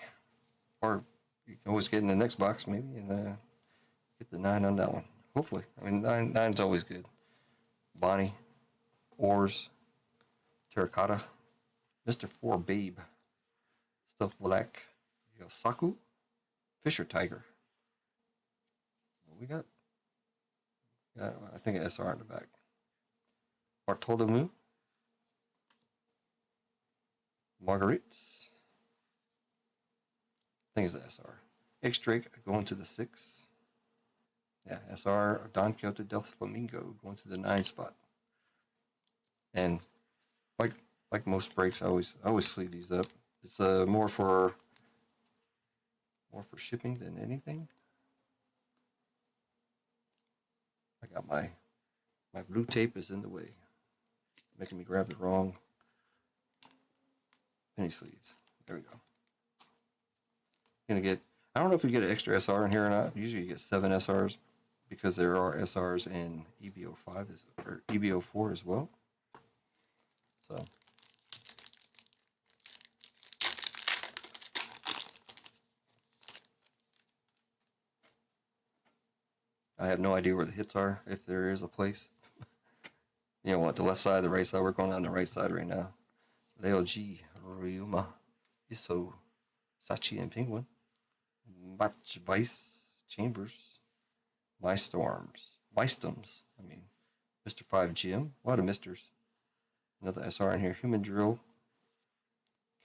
Or you can always get in the next box maybe and get the 9 on that one. Hopefully. I mean, 9's always good. Bonnie, Oars, Terracotta, Mr. 4 Babe, Stuffed Black, you got Saku, Fisher Tiger. What we got? Yeah, I think an SR in the back. Bartolomeu, Marguerites. I think it's the SR. X-Drake going to the 6. Yeah, SR Don Quixote del Flamingo going to the 9 spot. And like most breaks, I always sleeve these up. It's more for shipping than anything. I got my blue tape is in the way, making me grab the wrong penny sleeves. There we go. Gonna get. I don't know if you get an extra SR in here or not. Usually you get 7 SRs because there are SRs in EB-05 or EB-04 as well. So. I have no idea where the hits are, if there is a place. You know what, the left side, the right side, we're going on the right side right now. Leo G, Ryuma, Iso, Sachi and Penguin, Match Vice, Chambers, My Storms, Mr. 5 Jim, a lot of misters. Another SR in here, Human Drill,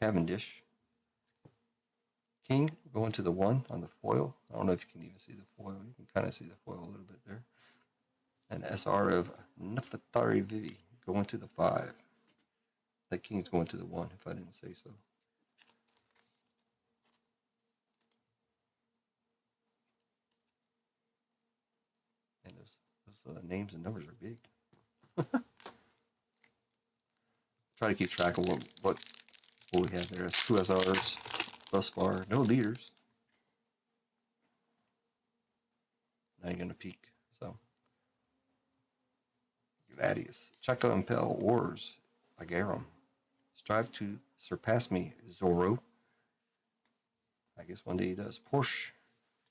Cavendish, King going to the 1 on the foil. I don't know if you can even see the foil. You can kind of see the foil a little bit there. And SR of Nefertari Vivi going to the 5. That King's going to the 1 if I didn't say so. And those names and numbers are big. Try to keep track of what what we have there. It's 2 SRs thus far. No leaders. Now you're going to peek. So, Gladius. Chaka and Pel. Wars. Agarum. Strive to surpass me, Zorro. I guess one day he does. Porsche.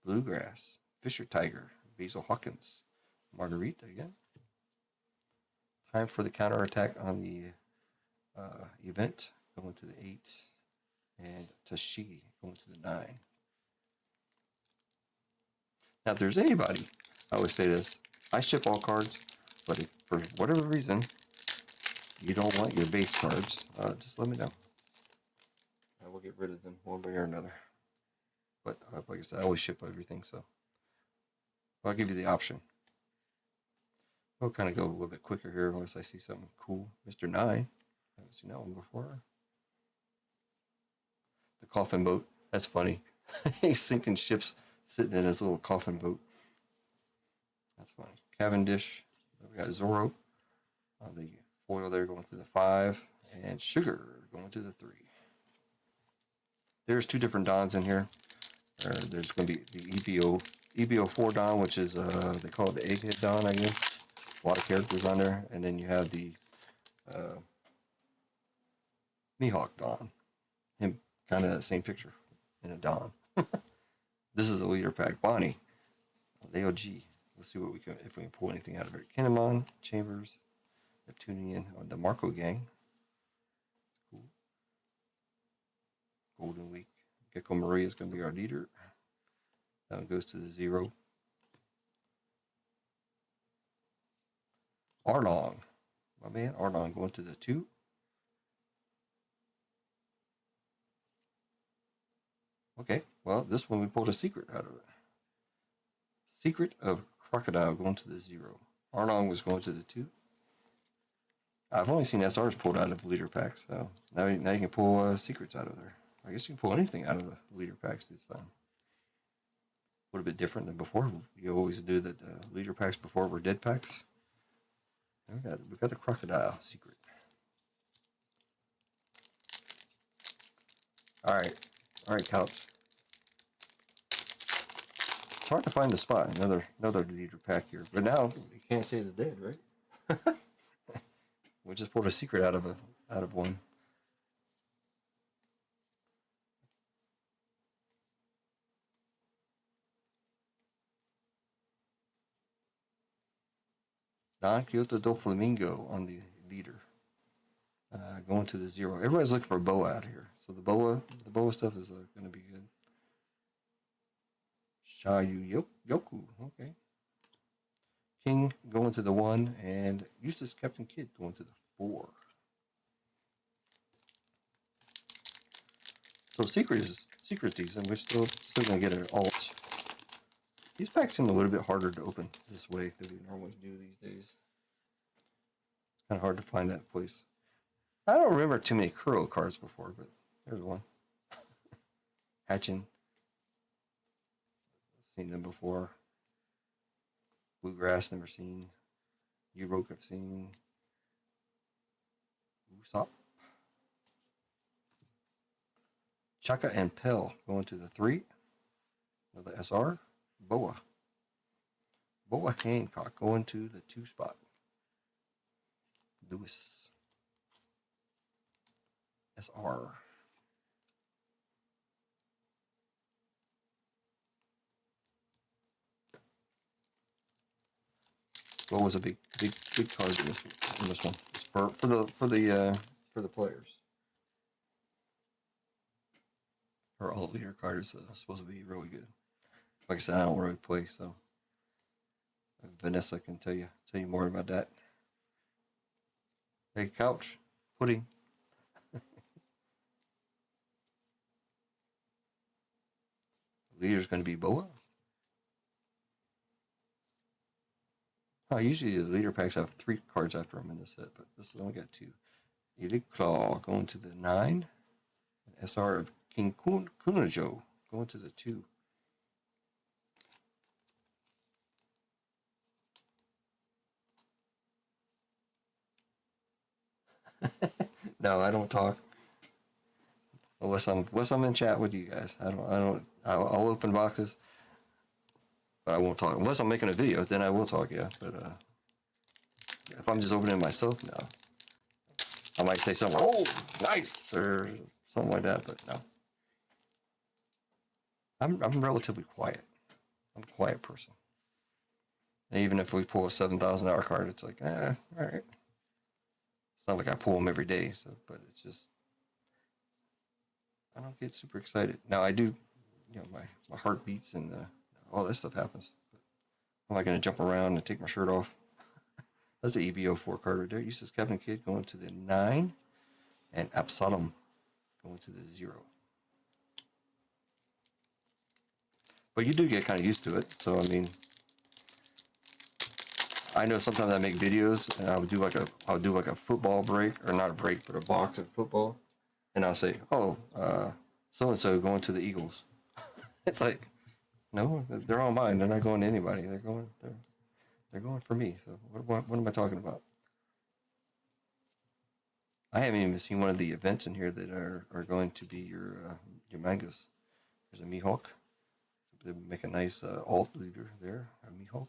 Bluegrass. Fisher Tiger. Basil Hawkins. Marguerite again. Time for the counterattack on the event. Going to the 8. And Tashigi going to the 9. Now, if there's anybody, I always say this. I ship all cards, but if for whatever reason you don't want your base cards, just let me know. I will get rid of them one way or another. But like I said, I always ship everything, so I'll give you the option. I'll kind of go a little bit quicker here unless I see something cool. Mr. 9. I haven't seen that one before. The coffin boat. That's funny. He's sinking ships sitting in his little coffin boat. That's funny. Cavendish. We got Zorro on the foil there going to the 5. And Sugar going to the 3. There's 2 different Dons in here. There's going to be the EBO4 Don, which is, they call it the Egghead Don, I guess. A lot of characters on there. And then you have the Mihawk Don. Him kind of that same picture in a Don. This is a leader pack. Bonnie. The OG. Let's see what we can, if we can pull anything out of it. Kinemon, Chambers. They're tuning in on the Marco gang. That's cool. Golden Week. Gecko Marie is going to be our leader. That one goes to the 0. Arlong. My man, Arlong going to the 2. Okay, well, this one we pulled a secret out of it. Secret of Crocodile going to the 0. Arlong was going to the 2. I've only seen SRs pulled out of leader packs, so now you can pull secrets out of there. I guess you can pull anything out of the leader packs this time. A little bit different than before. You always do that leader packs before were dead packs. We got the Crocodile secret. All right, Couch. It's hard to find the spot. Another leader pack here, but now you can't say it's dead, right? We just pulled a secret out of one. Don Kyoto do Flamingo on the leader. Going to the 0. Everybody's looking for Boa out here. So the Boa stuff is going to be good. Shayu Yoku. Okay. King going to the 1. And Eustace Captain Kidd going to the 4. So secret thieves, and we're still going to get an alt. These packs seem a little bit harder to open this way than we normally do these days. It's kind of hard to find that place. I don't remember too many Kuro cards before, but there's one. Hatchin. Seen them before. Bluegrass, never seen. Urok, I've seen. Usopp. Chaka and Pel going to the 3. Another SR. Boa Hancock going to the 2 spot. Lewis. SR. What was a big card in this one? It's for the players. Her alt leader card is supposed to be really good. Like I said, I don't really play, so Vanessa can tell you more about that. Hey, Couch, pudding. The leader's going to be Boa. Usually the leader packs have 3 cards after them in this set, but this has only got 2. Elite Claw going to the 9. An SR of King Kunojo going to the 2. No, I don't talk. Unless I'm in chat with you guys. I'll open boxes, but I won't talk. Unless I'm making a video, then I will talk, yeah. But if I'm just opening myself, no. I might say something, oh, nice, or something like that, but no. I'm relatively quiet. I'm a quiet person. And even if we pull a $7,000 card, it's like, all right. It's not like I pull them every day, so, but it's just, I don't get super excited. Now I do, my heart beats and all that stuff happens. Am I going to jump around and take my shirt off? That's the EBO4 card right there. Uses Captain Kidd going to the 9, and Absalom going to the 0. But you do get kind of used to it. So I mean, I know sometimes I make videos and I'll do like a football break, or not a break, but a box of football, and I'll say, oh, so and so going to the Eagles. It's like, no, they're all mine. They're not going to anybody. They're going for me. So what am I talking about? I haven't even seen one of the events in here that are going to be your mangas. There's a Mihawk. They make a nice alt leader there, a Mihawk.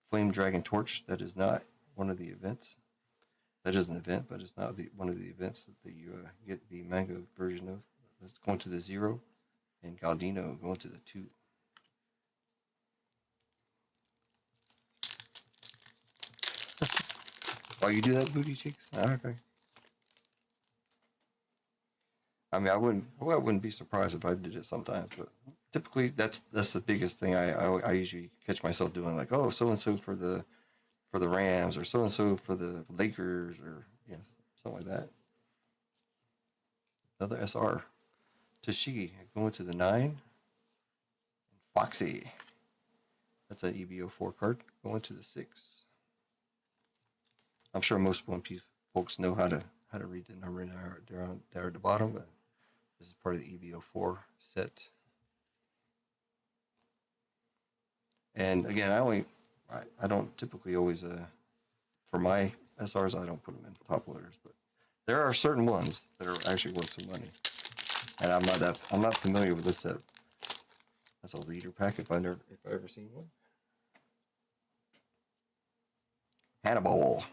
Flame Dragon Torch. That is not one of the events. That is an event, but it's not one of the events that you get the manga version of. That's going to the 0, and Galdino going to the 2. Oh, you do that, booty cheeks? Okay. I mean, I wouldn't be surprised if I did it sometimes, but typically that's the biggest thing I usually catch myself doing, like, oh, so and so for the Rams, or so and so for the Lakers, or something like that. Another SR. Tashigi going to the 9. Foxy. That's an EBO4 card going to the 6. I'm sure most One Piece folks know how to read the number there at the bottom, but this is part of the EBO4 set. And again, I don't typically always for my SRs, I don't put them in top loaders, but there are certain ones that are actually worth some money, and I'm not familiar with this set. That's a leader pack if I've ever seen one. Hannibal.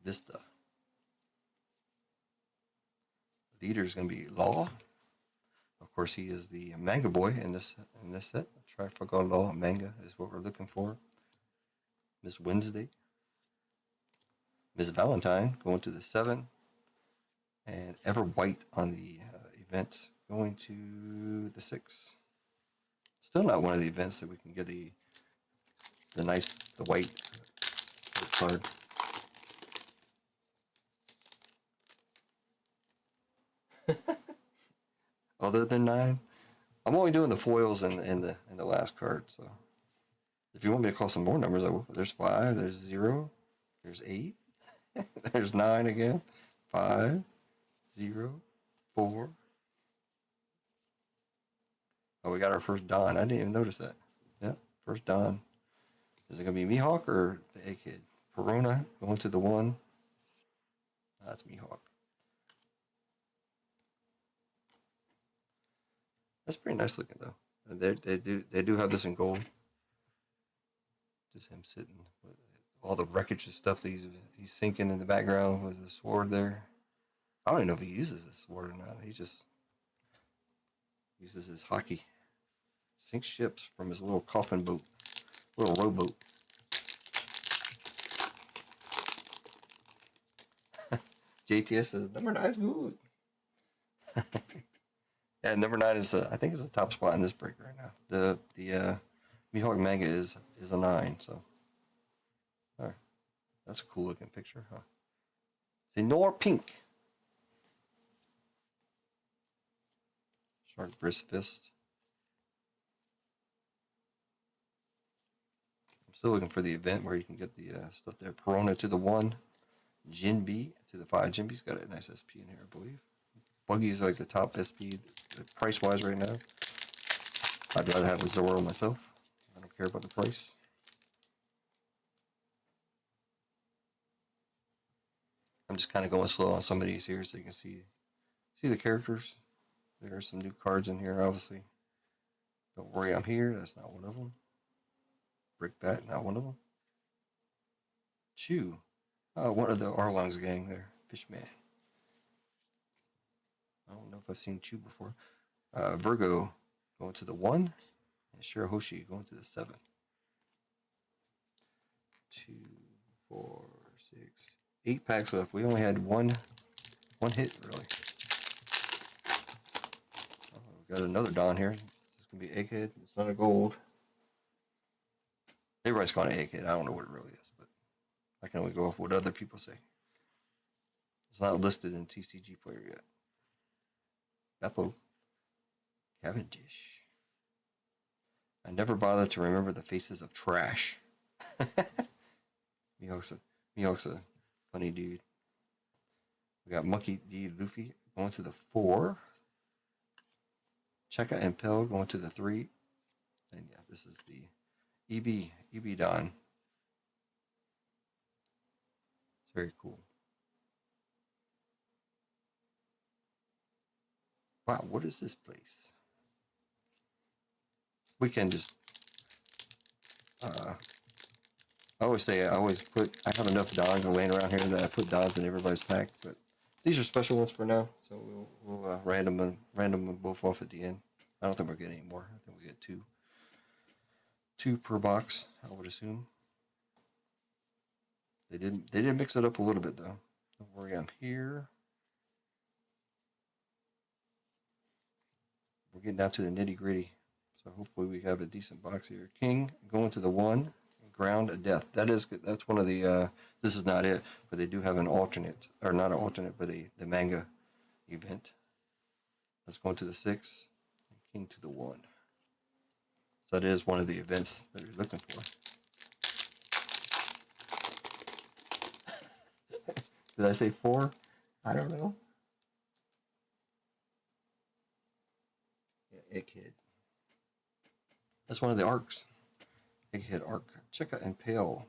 Vista. Leader is going to be Law. Of course, he is the manga boy in this set. Trafalgar Law manga is what we're looking for. Miss Wednesday. Miss Valentine going to the 7. And Ever White on the event going to the 6. Still not one of the events that we can get the white card. Other than 9, I'm only doing the foils and the last card. So if you want me to call some more numbers, I will. There's 5. There's 0. There's 8. There's 9 again. 5, 0, 4. Oh, we got our first Don. I didn't even notice that. Yeah, first Don. Is it gonna be Mihawk or the A-Kid? Perona going to the 1. That's Mihawk. That's pretty nice looking though. They do have this in gold. Just him sitting with all the wreckage and stuff that he's sinking in the background with the sword there. I don't even know if he uses this sword or not. He just uses his hockey. Sinks ships from his little coffin boat, little rowboat. JTS says number 9 is good. Yeah, number 9 is I think is the top spot in this break right now. The Mihawk manga is a 9, so all right. That's a cool looking picture, huh? See, Nor Pink. Shark Brisk Fist. I'm still looking for the event where you can get the stuff there. Perona to the 1. Jinbe to the 5. Jinbe's got a nice SP in here, I believe. Buggy's like the top SP price wise right now. I'd rather have the Zoro myself. I don't care about the price. I'm just kind of going slow on some of these here so you can see the characters. There are some new cards in here, obviously. Don't worry, I'm here. That's not one of them. Brickbat, not one of them. Chew. One of the Arlong's gang there. Fishman. I don't know if I've seen Chew before. Virgo going to the 1. And Shirahoshi going to the 7. 2, 4, 6, 8 packs left. We only had one hit, really. We got another Don here. This is going to be Egghead. It's not a gold. Everybody's calling it Egghead. I don't know what it really is, but I can only go off what other people say. It's not listed in TCG Player yet. Beppo. Cavendish. I never bothered to remember the faces of trash. Mihawk's a funny dude. We got Monkey D. Luffy going to the 4. Cheka and Pell going to the 3. And yeah, this is the EB Don. It's very cool. Wow, what is this place? We can just I always say I have enough Dons laying around here that I put Dons in everybody's pack, but these are special ones for now, so we'll random them both off at the end. I don't think we'll get any more. I think we get two per box, I would assume. They did mix it up a little bit though. Don't worry, I'm here. We're getting down to the nitty gritty, so hopefully we have a decent box here. King going to the 1. Ground of Death. That's one of the. This is not it, but they do have an alternate, or not an alternate, but the manga event. Let's go into the 6. King to the 1. So that is one of the events that you're looking for. Did I say 4? I don't know. Yeah, Egghead. That's one of the arcs. Egghead arc. Cheka and Pale.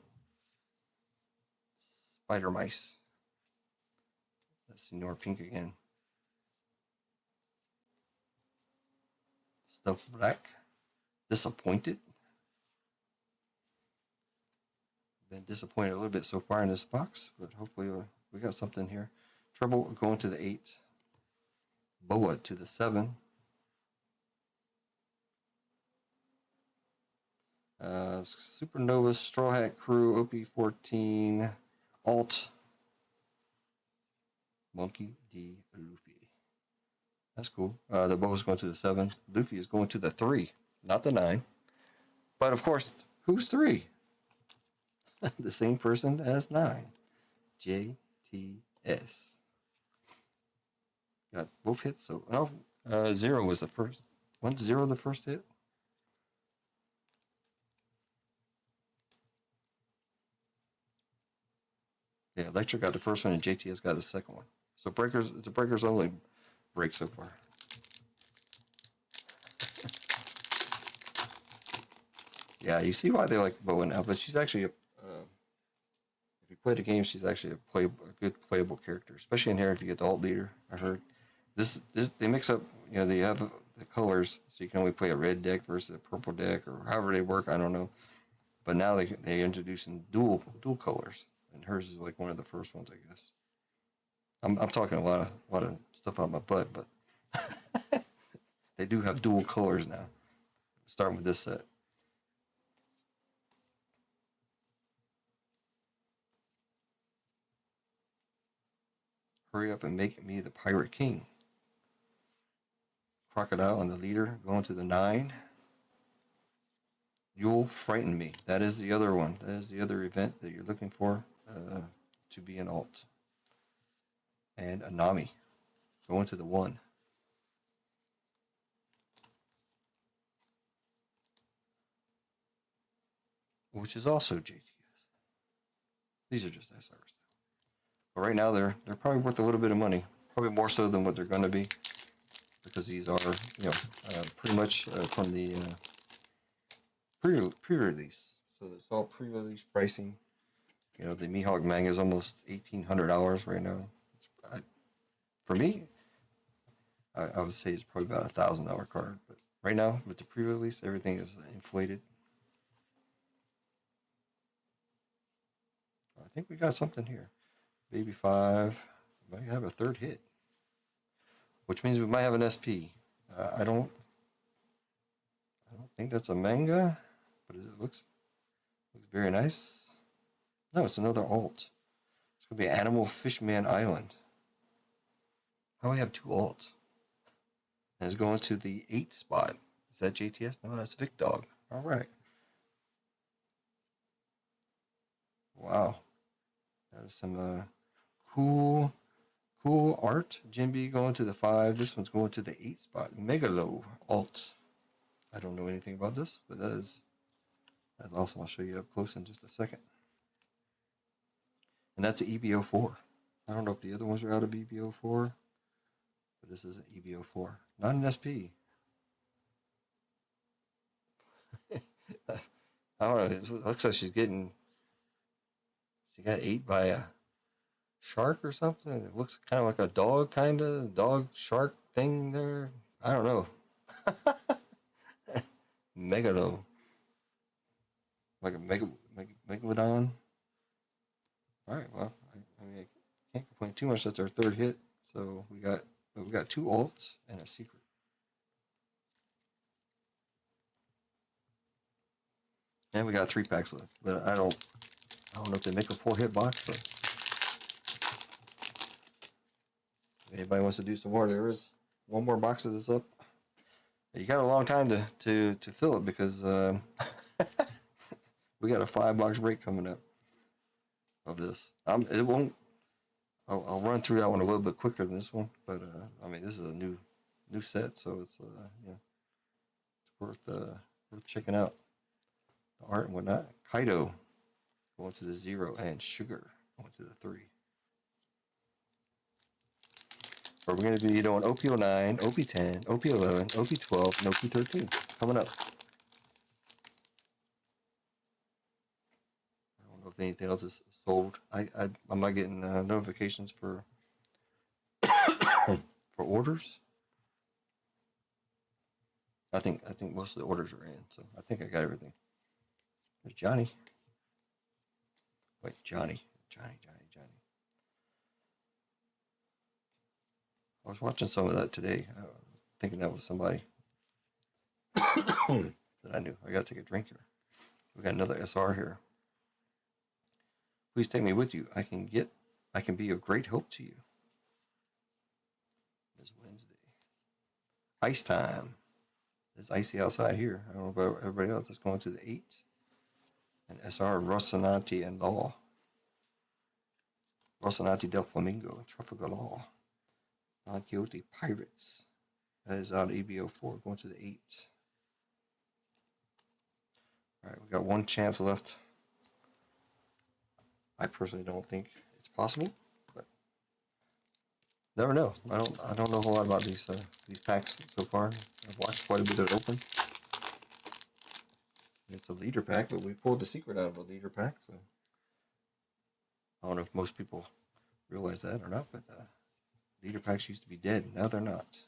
Spider Mice. That's Senor Pink again. Stuff Black. Disappointed. Been disappointed a little bit so far in this box, but hopefully we got something here. Trouble going to the 8. Boa to the 7. Supernova, Straw Hat Crew, OP-14, Alt, Monkey D. Luffy. That's cool. The Boa's going to the 7. Luffy is going to the 3, not the 9. But of course, who's 3? The same person as 9. JTS. Got both hits. So 0 was the first. Wasn't 0 the first hit? Yeah, Electric got the first one and JTS got the second one. So it's a breakers only break so far. Yeah, you see why they like Boa now, but she's actually if you play the game, she's actually a good playable character, especially in here if you get the alt leader. I heard this they mix up, they have the colors, so you can only play a red deck versus a purple deck or however they work. I don't know, but now they introducing dual colors. And hers is like one of the first ones, I guess. I'm talking a lot of stuff out my butt, but they do have dual colors now. Starting with this set. Hurry up and make me the Pirate King. Crocodile and the leader going to the 9. You'll frighten me. That is the other one. That is the other event that you're looking for to be an alt. And Anami going to the 1. Which is also JTS. These are just SRs. But right now they're probably worth a little bit of money. Probably more so than what they're going to be. Because these are, pretty much from the pre-release. So it's all pre-release pricing. You know, the Mihawk manga is almost $1,800 right now. For me, I would say it's probably about $1,000 card. But right now, with the pre-release, everything is inflated. I think we got something here. Baby 5 might have a third hit, which means we might have an SP. I don't think that's a manga, but it looks very nice. No, it's another alt. It's gonna be Animal Fishman Island. How do we have two alts? And it's going to the 8 spot. Is that JTS? No, that's Vic Dog. All right. Wow. That is some cool art. Jinbi going to the 5. This one's going to the 8 spot. Megalo alt. I don't know anything about this, but that's awesome. I'll show you up close in just a second. And that's an EBO4. I don't know if the other ones are out of EBO4, but this is an EBO4. Not an SP. I don't know. It looks like she got ate by a shark or something. It looks kind of like a dog shark thing there. I don't know. Megalo. Like a megalodon. Alright, well, I mean, I can't complain too much. That's our third hit. So we got 2 alts and a secret. And we got 3 packs left. But I don't know if they make a 4-hit box, but if anybody wants to do some more, there is one more box of this up. You got a long time to fill it because we got a 5-box break coming up of this. It won't. I'll run through that one a little bit quicker than this one, but I mean this is a new set, so it's it's worth checking out the art and whatnot. Kaido going to the 0 and Sugar going to the 3. We're going to be doing OP-09, OP-10, OP-11, OP-12, and OP-13 coming up. I don't know if anything else is sold. I'm not getting notifications for for orders. I think most of the orders are in, so I think I got everything. There's Johnny. Wait, Johnny. I was watching some of that today, thinking that was somebody that I knew. I gotta take a drink here. We got another SR here. Please take me with you. I can be of great help to you. It's Wednesday. Ice time. It's icy outside here. I don't know about everybody else. It's going to the 8. And SR Rocinante and Law. Rocinante del Flamingo. Trafalgar Law. Don Quixote Pirates. That is out of EBO4 going to the 8. Alright, we got one chance left. I personally don't think it's possible, but never know. I don't know a whole lot about these packs so far. I've watched quite a bit of it open. It's a leader pack, but we pulled the secret out of a leader pack, so I don't know if most people realize that or not, but leader packs used to be dead. Now they're not.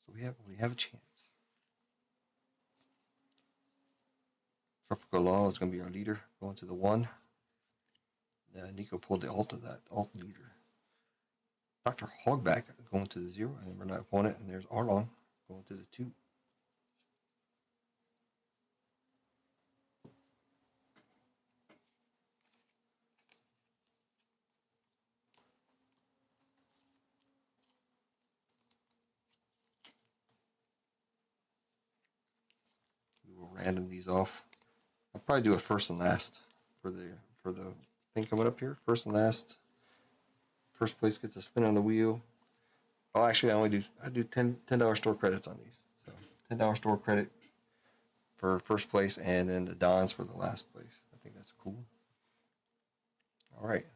So we have a chance. Tropical Law is going to be our leader, going to the 1. Nico pulled the alt of that, alt leader. Dr. Hogback going to the 0, and we're not opponent, and there's Arlong going to the 2. We will random these off. I'll probably do a first and last for the thing coming up here. First and last. First place gets a spin on the wheel. Oh, actually, I do $10 store credits on these. So $10 store credit for first place, and then the Dons for the last place. I think that's cool. All right,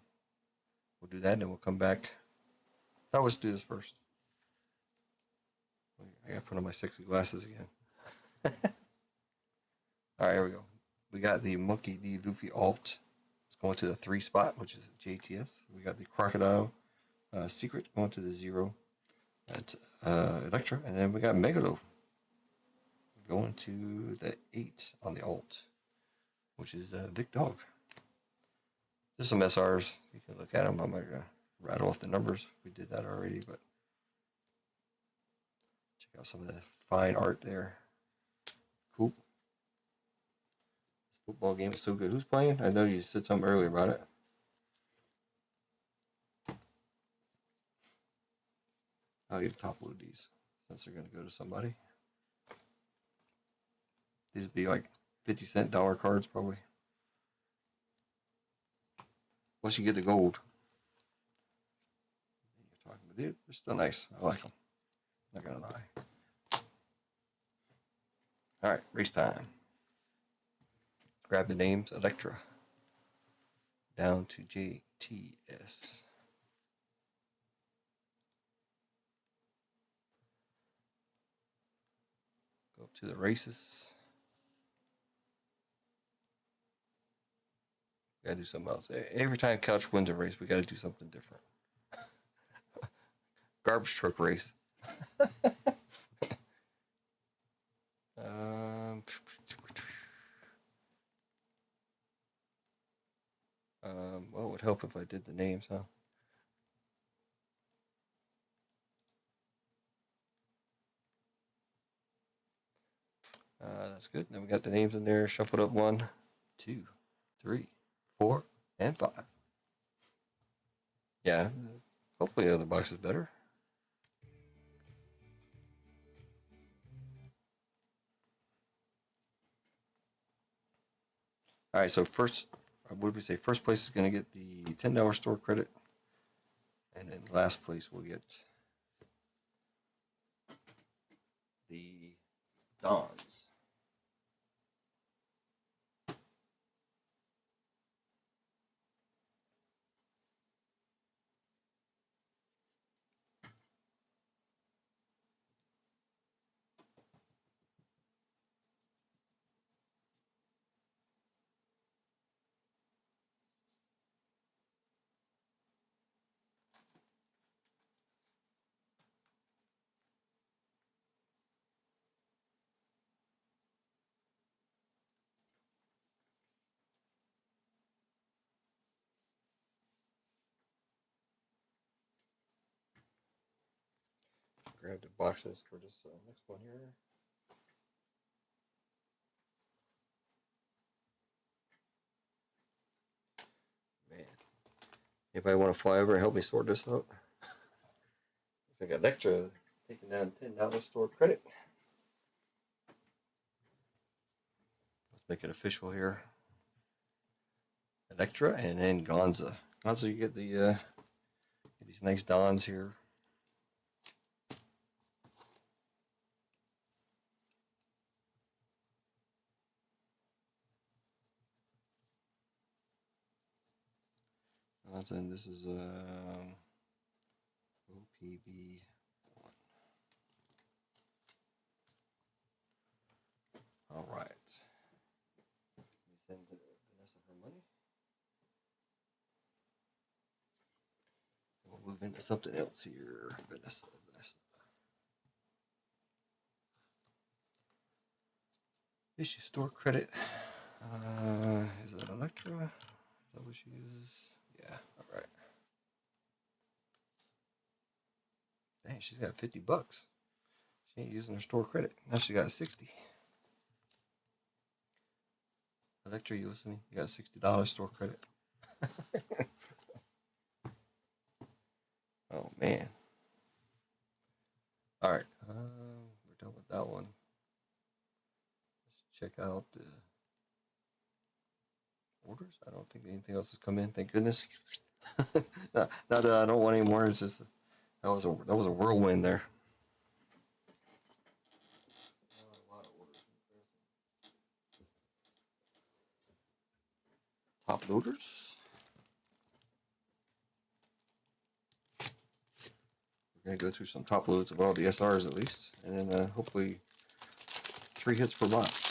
we'll do that, and then we'll come back. Now let's do this first. I gotta put on my sexy glasses again. All right, here we go. We got the Monkey D. Luffy alt going to the 3 spot, which is JTS. We got the Crocodile Secret going to the 0 at Electra, and then we got Megalo going to the 8 on the alt, which is Vic Dog. Just some SRs. You can look at them. I'm not going to rattle off the numbers. We did that already, but check out some of the fine art there. Cool. This football game is so good. Who's playing? I know you said something earlier about it. I'll even top load these since they're going to go to somebody. These would be like 50-cent dollar cards probably. Once you get the gold. You're talking about it. They're still nice. I like them. Not gonna lie. All right, race time. Grab the names. Electra. Down to JTS. Go up to the races. Gotta do something else. Every time Couch wins a race, we gotta do something different. Garbage truck race. Well, it would help if I did the names, huh? That's good. Then we got the names in there. Shuffled up 1, 2, 3, 4, and 5. Yeah, hopefully the other box is better. All right, so first, what did we say? First place is going to get the $10 store credit, and then last place will get the Dons. Grab the boxes for this next one here. Man, anybody want to fly over and help me sort this out? I got Electra taking down $10 store credit. Let's make it official here. Electra and then Gonza. Gonza, you get the get these nice Dons here. And this is OP-14. All right. Let me send Vanessa her money. We'll move into something else here. Vanessa. Issue store credit. Is it Electra? Is that what she uses? Yeah, all right. Dang, she's got $50. She ain't using her store credit. Now she got 60. Electra, you listening? You got $60 store credit. Oh man. All right, we're done with that one. Let's check out the orders. I don't think anything else has come in. Thank goodness. Not that I don't want any more. It's just that was a whirlwind there. A lot of orders. Top loaders. We're gonna go through some top loads of all the SRs at least, and then hopefully 3 hits per box.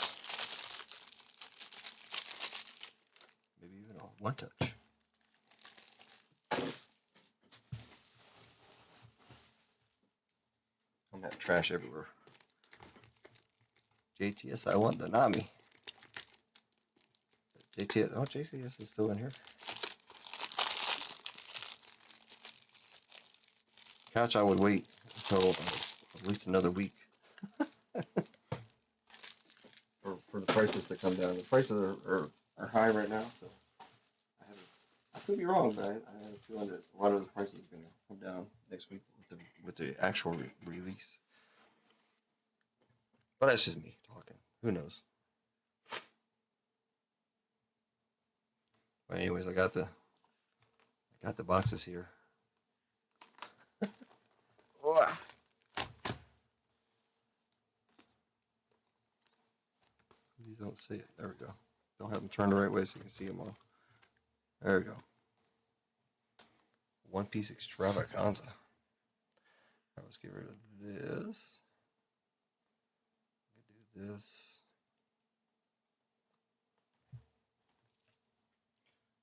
One touch. I'm gonna have trash everywhere. JTS, I want the Nami. JTS, oh, JTS is still in here. Couch, I would wait until at least another week. Or for the prices to come down. The prices are high right now, so I could be wrong, but I have a feeling that a lot of the prices are going to come down next week with the actual release. But that's just me talking. Who knows? But anyways, I got the boxes here. These don't see it. There we go. Don't have them turned the right way so you can see them all. There we go. One Piece extravaganza. Right, let's get rid of this. Do this.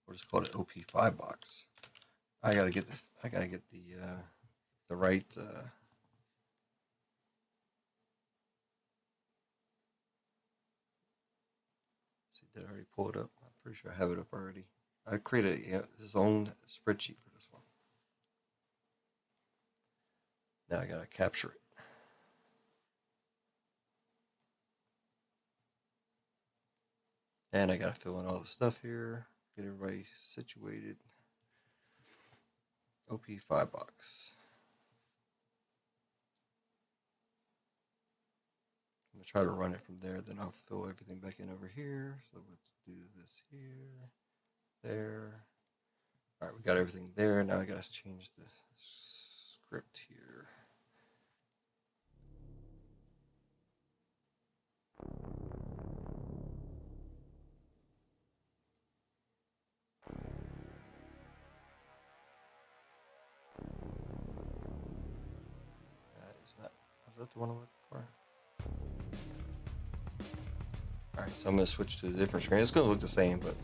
We'll just call it OP5 box. I gotta get the right. See, did I already pull it up? I'm pretty sure I have it up already. I created his own spreadsheet for this one. Now I gotta capture it. And I gotta fill in all the stuff here. Get everybody situated. OP5 box. I'm gonna try to run it from there, then I'll fill everything back in over here. So let's do this here, there. All right, we got everything there. Now I gotta change the script here. Is that the one I'm looking for? Alright, so I'm going to switch to a different screen. It's going to look the same, but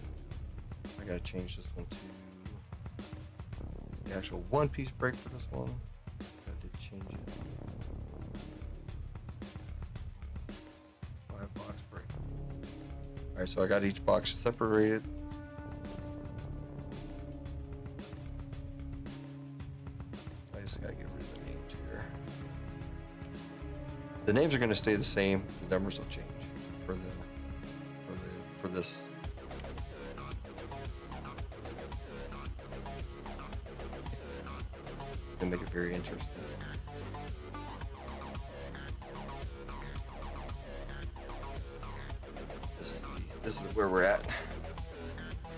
I got to change this one to the actual One Piece break for this one. I did change it. 5 box break. Alright, so I got each box separated. I just got to get rid of the names here. The names are going to stay the same. The numbers will change for this. To make it very interesting. This is where we're at.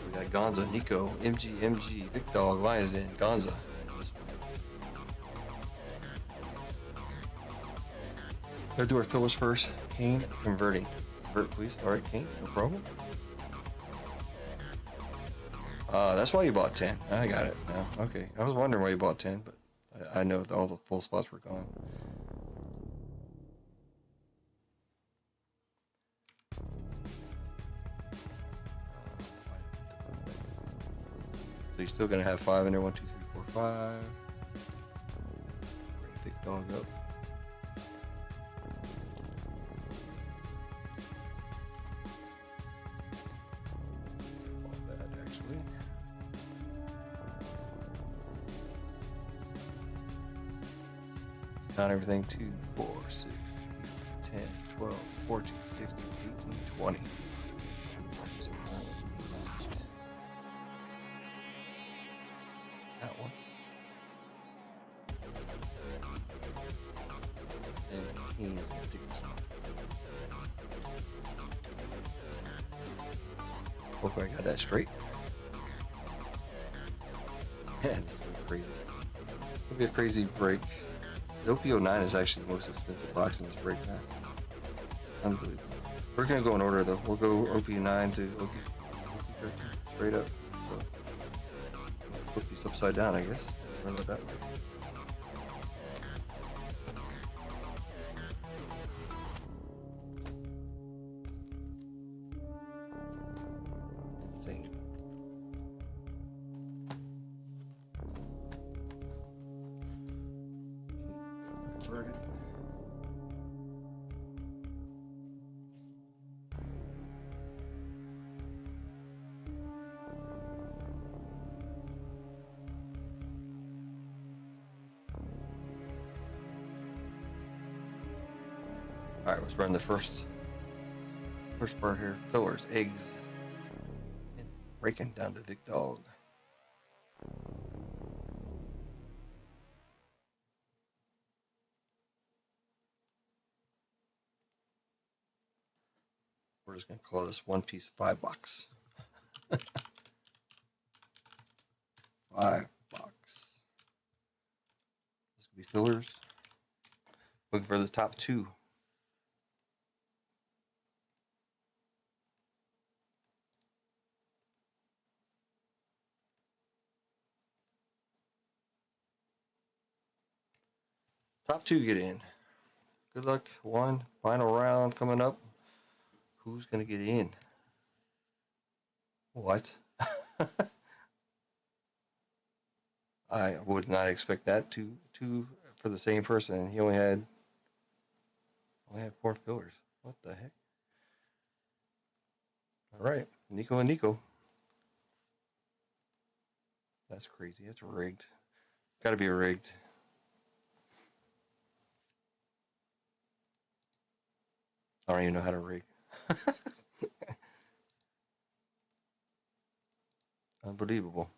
We got Gonza, Nico, MG, Big Dog, Lions Den, Gonza. Gotta do our fillers first. Kane converting. Convert, please. Alright, Kane, no problem. That's why you bought 10. I got it now. Okay. I was wondering why you bought 10, but I know that all the full spots were gone. So you're still gonna have 5 in there. 1, 2, 3, 4, 5. Bring Big Dog up. Count everything 2, 4, 6, 10, 12, 14, 16, 18, 20. That one. And he's gonna take this one. Hopefully I got that straight. Yeah, this is crazy. It'll be a crazy break. The OP-09 is actually the most expensive box in this break now. Unbelievable. We're gonna go in order though. We'll go OP-9 to OP-13 straight up. So, flip these upside down, I guess. Run it that way. Insane. converted. All right, let's run the first part here. Fillers, eggs, and breaking down to Vic Dog. We're just gonna call this one piece $5. $5. This could be fillers. Looking for the top two. Top two get in. Good luck. One final round coming up. Who's gonna get in? What? I would not expect that. Two for the same person. He only had 4 fillers. What the heck? All right, Nico and Nico. That's crazy. It's rigged. Got to be rigged. I don't even know how to rig. Unbelievable.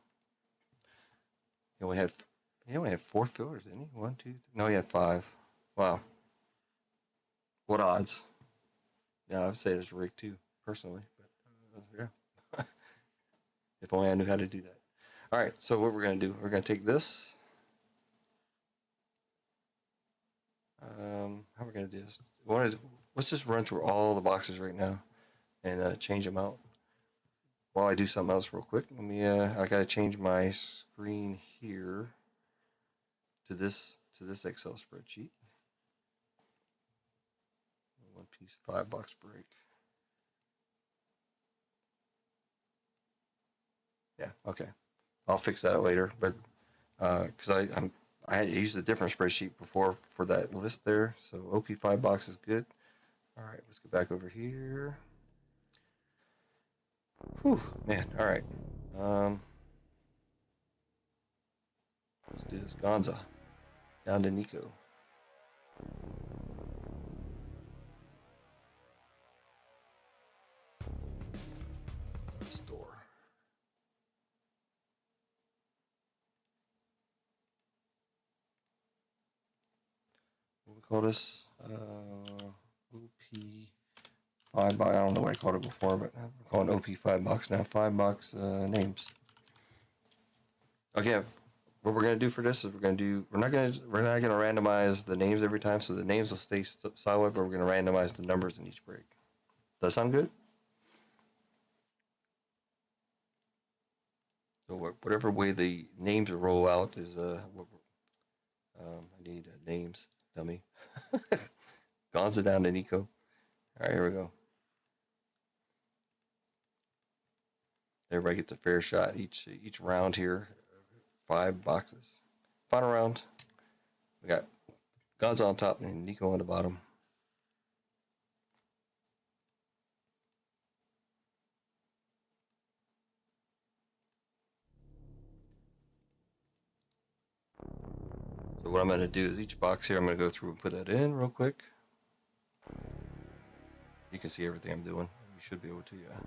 He only had 4 fillers, didn't he? 1, 2, 3. No, he had 5. Wow. What odds? Yeah, I'd say it's rigged too, personally. But yeah. If only I knew how to do that. All right. So what we're gonna do? We're gonna take this. How we're gonna do this? Let's just run through all the boxes right now and change them out. While I do something else real quick, let me. I gotta change my screen here to this Excel spreadsheet. One piece $5 break. Yeah, okay. I'll fix that later, but because I had used a different spreadsheet before for that list there, so OP $5 is good. All right, let's get back over here. Whew, man. All right. Let's do this. Gonza down to Nico. Store. What do we call this? OP $5. I don't know what I called it before, but I'm calling OP $5 now. $5 names. Okay. What we're gonna do for this is we're not gonna randomize the names every time, so the names will stay solid, but we're gonna randomize the numbers in each break. Does that sound good? So whatever way the names roll out is I need names, dummy. Gonza down to Nico. All right, here we go. Everybody gets a fair shot each round here. 5 boxes. Final round. We got Gonza on top and Nico on the bottom. So what I'm going to do is each box here, I'm going to go through and put that in real quick. You can see everything I'm doing. You should be able to, yeah.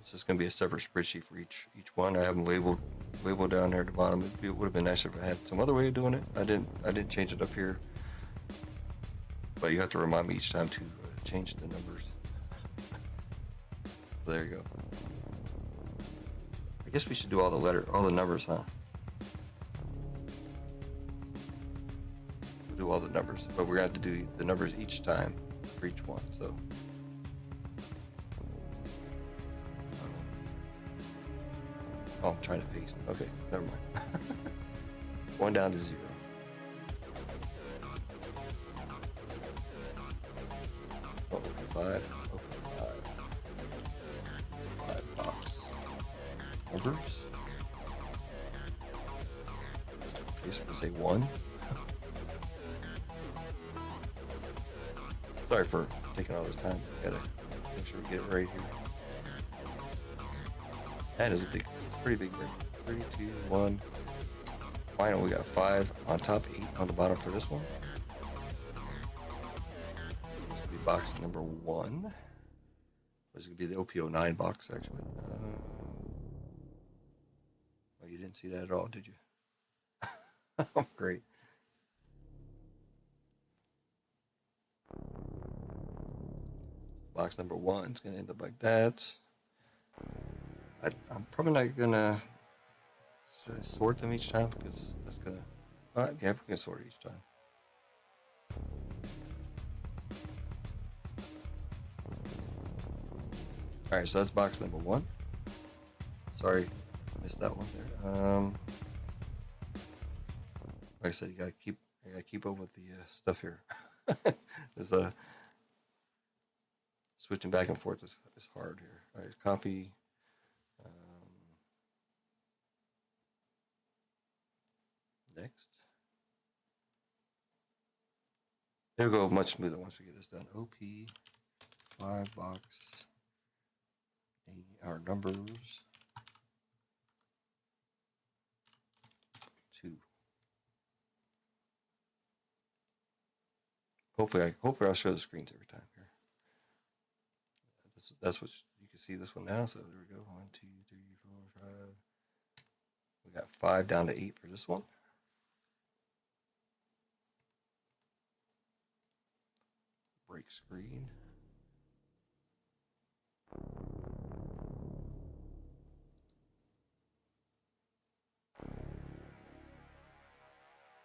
It's just going to be a separate spreadsheet for each one. I have them labeled down there at the bottom. It would have been nicer if I had some other way of doing it. I didn't change it up here. But you have to remind me each time to change the numbers. So there you go. I guess we should do all the numbers, huh? We'll do all the numbers, but we're going to have to do the numbers each time for each one, so. Oh, I'm trying to paste. Okay, never mind. 1 down to 0. Oh, 5. Okay, 5 box. Numbers. I guess we'll say 1. Sorry for taking all this time. Gotta make sure we get it right here. That is a pretty big break. 3, 2, 1. Final, we got 5 on top, 8 on the bottom for this one. This will be box number 1. This is going to be the OP-09 box, actually. Oh, you didn't see that at all, did you? Oh, great. Box number 1 is going to end up like that. I'm probably not going to sort them each time because that's going to... Alright, yeah, we're going to sort each time. Alright, so that's box number 1. Sorry, missed that one there. Like I said, you gotta keep up with the stuff here. There's switching back and forth is hard here. All right, copy. Next. It'll go much smoother once we get this done. OP-5 box. Our numbers. 2. Hopefully I'll show the screens every time here. That's what you can see this one now. So there we go. 1, 2, 3, 4, 5. We got 5 down to 8 for this one. Break screen.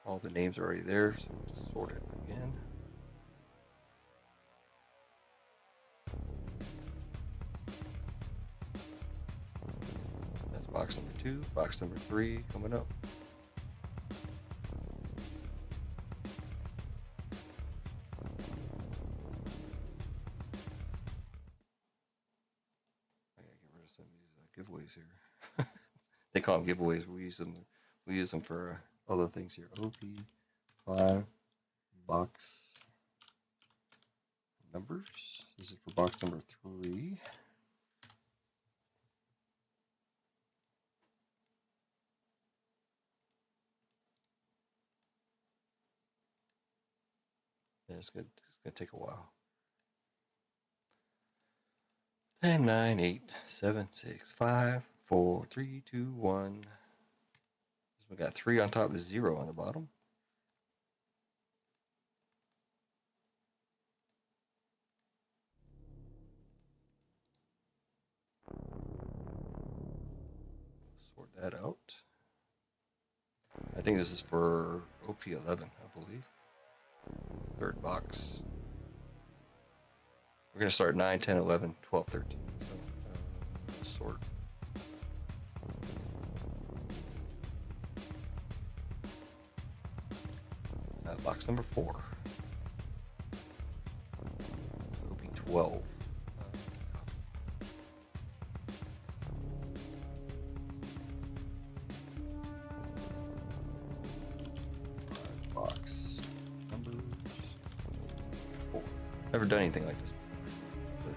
All the names are already there, so we'll just sort it again. That's box number 2, box number 3 coming up. I gotta get rid of some of these giveaways here. They call them giveaways. We use them for other things here. OP-5 box numbers. This is for box number 3. Yeah, it's gonna take a while. 10, 9, 8, 7, 6, 5, 4, 3, 2, 1. We got 3 on top, 0 on the bottom. Sort that out. I think this is for OP-11, I believe. 3rd box. We're going to start 9, 10, 11, 12, 13. So, sort. Box number 4. OP-12. Box numbers 4. Never done anything like this before.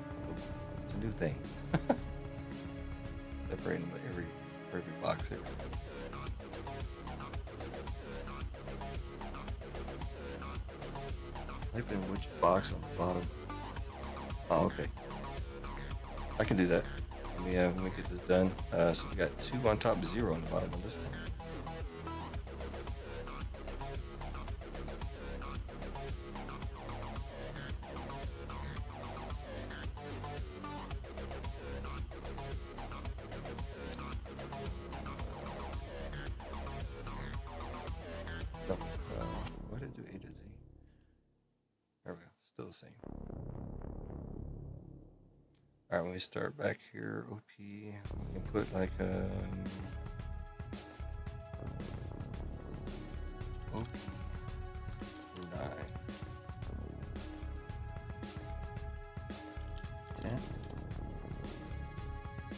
It's a new thing. Separating them for every box here. Type in which box on the bottom. Oh, okay. I can do that. Let me get this done. So we got 2 on top, 0 on the bottom on this one. What did it do? A to Z. There we go. Still the same. Alright, when we start back here, OP, we can put like OP-9. 10.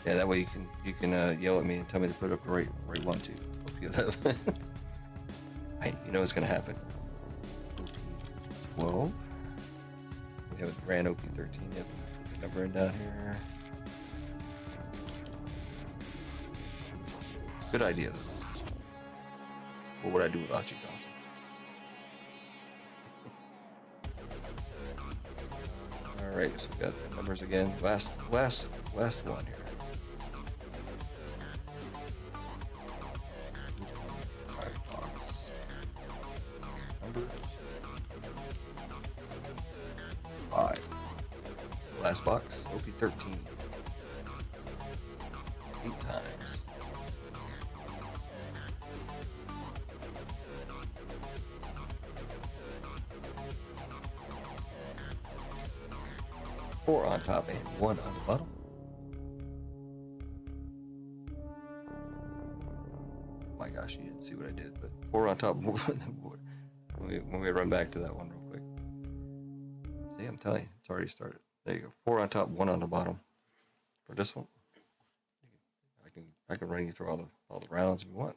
Yeah, that way you can yell at me and tell me to put up the right one too. OP-11. Hey, you know what's gonna happen. OP-12. We Yeah, with ran OP-13. Yep. Put the number in down here. Good idea, though. What would I do without you, Johnson? All right, so we got the numbers again. Last one here. Numbers. 5. Last box, OP-13. 8 times. Four on top and 1 on the bottom. Oh my gosh, you didn't see what I did, but 4 on top, more on the board. When we run back to that one real quick. See, I'm telling you, it's already started. There you go. 4 on top, 1 on the bottom. For this one, I can run you through all the rounds if you want.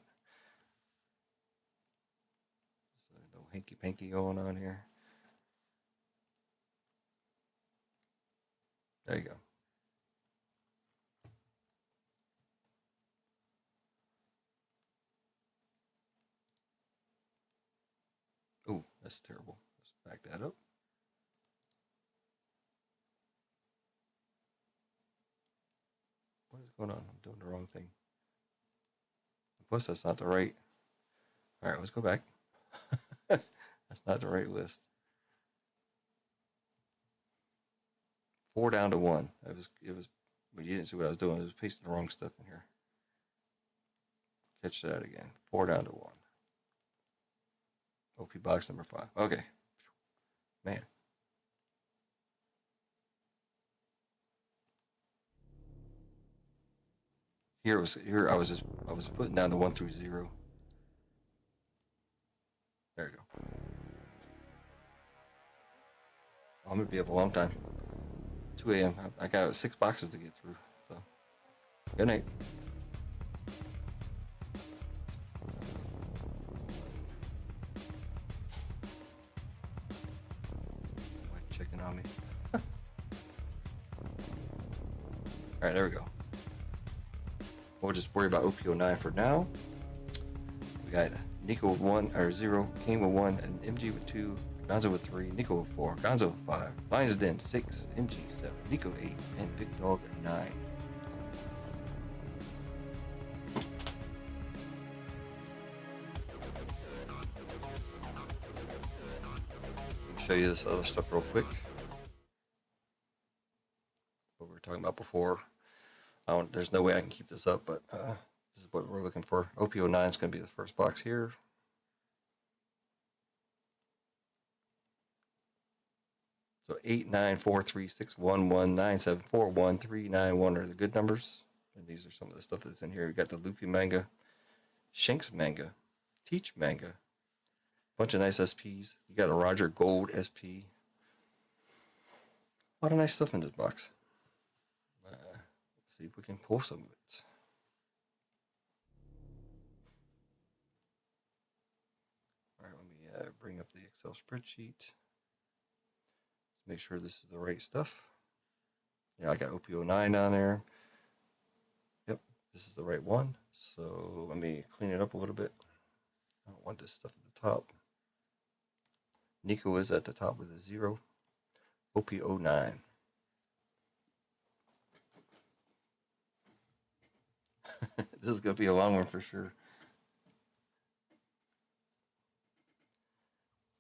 So no hanky panky going on here. There you go. Oh, that's terrible. Let's back that up. What is going on? I'm doing the wrong thing. Plus, that's not the right. All right, let's go back. That's not the right list. 4 down to 1. It was, but you didn't see what I was doing. I was pasting the wrong stuff in here. Catch that again. 4 down to 1. OP box number 5. Okay. Man. Here I was putting down the 1 through 0. There you go. I'm gonna be up a long time. 2 a.m. I got 6 boxes to get through. So good night. Wife checking on me. All right, there we go. We'll just worry about OP-09 for now. We got Nico with 1 or 0, King with 1, and MG with 2, Gonzo with 3, Nico with 4, Gonzo with 5, Lions Den 6, MG 7, Nico 8, and Big Dog 9. Let me show you this other stuff real quick. What we were talking about before. There's no way I can keep this up, but this is what we're looking for. OP-09 is going to be the first box here. So 8, 9, 4, 3, 6, 1, 1, 9, 7, 4, 1, 3, 9, 1 are the good numbers. And these are some of the stuff that's in here. We got the Luffy manga, Shanks manga, Teach manga, bunch of nice SPs. You got a Roger Gold SP. A lot of nice stuff in this box. See if we can pull some of it. All right, let me bring up the Excel spreadsheet. Let's make sure this is the right stuff. Yeah, I got OP-09 on there. Yep, this is the right one. So let me clean it up a little bit. I don't want this stuff at the top. Nico is at the top with a 0. OP-09. This is going to be a long one for sure.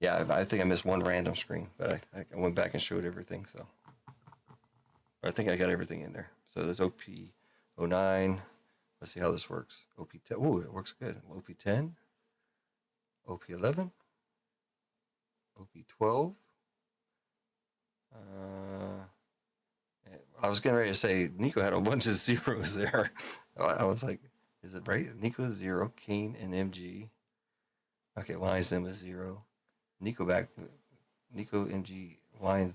Yeah, I think I missed one random screen, but I went back and showed everything, so. I think I got everything in there. So there's OP-09. Let's see how this works. OP-10. Oh, it works good. OP-10. OP-11. OP-12. I was getting ready to say Nico had a bunch of zeros there. I was like, is it right? Nico is 0, Kane and MG. Okay, Lions Den was 0. Nico back. Nico MG Lions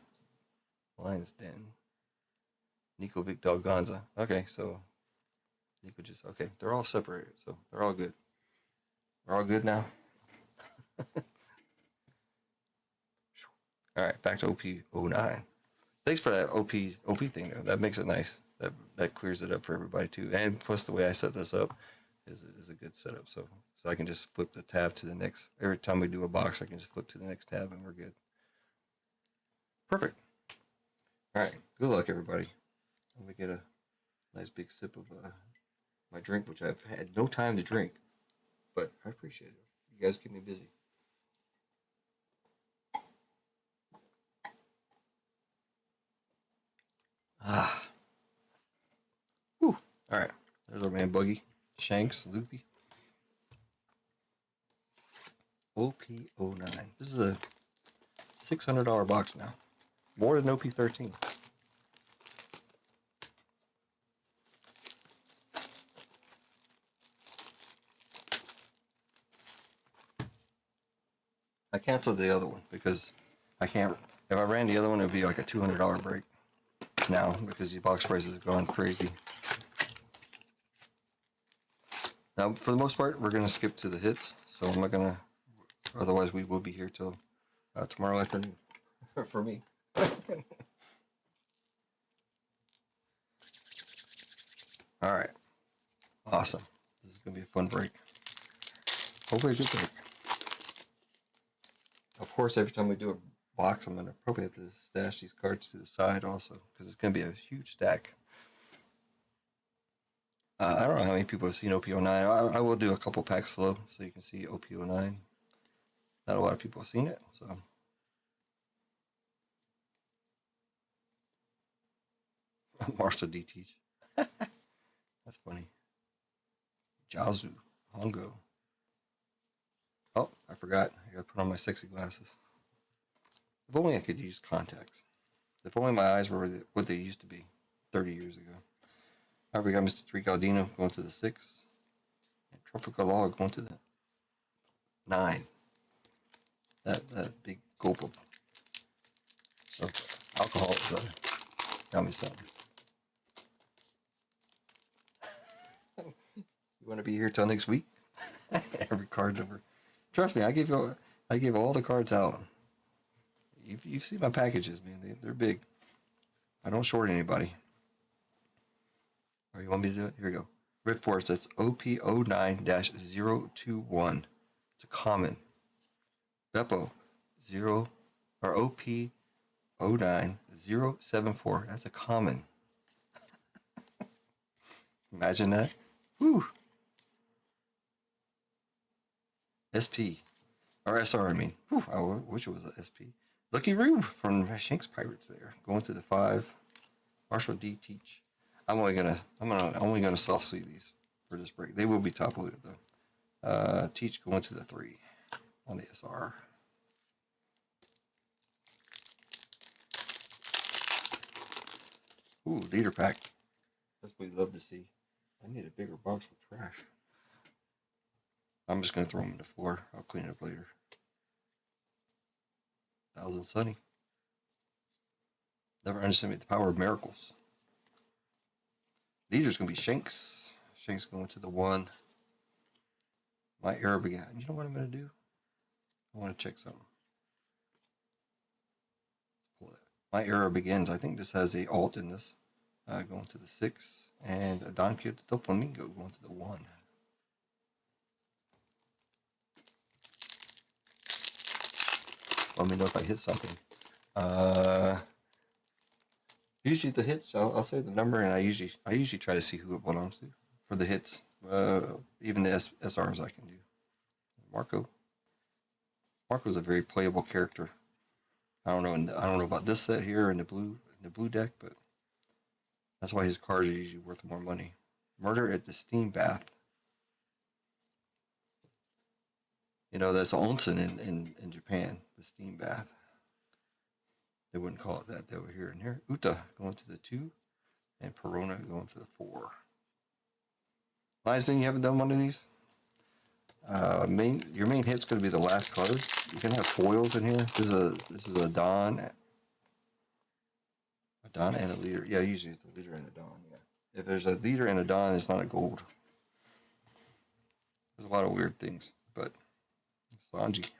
Den. Nico Big Dog Gonza. Okay, so Nico just okay. They're all separated, so they're all good. We're all good now. All right, back to OP-09. Thanks for that OP thing though. That makes it nice. That clears it up for everybody too. And plus the way I set this up is a good setup. So I can just flip the tab to the next. Every time we do a box, I can just flip to the next tab and we're good. Perfect. All right. Good luck, everybody. Let me get a nice big sip of my drink, which I've had no time to drink, but I appreciate it. You guys keep me busy. Ah. Whew. All right. There's our man Buggy, Shanks, Loopy. OP-09. This is a $600 box now. More than OP-13. I canceled the other one because I can't. If I ran the other one, it would be like a $200 break now because the box prices have gone crazy. Now, for the most part, we're going to skip to the hits, so I'm not going to. Otherwise, we will be here till tomorrow afternoon for me. All right. Awesome. This is going to be a fun break. Hopefully, a good break. Of course, every time we do a box, I'm going to probably have to stash these cards to the side also because it's going to be a huge stack. I don't know how many people have seen OP-09. I will do a couple packs slow so you can see OP-09. Not a lot of people have seen it, so. Marshall D. Teach. That's funny. Jazu. Hongo. Oh, I forgot. I gotta put on my sexy glasses. If only I could use contacts. If only my eyes were what they used to be 30 years ago. All right, we got Mr. Tricaldino going to the 6. And Tropical Law going to the 9. That big gulp of alcohol got me something. You want to be here till next week? Every card number. Trust me, I gave all the cards out. You've seen my packages, man. They're big. I don't short anybody. Or you want me to do it? Here we go. Red Forest, that's OP-09-021. It's a common. Beppo, OP-09-074. That's a common. Imagine that. Whew. SP. Or SR, I mean. Whew, I wish it was a SP. Lucky Rube from Shanks Pirates there. Going to the 5. Marshall D. Teach. I'm only gonna soft sleeve these for this break. They will be top loaded though. Teach going to the 3 on the SR. Ooh, leader pack. That's what we love to see. I need a bigger box for trash. I'm just gonna throw them on the floor. I'll clean it up later. 1000 Sunny. Never underestimate the power of miracles. Leader's gonna be Shanks. Shanks going to the 1. My era began. You know what I'm gonna do? I want to check something. My era begins. I think this has a alt in this. Going to the 6. And a Don Quixote the Flamingo going to the 1. Let me know if I hit something. Usually the hits, I'll say the number, and I usually try to see who it belongs to for the hits. Even the SRs I can do. Marco's a very playable character. I don't know about this set here in the blue deck, but that's why his cards are usually worth more money. Murder at the Steam Bath. You know, that's onsen in Japan, the Steam Bath. They wouldn't call it that. They were here and here. Uta going to the 2, and Perona going to the 4. Lionsden, you haven't done one of these? Your main hit's going to be the last card. You can have foils in here. This is a Don. A Don and a leader. Yeah, usually it's a leader and a Don. Yeah. If there's a leader and a Don, it's not a gold. There's a lot of weird things, but Sanji.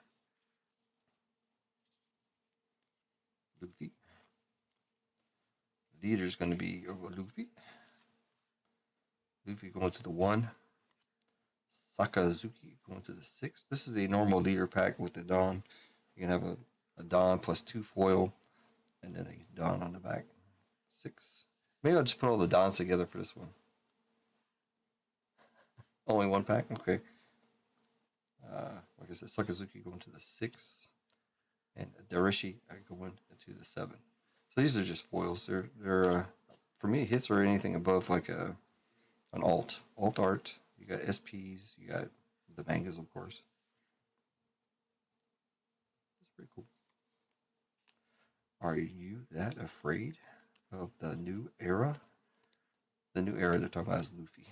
Luffy. The leader is going to be Luffy. Luffy going to the 1. Sakazuki going to the 6. This is a normal leader pack with the Dawn. You can have a Dawn plus 2 foil, and then a Dawn on the back. 6. Maybe I'll just put all the Dons together for this one. Only 1 pack? Okay. Like I said, Sakazuki going to the 6. And Darishi going to the 7. So these are just foils. They're for me, hits are anything above like an alt art. You got SPs. You got the mangas, of course. That's pretty cool. Are you that afraid of the new era? The new era they're talking about is Luffy.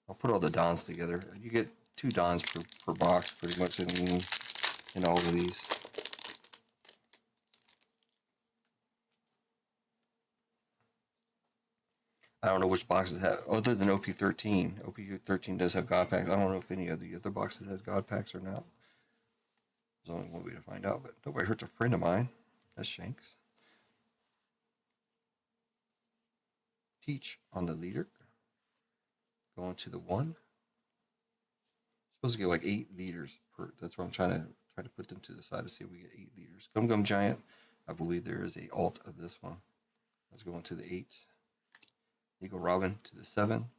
I'll put all the Dons together. You get 2 Dons per box, pretty much in all of these. I don't know which boxes have, other than OP-13. OP-13 does have God packs. I don't know if any of the other boxes has God packs or not. There's only one way to find out, but nobody hurts a friend of mine. That's Shanks. Teach on the leader. Going to the 1. Supposed to get like 8 leaders per. That's why I'm trying to put them to the side to see if we get 8 leaders. Gum Gum Giant. I believe there is a alt of this one. Let's go into the 8. Eagle Robin to the 7,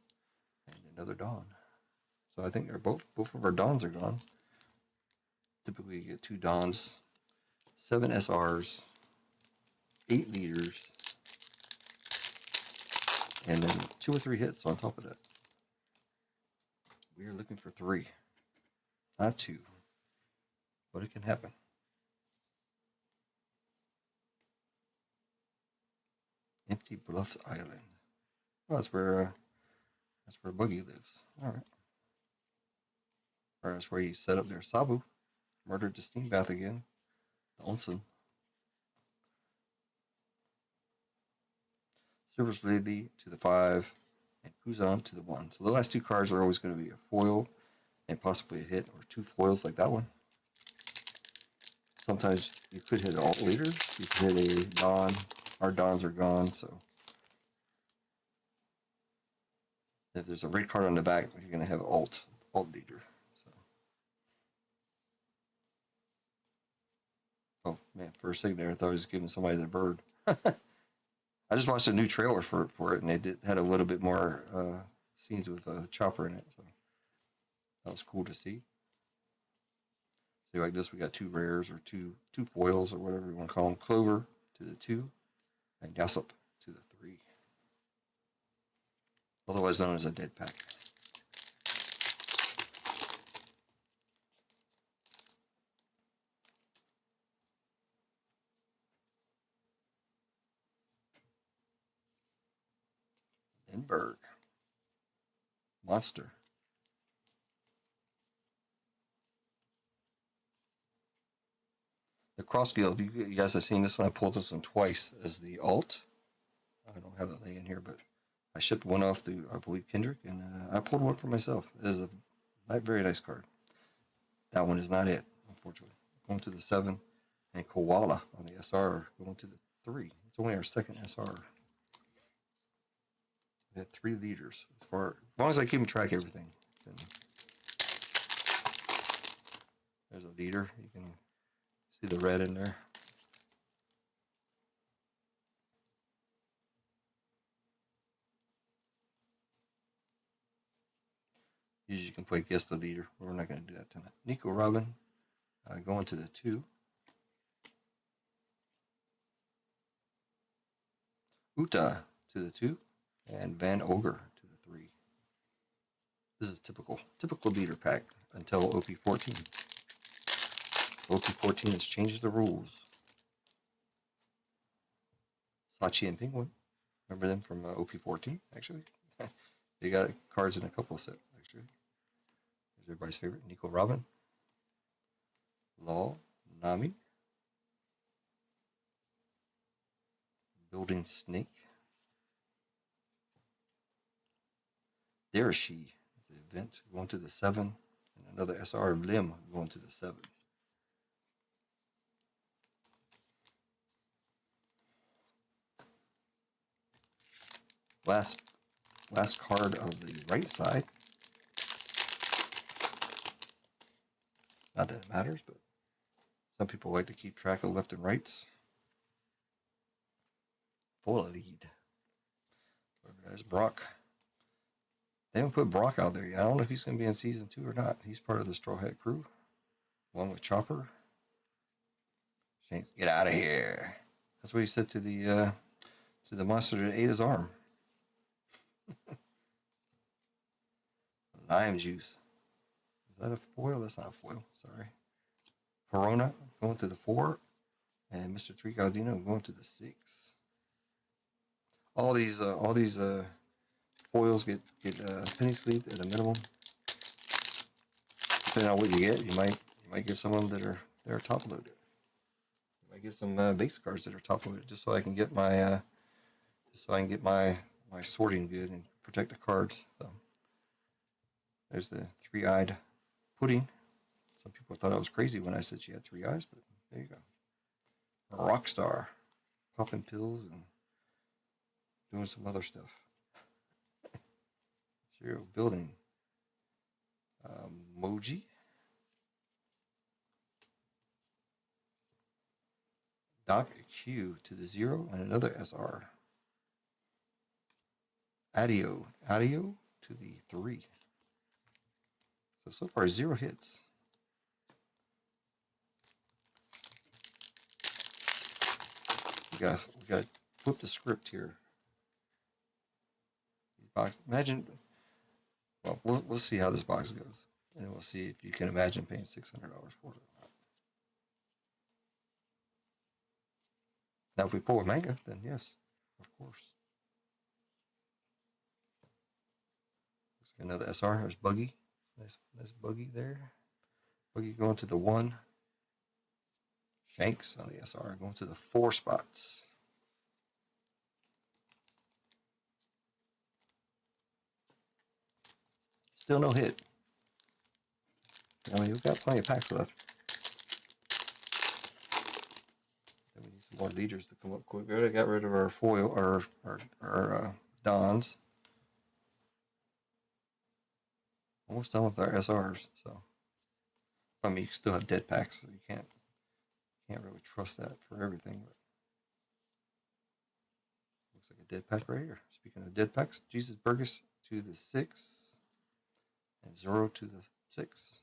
and another Dawn. So I think they're both of our Dons are gone. Typically, you get 2 Dons, 7 SRs, 8 leaders, and then 2 or 3 hits on top of that. We are looking for 3, not 2, but it can happen. Empty Bluffs Island. Oh, that's where Buggy lives. All right. Or that's where he set up there. Sabu murdered the steam bath again. The onsen. Silver's Lady to the 5, and Kuzan to the 1. So the last 2 cards are always going to be a foil and possibly a hit, or 2 foils like that one. Sometimes you could hit an alt leader. You could hit a Don. Our Dons are gone, so if there's a red card on the back, you're going to have alt leader. So. Oh man, for a second there, I thought I was giving somebody the bird. I just watched a new trailer for it, and they had a little bit more scenes with Chopper in it, so that was cool to see. See, like this, we got 2 rares or two foils or whatever you want to call them. Clover to the 2, and Yasop to the 3. Otherwise known as a dead pack. Lindbergh. Monster. The cross guild, you guys have seen this one. I pulled this one twice as the alt. I don't have it laying here, but I shipped one off to, I believe, Kendrick, and I pulled one for myself. It is a very nice card. That one is not it, unfortunately. Going to the 7, and Koala on the SR going to the 3. It's only our second SR. We had 3 leaders. As long as I keep track of everything. Then there's a leader. You can see the red in there. Usually you can play guess the leader. We're not going to do that tonight. Nico Robin going to the 2. Uta to the 2. And Van Ogre to the 3. This is typical leader pack until OP-14. OP-14 has changed the rules. Sachi and Penguin. Remember them from OP-14, actually? They got cards in a couple of sets, actually. Here's everybody's favorite. Nico Robin. Law. Nami. Building Snake. There she. The event going to the 7. And another SR Lim going to the 7. last card of the right side. Not that it matters, but some people like to keep track of left and rights. Fotl. There's Brock. They haven't put Brock out there yet. I don't know if he's going to be in season 2 or not. He's part of the Straw Hat crew, along with Chopper. Shane, get out of here. That's what he said to the monster that ate his arm. Lime juice. Is that a foil? That's not a foil. Sorry. Corona going to the 4, and Mr. Three Galdino going to the 6. All these foils get penny sleeved at a minimum. Depending on what you get, you might get some of them that are top loaded. You might get some base cards that are top loaded, just so I can get my my sorting good and protect the cards. So there's the 3-eyed pudding. Some people thought I was crazy when I said she had 3 eyes, but there you go. A rock star, popping pills and doing some other stuff. Serial building. Moji. Doc Q to the 0 and another SR. Adio to the 3. So far 0 hits. We got to flip the script here. Box. Imagine. Well, we'll see how this box goes, and we'll see if you can imagine paying $600 for it or not. Now, if we pull a manga, then yes, of course. Looks like another SR. There's Buggy. Nice Buggy there. Buggy going to the 1. Shanks on the SR going to the 4 spots. Still no hit. I mean, we've got plenty of packs left. Then we need some more leaders to come up quick. We already got rid of our foil, our Dons. Almost done with our SRs. So, I mean, you still have dead packs, so you can't really trust that for everything. But looks like a dead pack right here. Speaking of dead packs, Jesus Burgess to the 6. And 0 to the 6.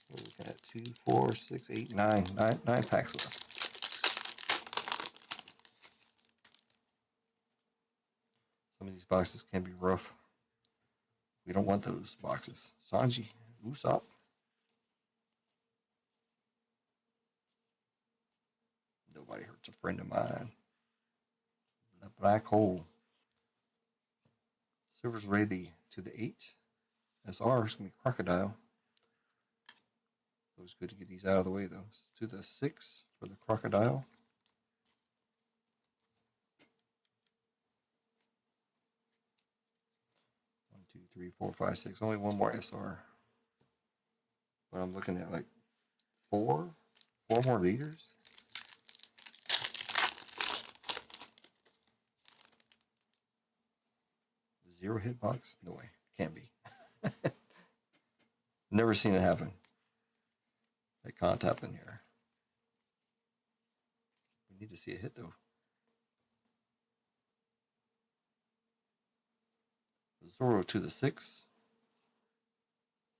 We're looking at 2, 4, 6, 8, 9 packs left. Some of these boxes can be rough. We don't want those boxes. Sanji, Usopp. Nobody hurts a friend of mine. The black hole. Silver's Rayleigh to the 8. SR is going to be Crocodile. It was good to get these out of the way, though. To the 6 for the Crocodile. One, 2, 3, 4, 5, 6. Only one more SR. But I'm looking at like 4 more leaders. Zero hit box? No way. Can't be. Never seen it happen. It can't happen here. We need to see a hit though. 0 to the 6.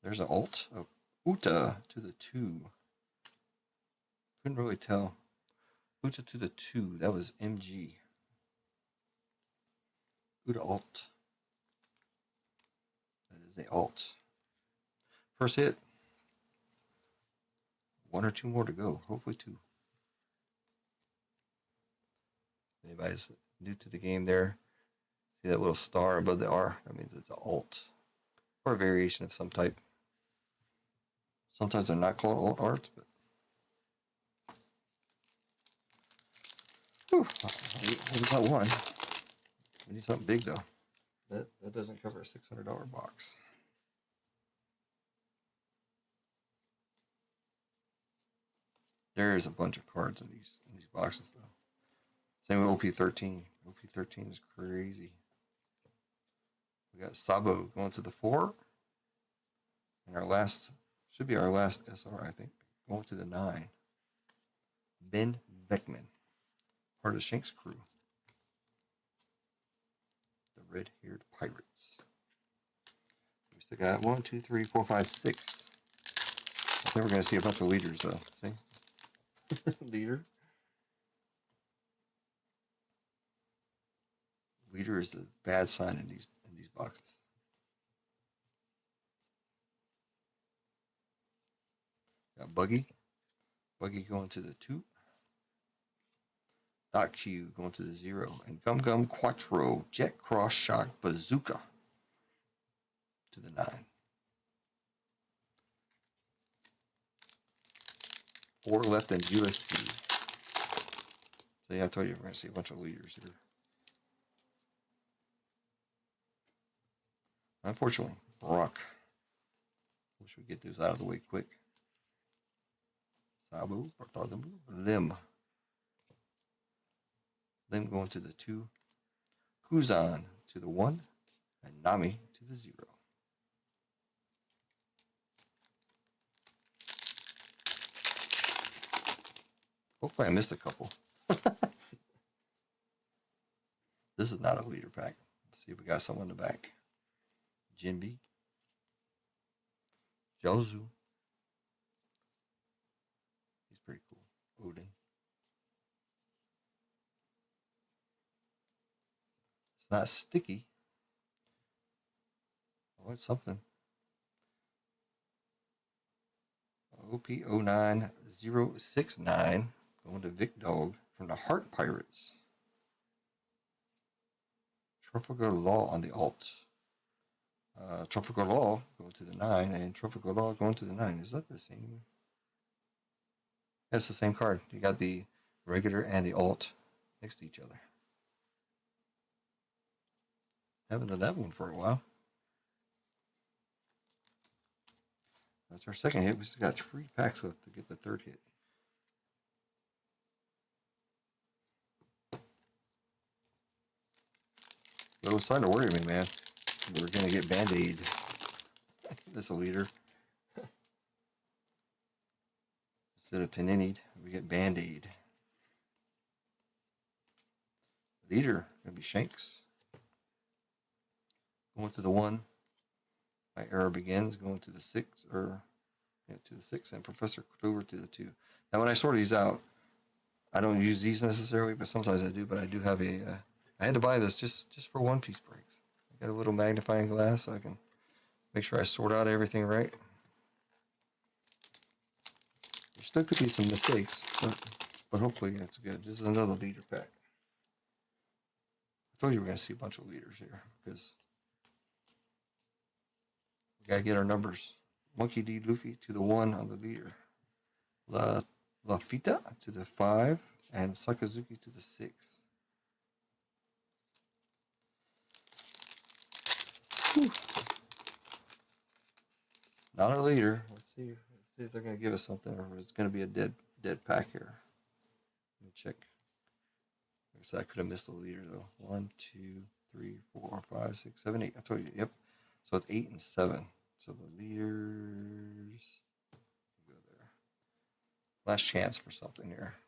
There's an alt. Oh, Uta to the 2. Couldn't really tell. Uta to the 2. That was MG. Uta alt. That is a alt. First hit. 1 or 2 more to go. Hopefully 2. If anybody's new to the game there, see that little star above the R? That means it's an alt. Or a variation of some type. Sometimes they're not called alt arts, but whew, we got one. We need something big though. That doesn't cover a $600 box. There's a bunch of cards in these boxes though. Same with OP-13. OP-13 is crazy. We got Sabo going to the 4. And our last, should be our last SR, I think, going to the 9. Ben Beckman, part of Shank's crew. The red-haired pirates. We still got 1, 2, 3, 4, 5, 6. I think we're going to see a bunch of leaders, though. See? Leader. Leader is a bad sign in these boxes. Got Buggy. Buggy going to the 2. Dot Q going to the 0. And Gum Gum Quattro Jet Cross Shock Bazooka to the 9. 4 left in USC. So yeah, I told you we're going to see a bunch of leaders here. Unfortunately, Rock. Wish we get those out of the way quick. Sabu, Bartholomew, Lim. Lim going to the 2. Kuzan to the 1. And Nami to the 0. Hopefully I missed a couple. This is not a leader pack. Let's see if we got someone in the back. Jinbi. Jozu. He's pretty cool. Odin. It's not sticky. Oh, it's something. OP-09069 going to Vic Dog from the Heart Pirates. Trafalgar Law on the alt. Trafalgar Law going to the 9 and Trafalgar Law going to the 9. Is that the same? That's the same card. You got the regular and the alt next to each other. Haven't done that one for a while. That's our second hit. We still got 3 packs left to get the third hit. It was starting to worry me, man. We're going to get Band-Aid. This a leader. Instead of Panini, we get Band-Aid. Leader going to be Shanks. Going to the 1. My era begins. Going to the 6, or yeah, to the 6, and Professor Clover to the 2. Now, when I sort these out, I don't use these necessarily, but sometimes I do. But I do have a. I had to buy this just for One Piece breaks. I got a little magnifying glass so I can make sure I sort out everything right. There still could be some mistakes, but hopefully it's good. This is another leader pack. I told you we're going to see a bunch of leaders here because we got to get our numbers. Monkey D. Luffy to the 1 on the leader. Lafita to the 5 and Sakazuki to the 6. Whew. Not a leader. Let's see if they're going to give us something, or it's going to be a dead pack here. Let me check. Like I said, I could have missed a leader though. 1, 2, 3, 4, 5, 6, 7, 8. I told you. Yep. So it's 8 and 7. So the leaders go there. Last chance for something here.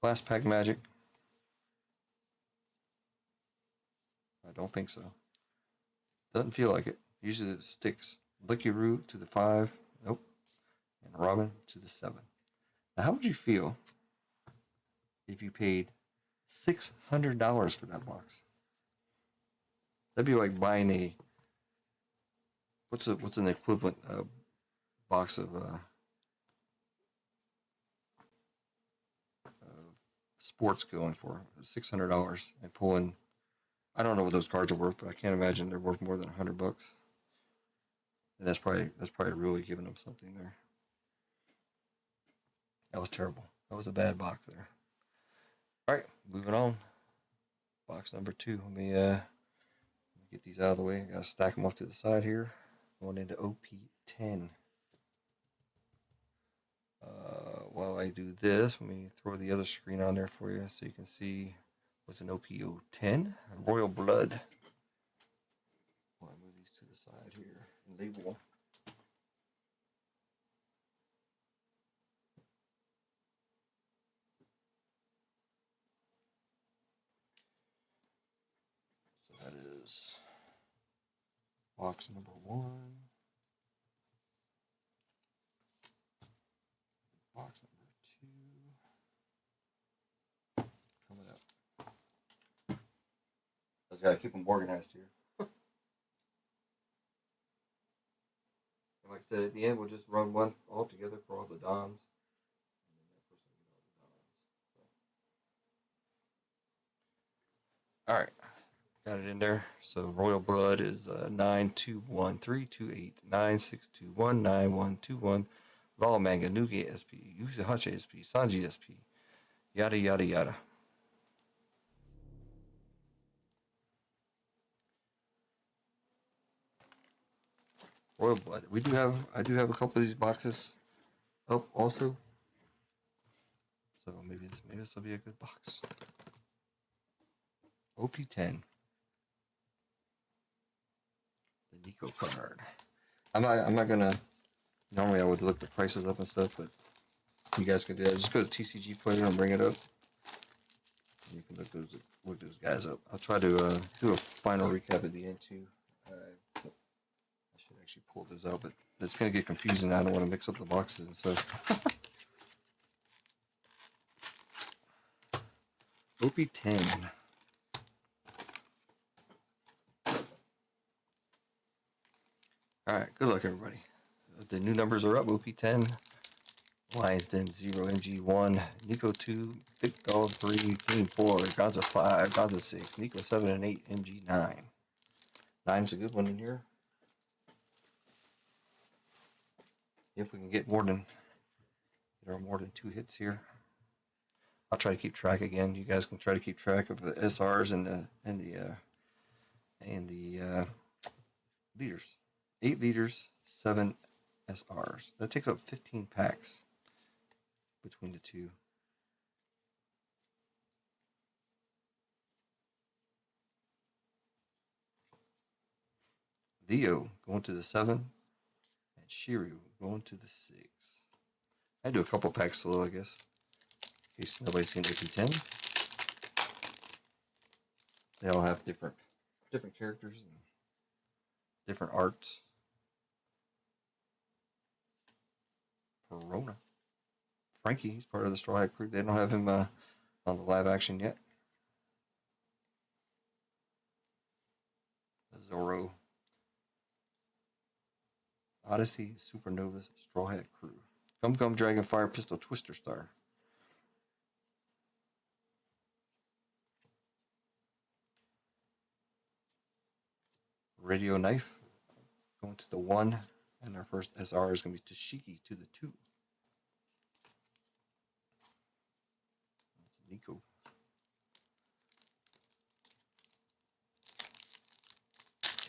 Last pack magic. I don't think so. Doesn't feel like it. Usually it sticks. Licky Roo to the 5. Nope. And Robin to the 7. Now, how would you feel if you paid $600 for that box? That'd be like buying a what's an equivalent box of sports going for $600 and pulling. I don't know what those cards are worth, but I can't imagine they're worth more than $100. And that's probably really giving them something there. That was terrible. That was a bad box there. All right, moving on. Box number 2. Let me get these out of the way. I gotta stack them off to the side here. Going into OP-10. while I do this, let me throw the other screen on there for you so you can see what's an OP-10 Royal Blood. I'll move these to the side here and label. So that is box number 1. Box number 2. Coming up. I just gotta keep them organized here. Like I said, at the end, we'll just run one all together for all the Dons. All right, got it in there. So Royal Blood is 9213289619121. Law Manga Nugi SP, Yuzahachi SP, Sanji SP, yada yada yada. Royal Blood. I do have a couple of these boxes up also. So maybe this will be a good box. OP-10. The Nico card. I'm not gonna. Normally I would look the prices up and stuff, but you guys can do that. Just go to TCG Player and bring it up. And you can look those guys up. I'll try to do a final recap at the end too. I should actually pull those out, but it's gonna get confusing. I don't want to mix up the boxes and stuff. OP-10. All right, good luck, everybody. The new numbers are up. OP-10, Lions Den 0, MG1, Nico 2, Big Dog 3, Game 4, Gonza 5, Gonza 6, Nico 7 and 8, MG 9. 9's a good one in here. If we can get more than 2 hits here. I'll try to keep track again. You guys can try to keep track of the SRs and the leaders. 8 leaders, 7 SRs. That takes up 15 packs between the two. Leo going to the 7, and Shiryu going to the 6. I do a couple packs solo, I guess, in case nobody's seen OP-10. They all have different characters and different arts. Corona. Frankie, he's part of the Straw Hat crew. They don't have him on the live action yet. Zoro. Odyssey, Supernova, Straw Hat crew. Gum Gum, Dragonfire, Pistol, Twister Star. Radio Knife. Going to the 1. And our first SR is going to be Toshiki to the 2. That's Nico.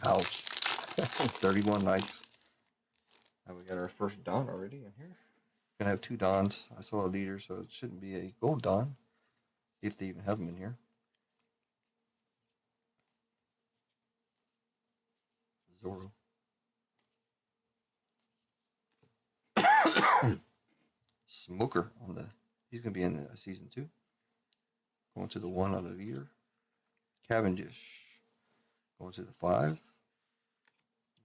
Couch. 31 likes. Now we got our first Don already in here. Gonna have 2 Dons. I saw a leader, so it shouldn't be a gold Don. If they even have them in here. Zoro. Smoker on the. He's gonna be in season 2. Going to the 1 on the leader. Cavendish. Going to the 5.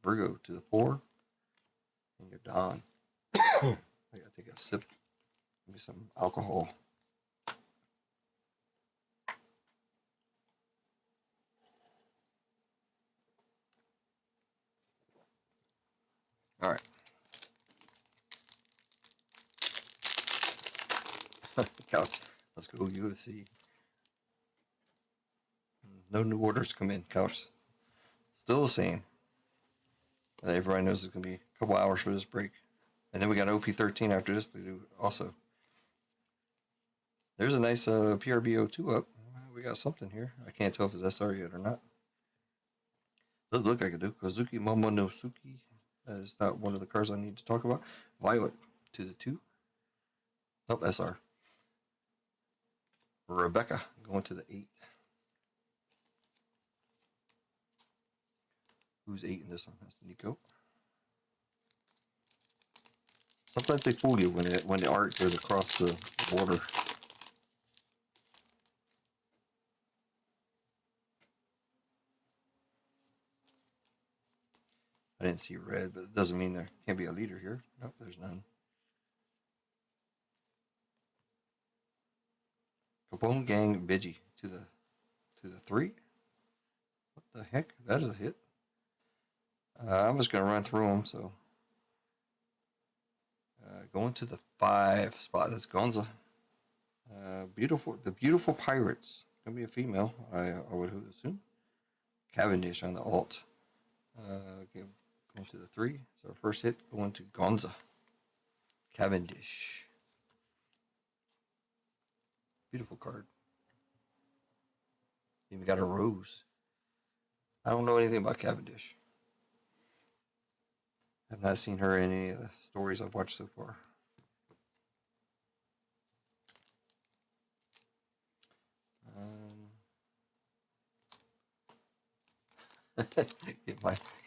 Virgo to the 4. And your Don. I gotta take a sip. Give me some alcohol. All right. Couch. Let's go UFC. No new orders come in, Couch. Still the same. And everybody knows it's going to be a couple hours for this break. And then we got OP-13 after this to do also. There's a nice PRBO2 up. We got something here. I can't tell if it's SR yet or not. Does look like it do. Kozuki Momonosuke. That is not one of the cards I need to talk about. Violet to the 2. Nope, SR. Rebecca going to the 8. Who's 8 in this one? That's Nico. Sometimes they fool you when the art goes across the border. I didn't see red, but it doesn't mean there can't be a leader here. Nope, there's none. Capone Gang Bidgie to the 3. What the heck? That is a hit. I'm just gonna run through them. So going to the 5 spot. That's Gonza. The beautiful pirates. Gonna be a female. I would assume. Cavendish on the alt. Okay, going to the 3. So our first hit going to Gonza. Cavendish. Beautiful card. Even got a rose. I don't know anything about Cavendish. I've not seen her in any of the stories I've watched so far.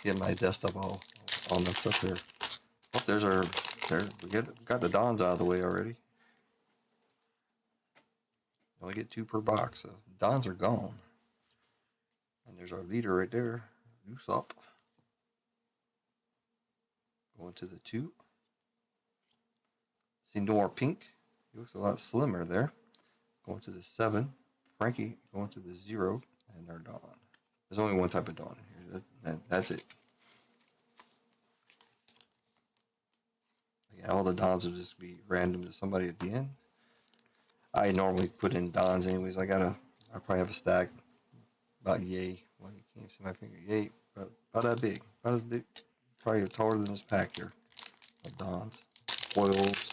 Get my desktop all mixed up here. Oh, there's our we got the Dons out of the way already. Only get 2 per box, so the Dons are gone. And there's our leader right there, Usopp. Going to the 2. Sindor Pink. He looks a lot slimmer there. Going to the 7. Frankie going to the 0. And our Don. There's only one type of Don in here. That's it. Again, all the Dons will just be random to somebody at the end. I normally put in Dons anyways. I probably have a stack about yay. Well, you can't see my finger. Yay. About that big. About as big. Probably taller than this pack here of Dons. Foils.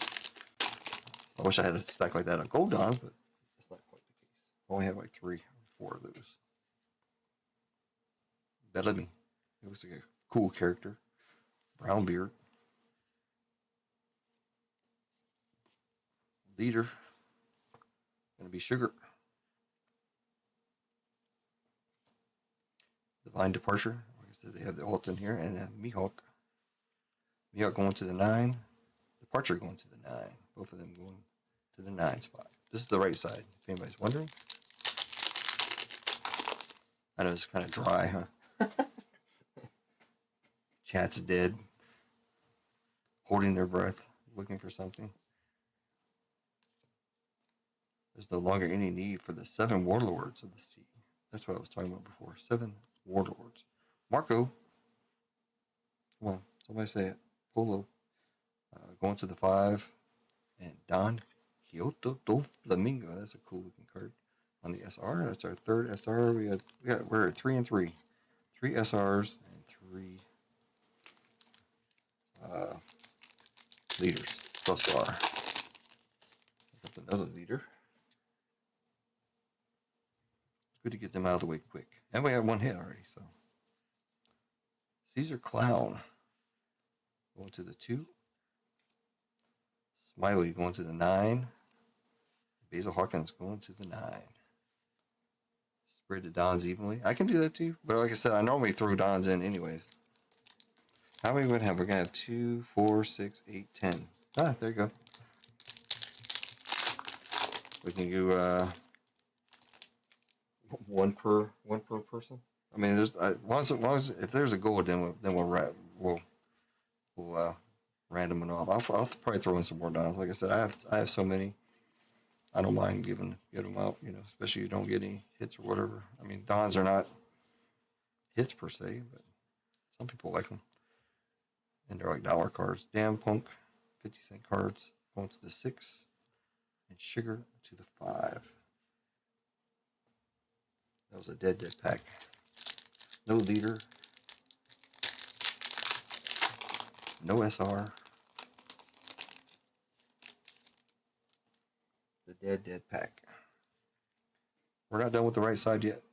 I wish I had a stack like that of gold Dons, but that's not quite the case. I only have like 3 or 4 of those. Bellamy. It looks like a cool character. Brown beard. Leader. Gonna be Sugar. Divine Departure. Like I said, they have the alt in here. And Mihawk. Mihawk going to the 9. Departure going to the 9. Both of them going to the 9 spot. This is the right side, if anybody's wondering. I know it's kind of dry, huh? Chat's dead. Holding their breath. Looking for something. There's no longer any need for the 7 warlords of the sea. That's what I was talking about before. 7 warlords. Marco. Come on, somebody say it. Polo. Going to the 5. And Don Kyoto do Flamingo. That's a cool looking card. On the SR. That's our 3rd SR. We're at 3 and 3. 3 SRs and 3 leaders thus far. That's another leader. It's good to get them out of the way quick. And we have 1 hit already, so. Caesar Clown going to the 2. Smiley going to the 9. Basil Hawkins going to the 9. Spread the Dons evenly. I can do that too, but like I said, I normally throw Dons in anyways. How many would have? We're gonna have 2, 4, 6, 8, 10. Ah, there you go. We can do one per person. I mean, there's as long as if there's a goal, then we'll random it off. I'll probably throw in some more Dons. Like I said, I have so many. I don't mind get them out. Especially if you don't get any hits or whatever. I mean, Dons are not hits per se, but some people like them. And they're like dollar cards. Damn Punk, 50-cent cards. Going to the 6. And Sugar to the 5. That was a dead pack. No leader. No SR. The dead pack. We're not done with the right side yet.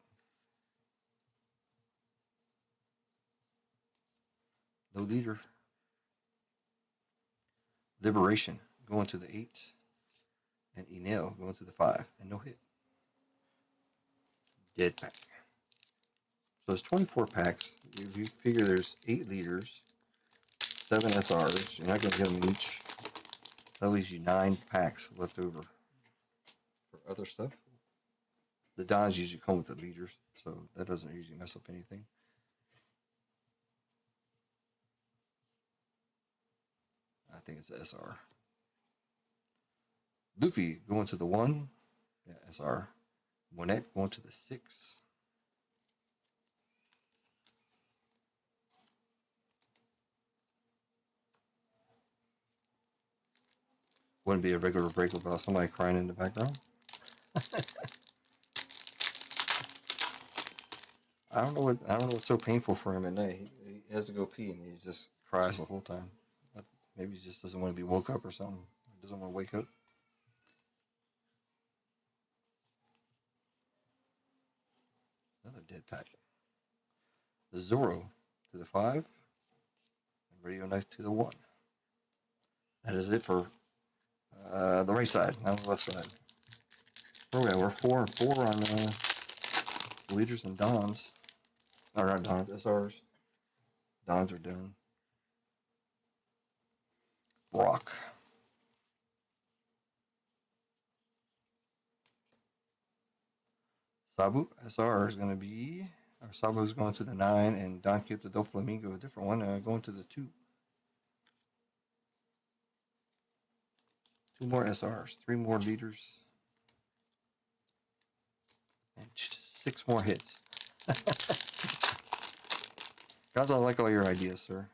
No leader. Liberation going to the 8. and Enel going to the 5, and no hit. Dead pack. So it's 24 packs. If you figure there's 8 leaders, 7 SRs, you're not going to get them each. That leaves you 9 packs left over for other stuff. The Dons usually come with the leaders, so that doesn't usually mess up anything. I think it's SR. Luffy going to the 1. Yeah, SR. Monette going to the 6. Wouldn't be a regular break without somebody crying in the background. I don't know what's so painful for him at night. He has to go pee and he just cries the whole time. Maybe he just doesn't want to be woke up or something. He doesn't want to wake up. Another dead pack. The Zoro to the 5. And Radio Knife to the 1. That is it for the right side, not the left side. Okay, we're 4 and 4 on leaders and Dons. Or not Dons, SRs. Dons are done. Brock. Sabu SR is going to be, or Sabu is going to the 9, and Don Quixote do Flamingo, a different one, going to the 2. 2 more SRs, 3 more leaders, and 6 more hits. Guys, I like all your ideas, sir.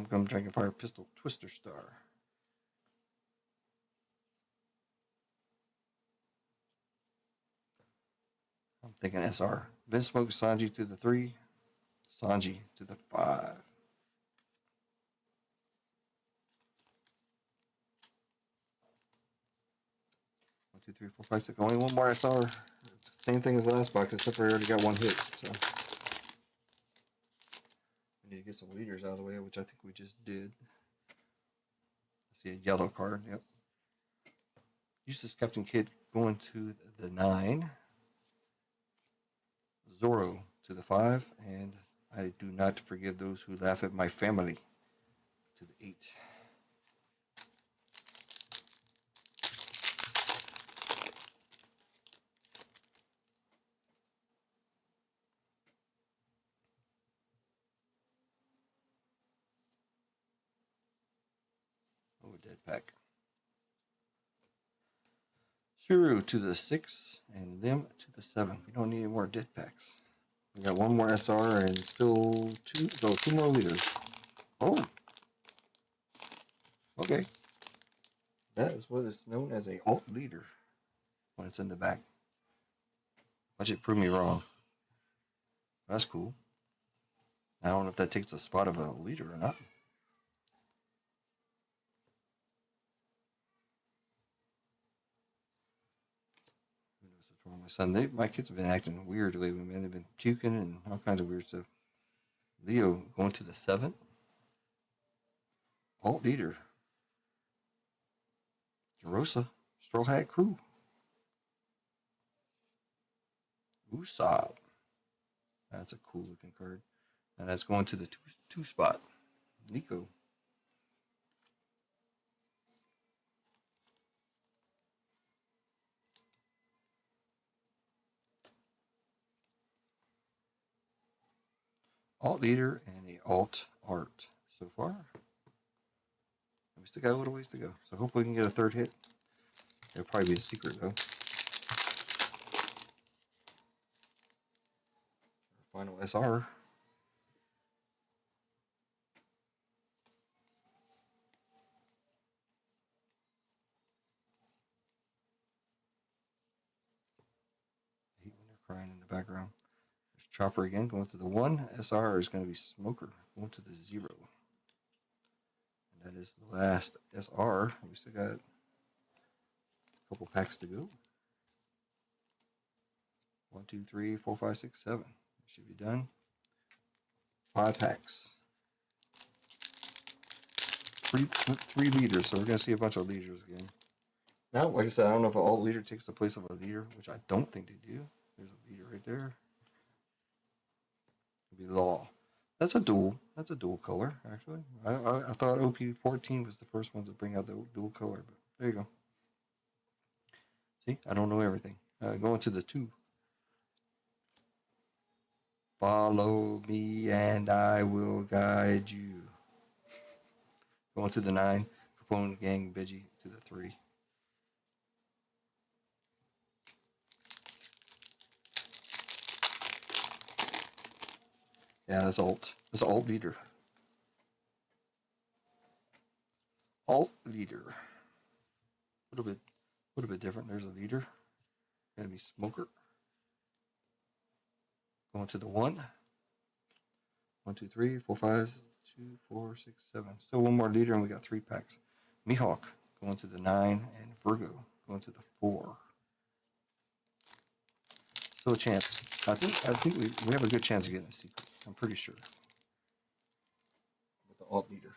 Gum Dragonfire Pistol Twister Star. I'm thinking SR. Vince Smoke Sanji to the 3. Sanji to the 5. 1, 2, 3, 4, 5, 6. Only one more SR. Same thing as the last box, except for I already got 1 hit. So we need to get some leaders out of the way, which I think we just did. I see a yellow card. Yep. Useless Captain Kidd going to the 9. Zoro to the 5, and I do not forgive those who laugh at my family to the 8. Oh, dead pack. Shuru to the 6, and them to the 7. We don't need any more dead packs. We got 1 more SR and still 2 more leaders. Oh, okay. That is what is known as a alt leader when it's in the back. Watch it prove me wrong. That's cool. I don't know if that takes the spot of a leader or not. Who knows what's wrong with my son? My kids have been acting weird lately, man. They've been puking and all kinds of weird stuff. Leo going to the 7. Alt leader. Jerosa. Straw Hat Crew. Usopp. That's a cool looking card. And that's going to the 2 spot. Nico. Alt leader and a alt art so far. We still got a little ways to go. So hopefully we can get a 3rd hit. It'll probably be a secret though. Our final SR. I hate when they're crying in the background. There's Chopper again going to the 1. SR is going to be Smoker going to the 0. And that is the last SR. We still got a couple packs to go. 1, 2, 3, 4, 5, 6, 7. Should be done. 5 packs. 3 leaders, so we're going to see a bunch of leaders again. Now, like I said, I don't know if an alt leader takes the place of a leader, which I don't think they do. There's a leader right there. It'll be law. That's a dual. That's a dual color, actually. I thought OP-14 was the first one to bring out the dual color, but there you go. See, I don't know everything. Going to the 2. Follow me and I will guide you. Going to the 9. Proponent Gang Bidgie to the 3. Yeah, that's alt. That's alt leader. Alt leader. A little bit different. There's a leader. Gonna be smoker. Going to the 1. 1, 2, 3, 4, 5, 2, 4, 6, 7. Still one more leader, and we got 3 packs. Mihawk going to the 9, and Virgo going to the 4. Still a chance. I think we have a good chance of getting a secret. I'm pretty sure. With the alt leader.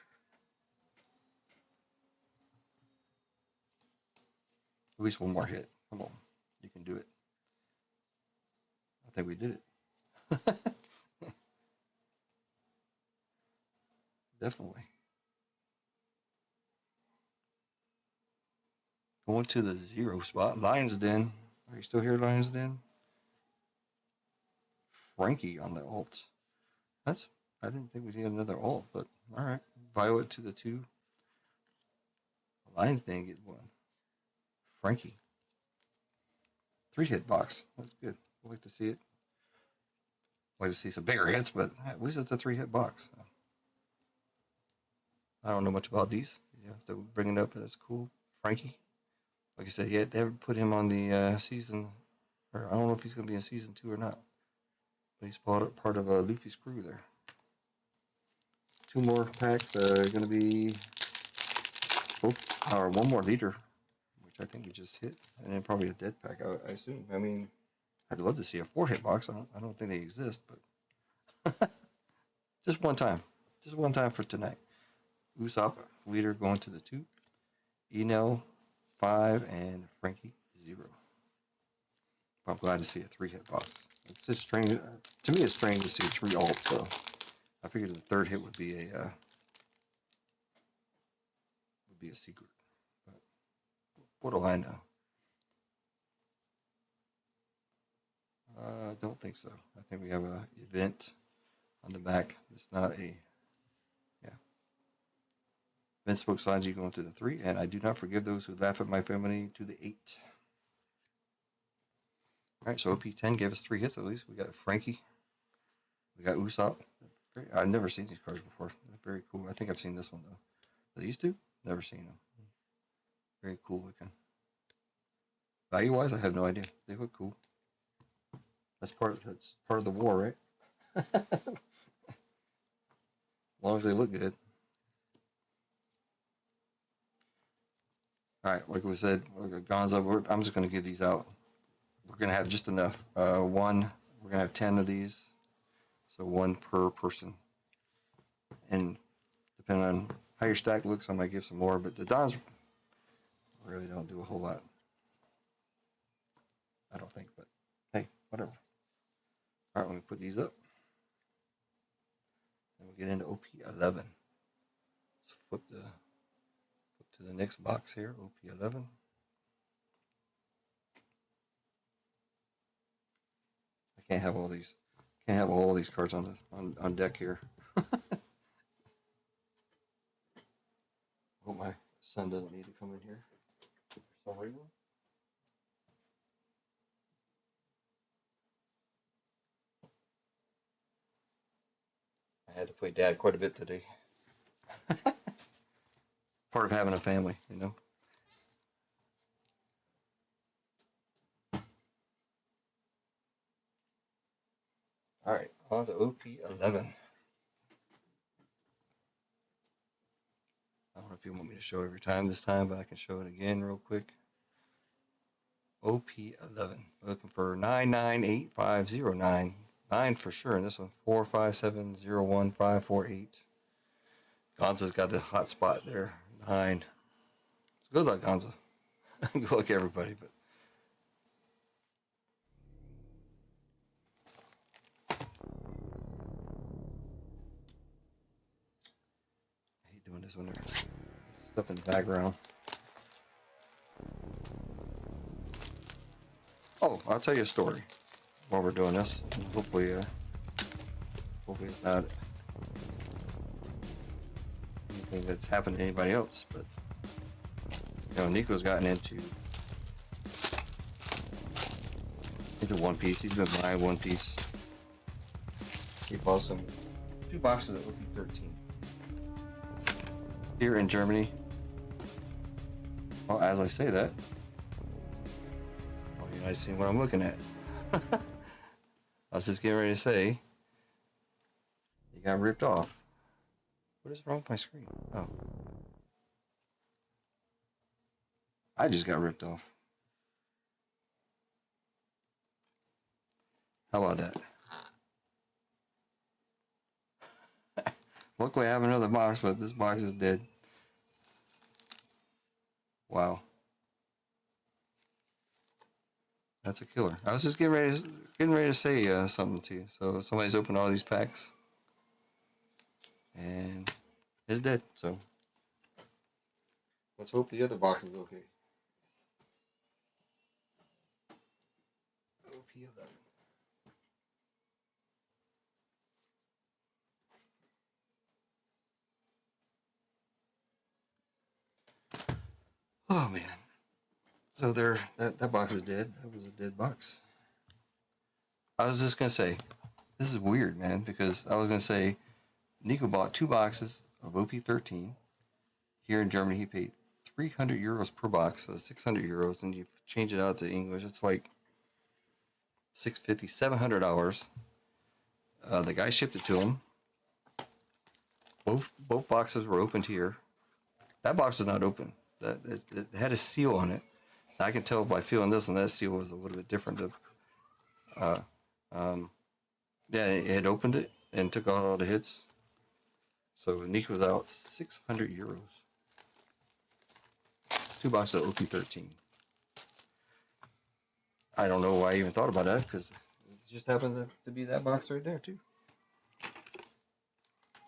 At least one more hit. Come on. You can do it. I think we did it. Definitely. Going to the 0 spot. Lion's Den. Are you still here, Lion's Den? Frankie on the alt. I didn't think we'd get another alt, but alright. Violet to the 2. Lion's Den get 1. Frankie. 3 hit box. That's good. I'd like to see it. I'd like to see some bigger hits, but at least it's a 3 hit box. I don't know much about these. You have to bring it up. That's cool. Frankie. Like I said, yeah, they haven't put him on the season, or I don't know if he's going to be in season 2 or not. But he's part of Luffy's crew there. 2 more packs are going to be both, or 1 more leader, which I think we just hit, and then probably a dead pack, I assume. I mean, I'd love to see a 4 hit box. I don't think they exist, but just one time. Just one time for tonight. Usopp, leader, going to the 2. Enel, 5, and Frankie, 0. I'm glad to see a 3 hit box. It's just strange. To me, it's strange to see 3 alts, so I figured the 3rd hit would be a secret. But what do I know? I don't think so. I think we have an event on the back. It's not a, yeah. Vince spoke Sanji going to the 3, and I do not forgive those who laugh at my family to the 8. All right, so OP-10 gave us 3 hits at least. We got Frankie. We got Usopp. I've never seen these cards before. They're very cool. I think I've seen this one, though. These 2? Never seen them. Very cool looking. Value-wise, I have no idea. They look cool. That's part of the war, right? As long as they look good. All right, like we said, Gonzo, I'm just going to give these out. We're going to have just enough. We're going to have 10 of these. So 1 per person. And depending on how your stack looks, I might give some more. But the Dons really don't do a whole lot. I don't think, but hey, whatever. All right, let me put these up. And we'll get into OP-11. Let's flip to the next box here, OP-11. I can't have all these cards on deck here. Hope my son doesn't need to come in here for some reason. I had to play dad quite a bit today. Part of having a family, you know. All right, on to OP-11. I don't know if you want me to show every time this time, but I can show it again real quick. OP-11. Looking for 998509. 9 for sure. And this one 457015548. Gonza's got the hot spot there. 9. Good luck, Gonza. Good luck, everybody. But I hate doing this when there's stuff in the background. Oh, I'll tell you a story while we're doing this. Hopefully it's not anything that's happened to anybody else. But you know, Nico's gotten into One Piece. He's been buying One Piece. He bought 2 boxes of OP-13 here in Germany. Well, as I say that, well, you guys see what I'm looking at. I was just getting ready to say, you got ripped off. What is wrong with my screen? Oh. I just got ripped off. How about that? Luckily I have another box, but this box is dead. Wow. That's a killer. I was just getting ready to say something to you. So somebody's opened all these packs. And it's dead, so let's hope the other box is okay. OP-11. Oh man. So that box is dead. That was a dead box. I was just gonna say, this is weird, man, because I was gonna say Nico bought 2 boxes of OP-13. Here in Germany, he paid 300 euros per box, so 600 euros, and you change it out to English, it's like $650, $700. The guy shipped it to him. Both boxes were opened here. That box was not open. It had a seal on it. I can tell by feeling this one, that seal was a little bit different. Yeah, it had opened it and took out all the hits. So Nico was out 600 euros. 2 boxes of OP-13. I don't know why I even thought about that, because it just happened to be that box right there too.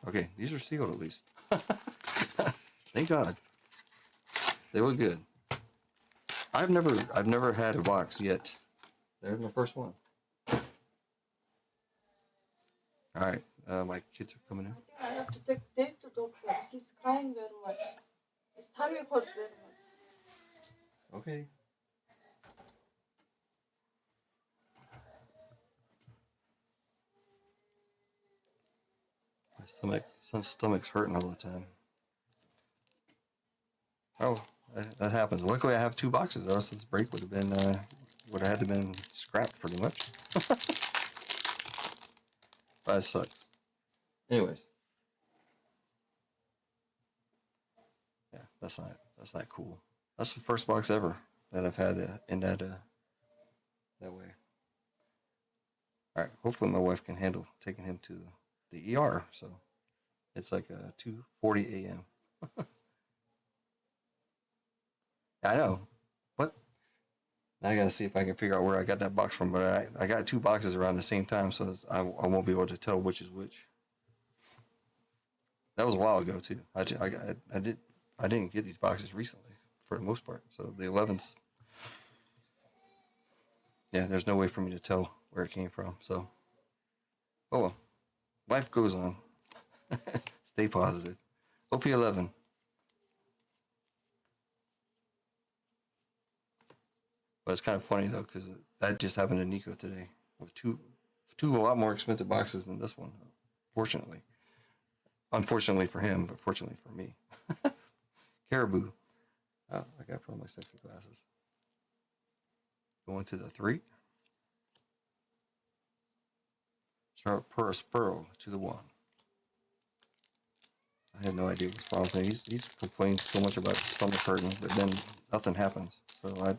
Okay, these are sealed at least. Thank God. They look good. I've never had a box yet. There's my first one. All right, my kids are coming in. I think I have to take Dave to doctor. He's crying very much. His tummy hurt very much. Okay. My stomach's hurting all the time. Oh, that happens. Luckily, I have 2 boxes. Or else this break would have had to been scrapped pretty much. That sucks. Anyways, yeah, that's not cool. That's the first box ever that I've had in that way. All right. Hopefully, my wife can handle taking him to the ER. So it's like 2:40 a.m. I know. What? Now I gotta see if I can figure out where I got that box from. But I got 2 boxes around the same time, so I won't be able to tell which is which. That was a while ago too. I didn't get these boxes recently for the most part. So the 11s. Yeah, there's no way for me to tell where it came from. So, oh well, life goes on. Stay positive. OP-11. But it's kind of funny though, because that just happened to Nico today with two a lot more expensive boxes than this one. Fortunately, unfortunately for him, but fortunately for me. Caribou. Oh, I got to put on my sexy glasses. Going to the 3. Sharp Pearl to the 1. I have no idea what's wrong with him. He's complained so much about his stomach hurting, but then nothing happens. So I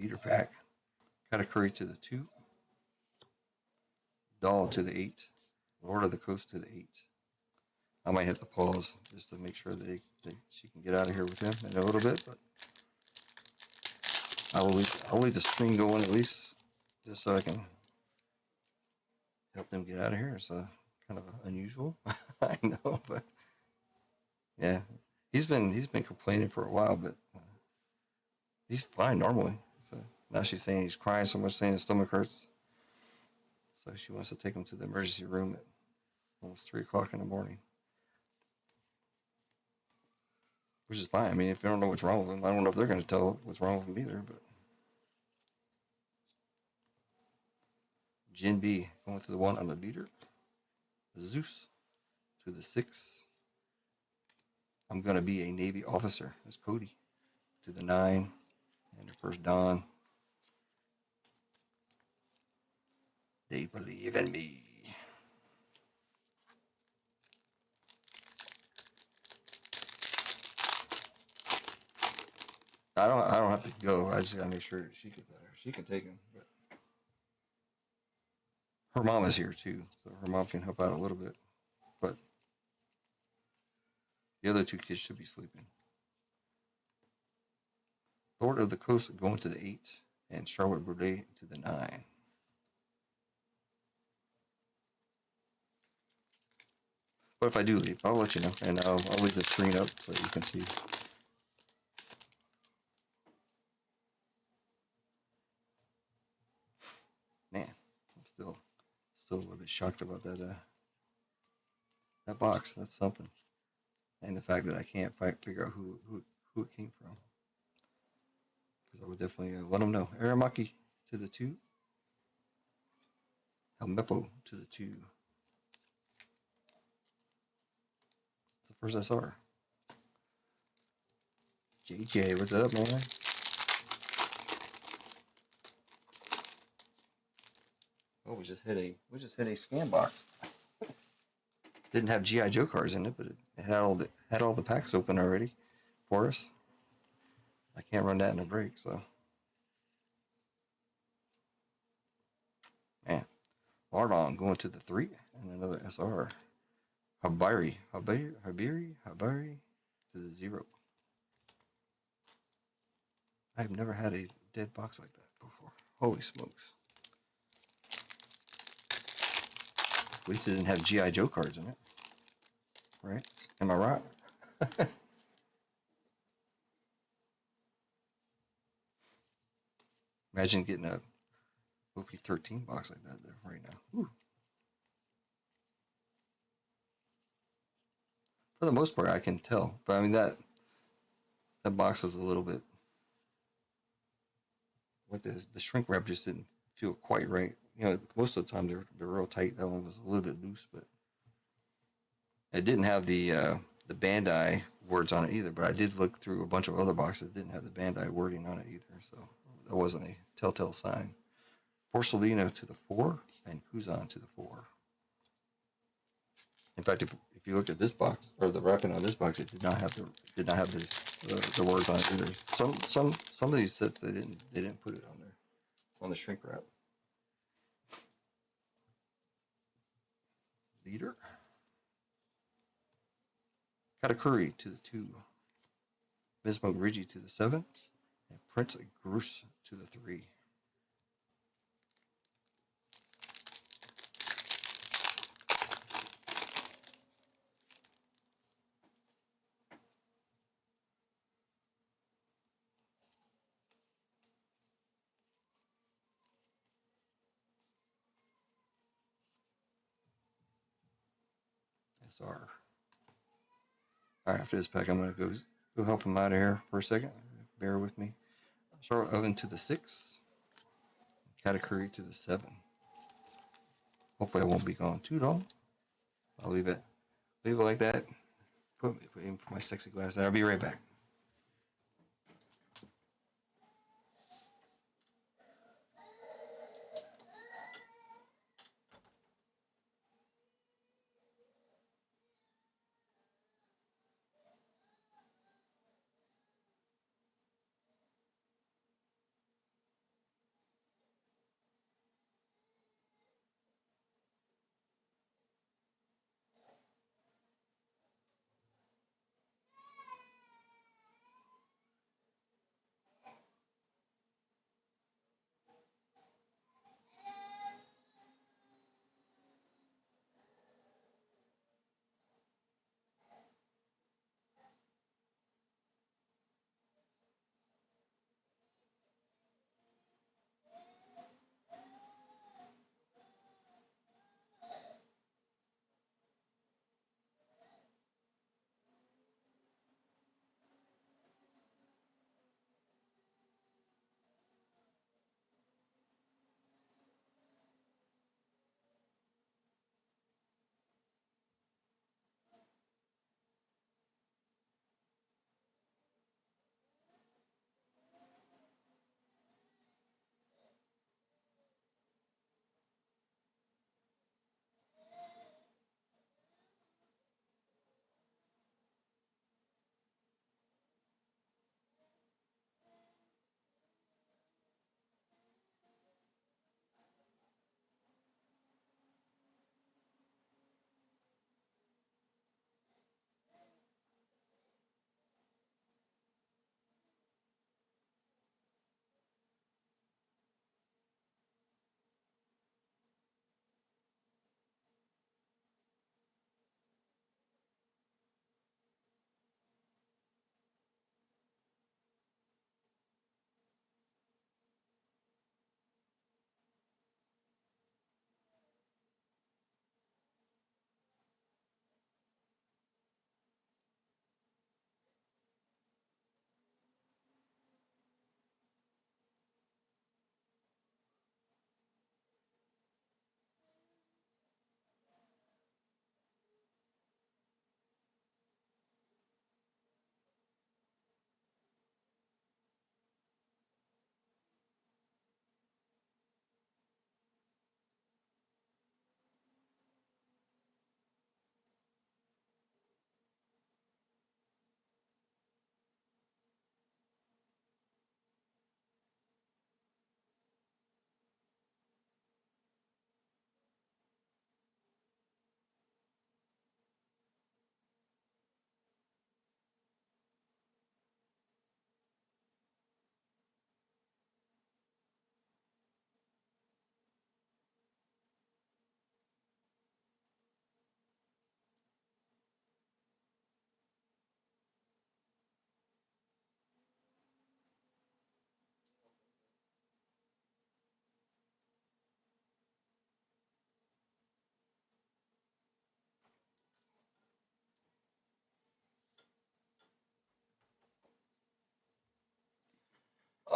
leader pack. Katakuri to the 2. Doll to the 8. Lord of the Coast to the 8. I might have to pause just to make sure that she can get out of here with him in a little bit, but I'll leave the screen going at least just so I can help them get out of here. It's kind of unusual, I know, but yeah, he's been complaining for a while, but he's fine normally. So now she's saying he's crying so much, saying his stomach hurts. So she wants to take him to the emergency room at almost 3 o'clock in the morning. Which is fine. I mean, if they don't know what's wrong with him, I don't know if they're going to tell what's wrong with him either. But Jin B going to the 1 on the leader. Zeus to the 6. I'm going to be a Navy officer. That's Cody to the 9. And the first Don. They believe in me. I don't have to go. I just gotta make sure that she can take him. But her mom is here too, so her mom can help out a little bit. But the other 2 kids should be sleeping. Lord of the Coast going to the 8, and Charlotte Boudet to the 9. But if I do leave, I'll let you know, and I'll leave the screen up so you can see. Man, I'm still a little bit shocked about that box. That's something, and the fact that I can't figure out who it came from. Because I would definitely let them know. Aramaki to the 2. Helmeppo to the 2. It's the first I saw her. JJ, what's up, man? Oh, we just hit a scam box. Didn't have GI Joe cards in it, but it had all the packs open already for us. I can't run that in a break, so man. Lardon going to the 3 and another SR. Habari to the 0. I've never had a dead box like that before. Holy smokes. At least it didn't have GI Joe cards in it. Right? Am I right? Imagine getting a OP-13 box like that there right now. Whew. For the most part, I can tell. But I mean, that box was a little bit... Like the shrink wrap just didn't feel quite right. You know, most of the time they're real tight. That one was a little bit loose, but it didn't have the Bandai words on it either. But I did look through a bunch of other boxes that didn't have the Bandai wording on it either, so that wasn't a telltale sign. Porcelino to the 4 and Kuzan to the 4. In fact, if you look at this box or the wrapping on this box, it did not have the words on it either. Some of these sets they didn't put it on there on the shrink wrap. Leader. Katakuri to the 2. Bismo Rigi to the 7. And Prince Groose to the 3. SR. Alright, after this pack, I'm going to go help him out of here for a second. Bear with me. Charlotte Oven to the 6. Katakuri to the 7. Hopefully I won't be gone too long. I'll leave it like that. Put in my sexy glasses. I'll be right back.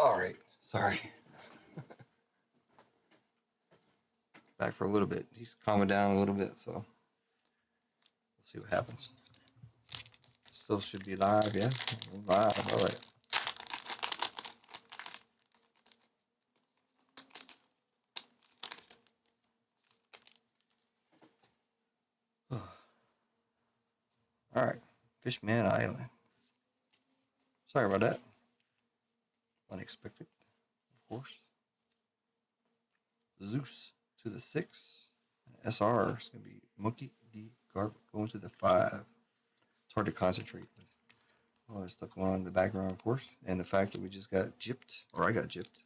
All right, sorry. Back for a little bit. He's calming down a little bit, so we'll see what happens. Still should be live, yeah? Live, all right. All right, Fishman Island. Sorry about that. Unexpected, of course. Zeus to the 6. SR is going to be Monkey D. Garb going to the 5. It's hard to concentrate with all that stuff going on in the background, of course. And the fact that we just got gypped, or I got gypped.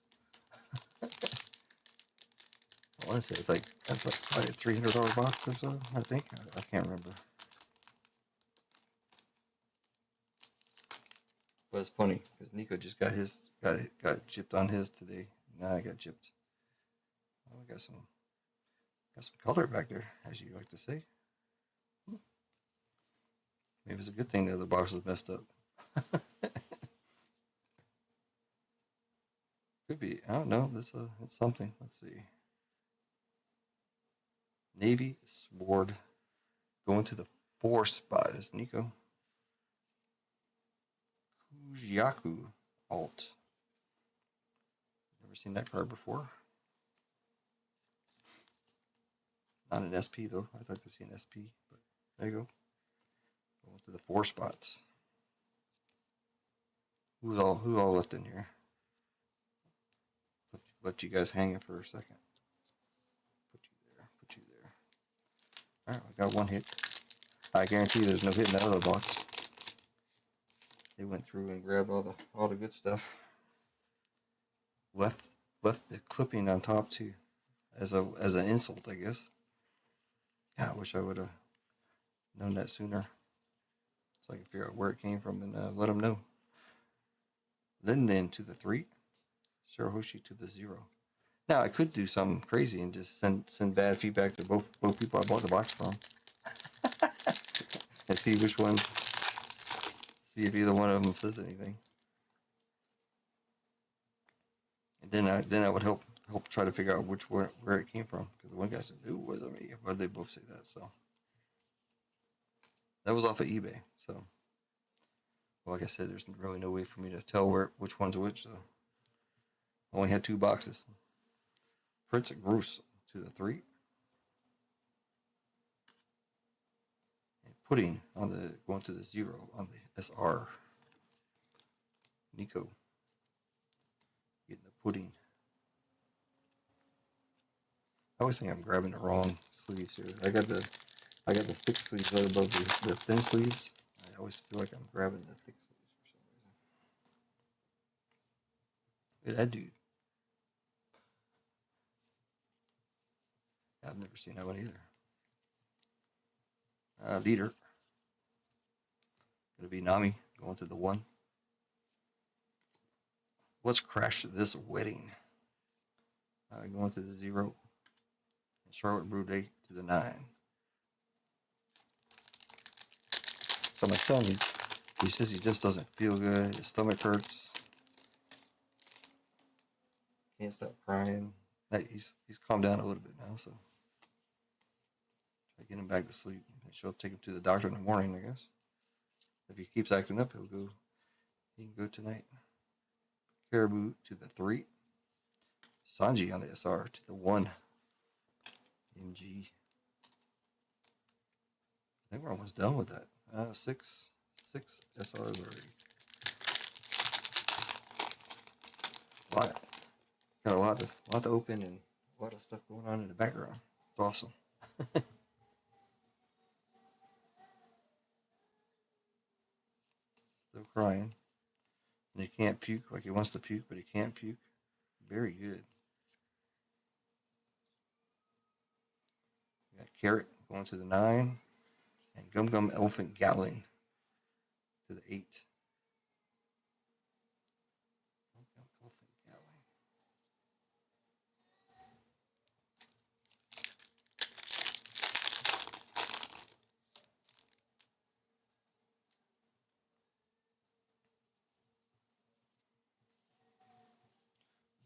I want to say it's like, that's like a $300 box or so, I think. I can't remember. But it's funny because Nico just got gypped on his today. Now I got gypped. Oh, we got some color back there, as you like to say. Maybe it's a good thing the other box is messed up. Could be. I don't know. It's something. Let's see. Navy Sword going to the 4 spot is Nico. Kujiaku Alt. Never seen that card before. Not an SP though. I'd like to see an SP, but there you go. Going to the 4 spots. Who all left in here? Let you guys hanging for a second. Put you there. All right, I got one hit. I guarantee there's no hit in that other box. They went through and grabbed all the good stuff. Left the clipping on top too, as an insult, I guess. Yeah, I wish I would have known that sooner, so I could figure out where it came from and let them know. Then to the 3, Sarahoshi to the 0. Now I could do something crazy and just send bad feedback to both people I bought the box from, and see which one. See if either one of them says anything, and then I would help try to figure out where it came from, because the one guy said, "Ooh, wasn't me," but they both say that. So that was off of eBay. So, well, like I said, there's really no way for me to tell which one's which. So I only had 2 boxes. Prince Groose to the 3. And Pudding going to the 0 on the SR. Nico getting the pudding. I always think I'm grabbing the wrong sleeves here. I got the thick sleeves right above the thin sleeves. I always feel like I'm grabbing the thick sleeves for some reason. Look at that dude. I've never seen that one either. Leader. Gonna be Nami going to the 1. Let's crash this wedding. Going to the 0. And Charlotte Brood to the 9. So my son, he says he just doesn't feel good. His stomach hurts. Can't stop crying. He's calmed down a little bit now, so try to get him back to sleep. She'll take him to the doctor in the morning, I guess. If he keeps acting up, he can go tonight. Caribou to the 3. Sanji on the SR to the 1. MG. I think we're almost done with that. 6 SRs already. Got a lot to open and a lot of stuff going on in the background. It's awesome. Still crying. And he can't puke like he wants to puke, but he can't puke. Very good. We got Carrot going to the 9. And Gum Gum Elephant Gallon to the 8. Gum Gum Elephant Gallon.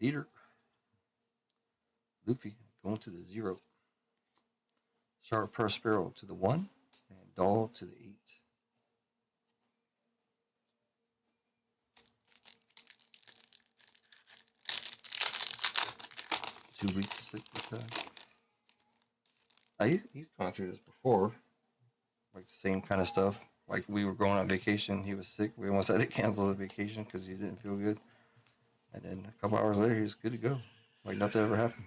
Leader. Luffy going to the 0. Sharp Prospero to the 1. And Doll to the 8. 2 weeks sick this time. He's gone through this before. Like the same kind of stuff. Like we were going on vacation, he was sick. We almost had to cancel the vacation because he didn't feel good. And then a couple hours later, he was good to go. Like nothing ever happened.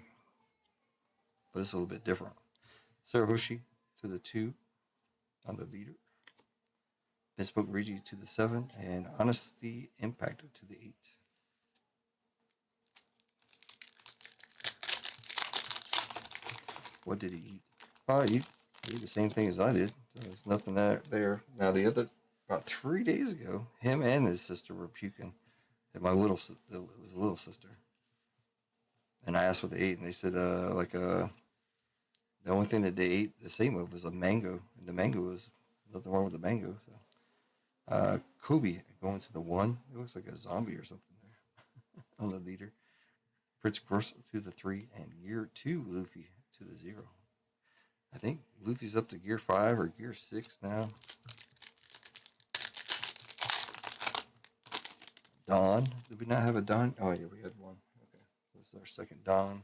But it's a little bit different. Sarahoshi to the 2 on the leader. Bespoke Rigi to the 7. And Honesty Impacted to the 8. What did he eat? Oh, he ate the same thing as I did. So there's nothing there. Now, about 3 days ago, him and his sister were puking. And it was a little sister. And I asked what they ate, and they said, the only thing that they ate the same of was a mango. And the mango was nothing wrong with the mango. So, Kobe going to the 1. It looks like a zombie or something there on the leader. Prince Gross to the 3, and Gear 2 Luffy to the 0. I think Luffy's up to Gear 5 or Gear 6 now. Dawn. Did we not have a Dawn? Oh, yeah, we had one. Okay. This is our second Dawn.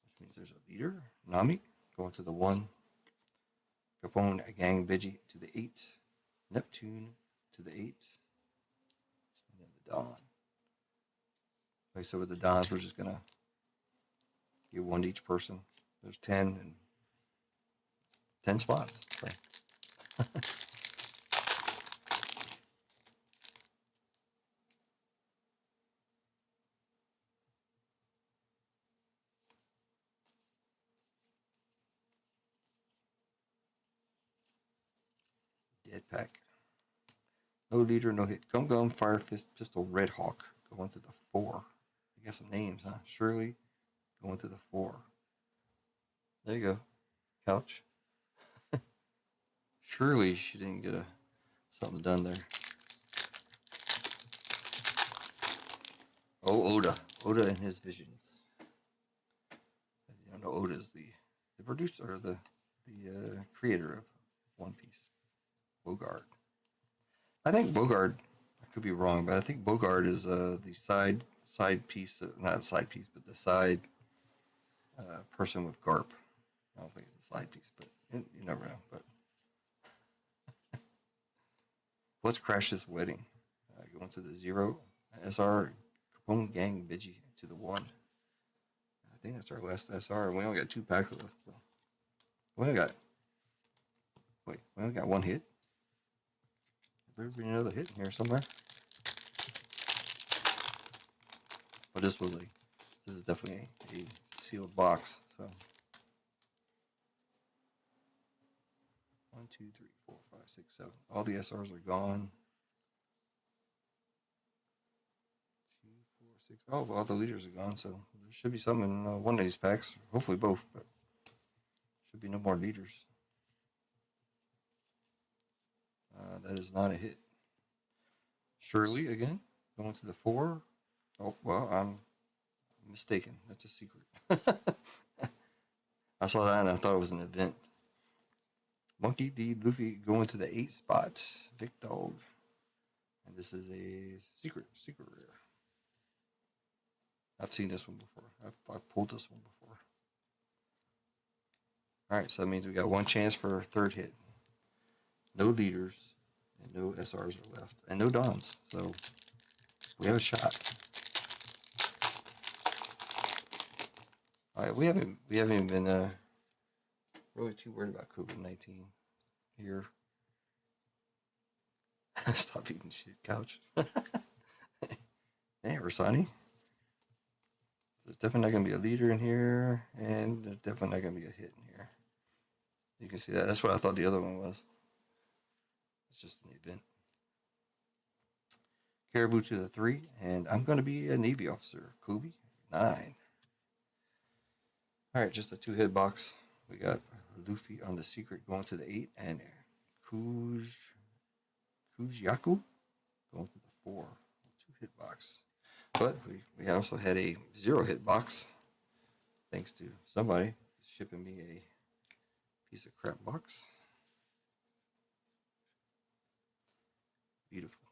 Which means there's a leader. Nami going to the 1. Capone Gang Bigi to the 8. Neptune to the 8. And then the Dawn. Okay, so with the Dons, we're just going to give 1 to each person. There's 10 and 10 spots. So. Dead Pack. No leader, no hit. Gum Gum, Fire Fist, Pistol, Red Hawk going to the 4. You got some names, huh? Shirley going to the 4. There you go. Couch. Surely she didn't get something done there. Oh, Oda. Oda and his visions. You know, Oda's the producer, or the creator of One Piece. Bogard. I think Bogard, I could be wrong, but I think Bogard is the side piece, not side piece, but the side person with Garp. I don't think it's a side piece, but you never know. But let's crash this wedding. Going to the 0. SR Capone Gang Bigi to the 1. I think that's our last SR. We only got 2 packs left. So. We only got 1 hit. There'll be another hit in here somewhere. But this is definitely a sealed box. So 1, 2, 3, 4, 5, 6, 7. All the SRs are gone. 2, 4, 6. Oh, well, all the leaders are gone. So there should be something in one of these packs. Hopefully both, but should be no more leaders. That is not a hit. Shirley again, going to the 4. Oh, well, I'm mistaken. That's a secret. I saw that and I thought it was an event. Monkey D. Luffy going to the 8 spot. Big Dog. And this is a secret rare. I've seen this one before. I've pulled this one before. Alright, so that means we got 1 chance for a 3rd hit. No leaders. And no SRs are left. And no Dons. So we have a shot. All right, we haven't even been really too worried about COVID-19 here. Stop eating shit, couch. Hey, Rasani. There's definitely not gonna be a leader in here, and there's definitely not gonna be a hit in here. You can see that. That's what I thought the other one was. It's just an event. Caribou to the 3, and I'm going to be a Navy officer. Kobe, 9. All right, just a 2-hit box. We got Luffy on the secret going to the 8, and Kujaku going to the 4. 2-hit box. But we also had a 0-hit box, thanks to somebody shipping me a piece of crap box. Beautiful.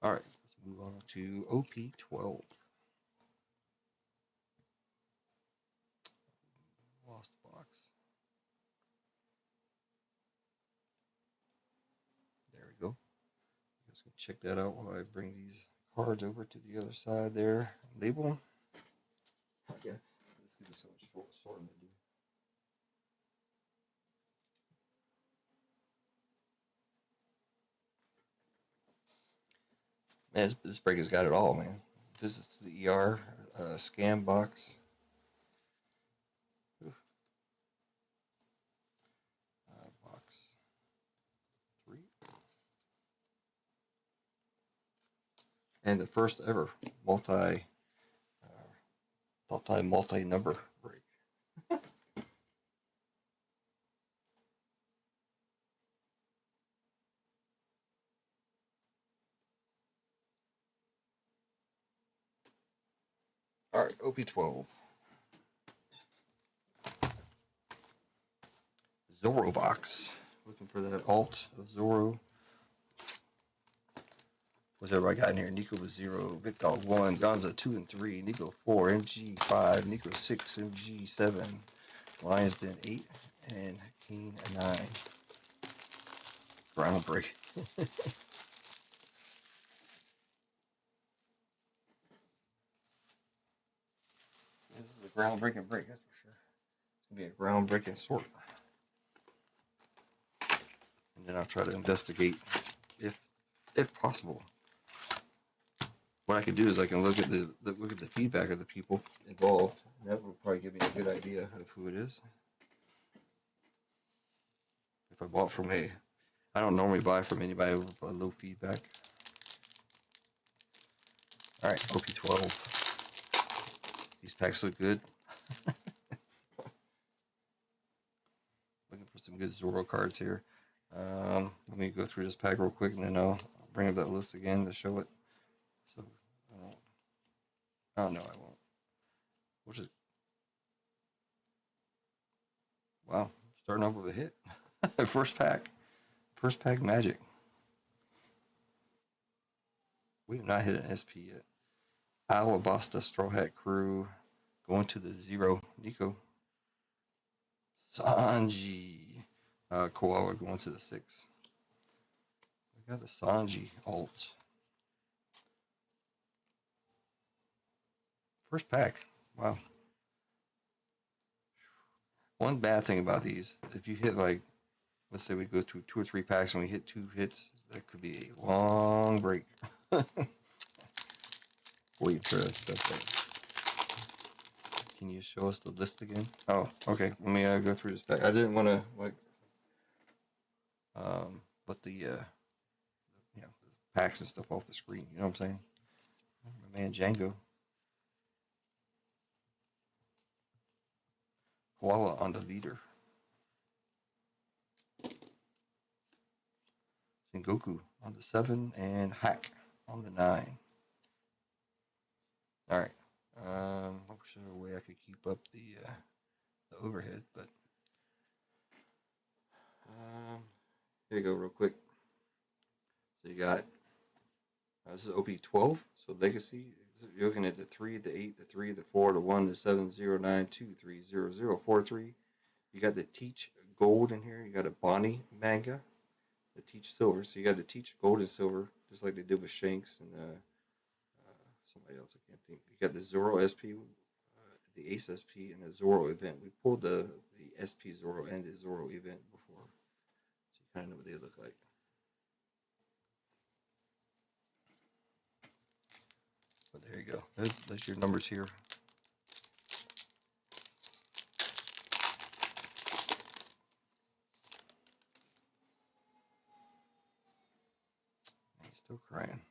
All right, let's move on to OP-12. Lost box. There we go. You guys can check that out while I bring these cards over to the other side there. Label them. Okay. This gives me so much sorting to do. Man, this break has got it all, man. Visits to the ER, scam box. Box 3. And the first ever multi-number break. All right, OP-12. Zorro box. Looking for that alt of Zorro. What's everybody got in here? Nico was 0, Vicdog 1, Gonza 2 and 3, Nico 4, MG 5, Nico 6, MG 7, Lions Den 8, and Keen 9. Groundbreak. This is a groundbreaking break, that's for sure. It's gonna be a groundbreaking sort. And then I'll try to investigate, if possible. What I can do is I can look at the feedback of the people involved. And that will probably give me a good idea of who it is. If I bought from I don't normally buy from anybody with low feedback. All right, OP-12. These packs look good. Looking for some good Zorro cards here. Let me go through this pack real quick, and then I'll bring up that list again to show it. So, oh no, I won't. We'll just, wow, starting off with a hit. First pack magic. We have not hit an SP yet. Alabasta Straw Hat Crew going to the 0. Nico. Sanji. Koala going to the 6. We got the Sanji alt. First pack. Wow. One bad thing about these, if you hit like, let's say we go through 2 or 3 packs and we hit 2 hits, that could be a long break. Wait for that stuff. Can you show us the list again? Oh, okay. Let me go through this pack. I didn't want to like, put the the packs and stuff off the screen. You know what I'm saying? My man Django. Koala on the leader. Sengoku on the 7 and Hack on the 9. All right. I wish there was a way I could keep up the overhead, but here you go, real quick. So you got this is OP-12. So Legacy. You're looking at the 3, the 8, the 3, the 4, the 1, the 7, 0, 9, 2, 3, 0, 0, 4, 3. You got the Teach Gold in here. You got a Bonnie manga. The Teach Silver. So you got the Teach Gold and Silver, just like they did with Shanks and somebody else. I can't think. You got the Zoro SP, the Ace SP, and the Zoro event. We pulled the SP Zoro and the Zoro event before, so you kind of know what they look like. But there you go. There's your numbers here. He's still crying.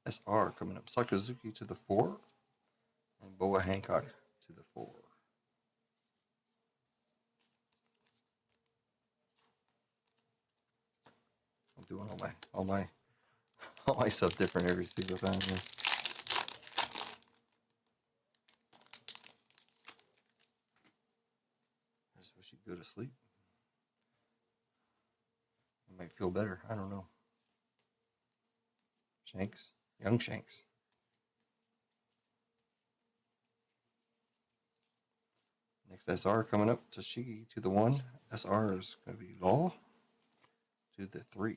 SR coming up. Sakazuki to the 4. Boa Hancock to the 4. I'm doing all my stuff different every single time. Yeah. I just wish you'd go to sleep. I might feel better. I don't know. Shanks, young Shanks. Next SR coming up, Toshigi to the 1. SR is going to be Law to the 3.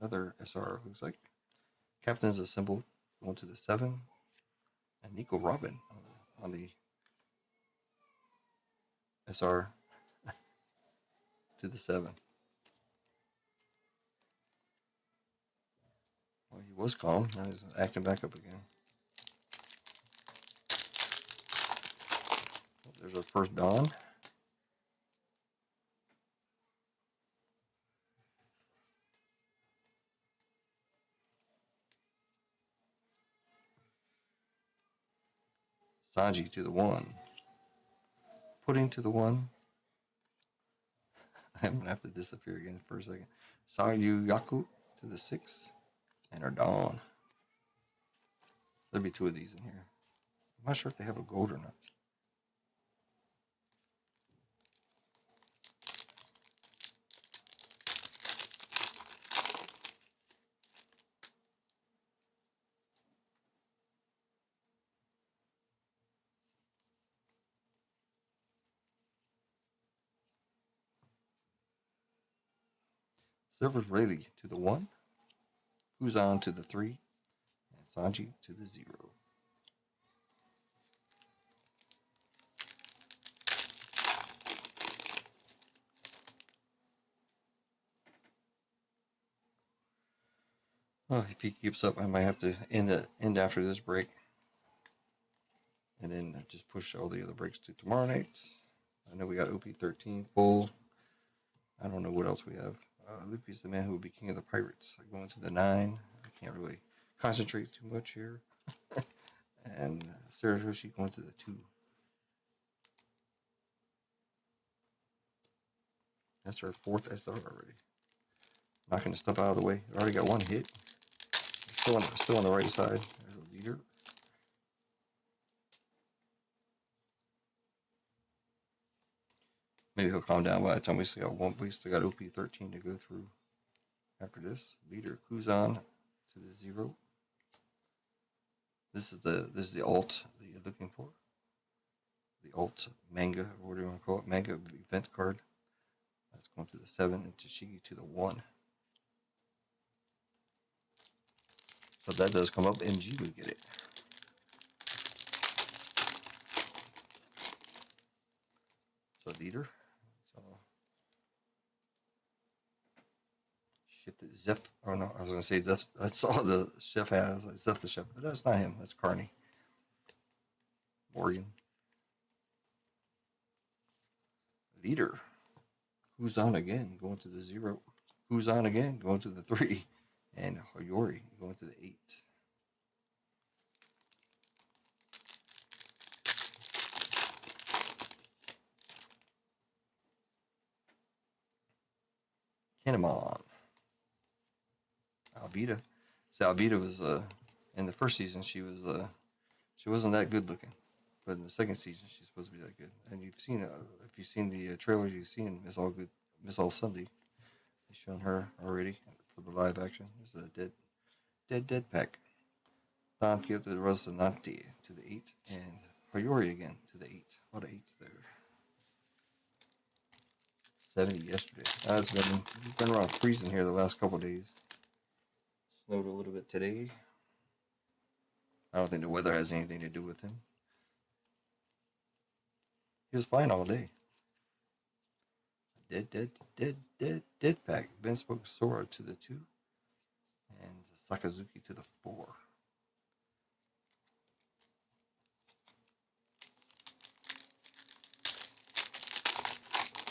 Another SR looks like. Captain's assembled, going to the 7. And Nico Robin on the SR to the 7. Well, he was calm. Now he's acting back up again. There's our first Dawn. Sanji to the 1. Pudding to the 1. I'm going to have to disappear again for a second. Sayu Yaku to the 6. And our Dawn. There'll be 2 of these in here. I'm not sure if they have a gold or not. Silver's Rayleigh to the 1. Fuzan to the 3. And Sanji to the 0. Oh, if he keeps up, I might have to end after this break. And then just push all the other breaks to tomorrow night. I know we got OP-13 full. I don't know what else we have. Luffy's the man who will be king of the pirates. Going to the 9. I can't really concentrate too much here. And Saratoshi going to the 2. That's our 4th SR already. Knocking the stuff out of the way. Already got 1 hit. Still on the right side. There's a leader. Maybe he'll calm down by the time we still got OP-13 to go through. After this, leader Kuzan to the 0. This is the alt that you're looking for. The alt manga, or what do you want to call it? Manga event card. That's going to the 7 and Toshigi to the 1. So if that does come up, MG would get it. So leader. So shifted Zeph. Oh no, I was gonna say Zeph. That's all the chef has. Like Zeph the chef. But that's not him. That's Carney. Morgan. Leader. Who's on again? Going to the 0. Who's on again? Going to the 3. And Hoyori going to the 8. Kinemon. Alvida. So Alvida was in the first season she wasn't that good looking, but in the second season she's supposed to be that good. And you've seen if you've seen the trailer, you've seen Miss All Sunday. They've shown her already for the live action. There's a dead pack. Don Quixote Rosinante to the 8 and Hoyori again to the 8. A lot of 8s there. 70 yesterday. It's been around freezing here the last couple of days. Snowed a little bit today. I don't think the weather has anything to do with him. He was fine all day. dead pack. Vince spoke Sora to the 2, and Sakazuki to the 4.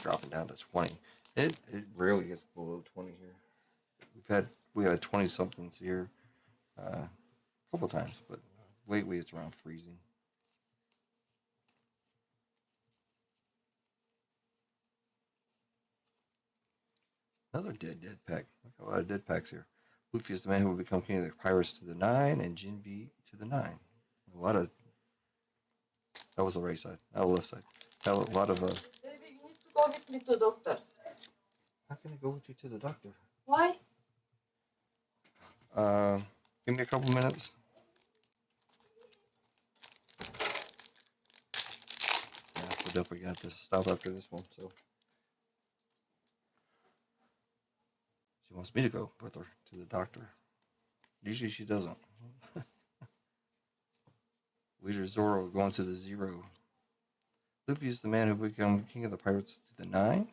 Dropping down to 20. It rarely gets below 20 here. We had 20 somethings here a couple times, but lately it's around freezing. Another dead pack. Look at a lot of dead packs here. Luffy is the man who will become king of the pirates to the 9, and Jinbe to the 9. A lot of. That was the right side. That was the left side. A lot of. Baby, you need to go with me to doctor. How can I go with you to the doctor? Why? Give me a couple minutes. Yeah, we're definitely gonna have to stop after this one. So she wants me to go with her to the doctor. Usually she doesn't. Leader Zoro going to the 0. Luffy is the man who will become king of the pirates to the 9.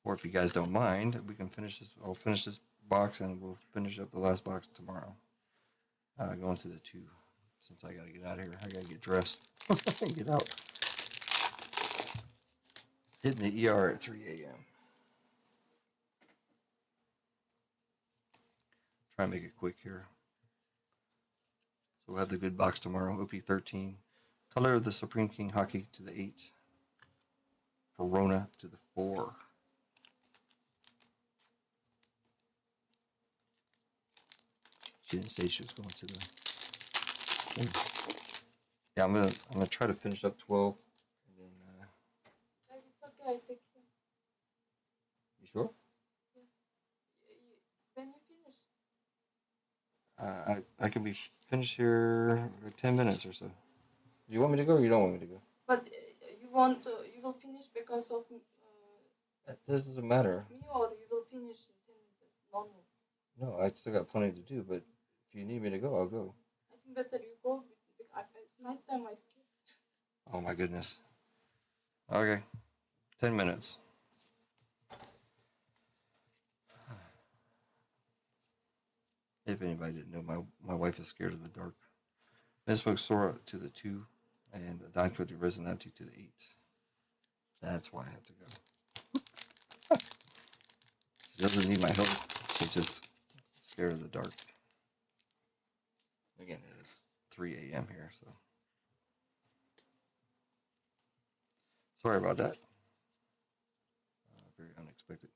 Or if you guys don't mind, we can finish this. I'll finish this box and we'll finish up the last box tomorrow. Going to the 2. Since I gotta get out of here, I gotta get dressed and get out. Hitting the ER at 3 a.m. Try and make it quick here. So we'll have the good box tomorrow. OP-14. Color of the Supreme King Hockey to the 8. Verona to the 4. She didn't say she was going to the. Yeah, I'm gonna try to finish up 12. And then, It's okay, I take him. You sure? Yeah. When you finish. I can be finished here in 10 minutes or so. Do you want me to go or you don't want me to go? But you will finish because of That doesn't matter. me, or you will finish in 10 minutes? No. No, I still got plenty to do, but if you need me to go, I'll go. I think better you go. It's nighttime, I skip. Oh my goodness. Okay. 10 minutes. If anybody didn't know, my wife is scared of the dark. Miss spoke Sora to the 2, and Danko to Resonanti to the 8. That's why I have to go. She doesn't need my help. She's just scared of the dark. Again, it is 3 a.m. here, so. Sorry about that. Very unexpected.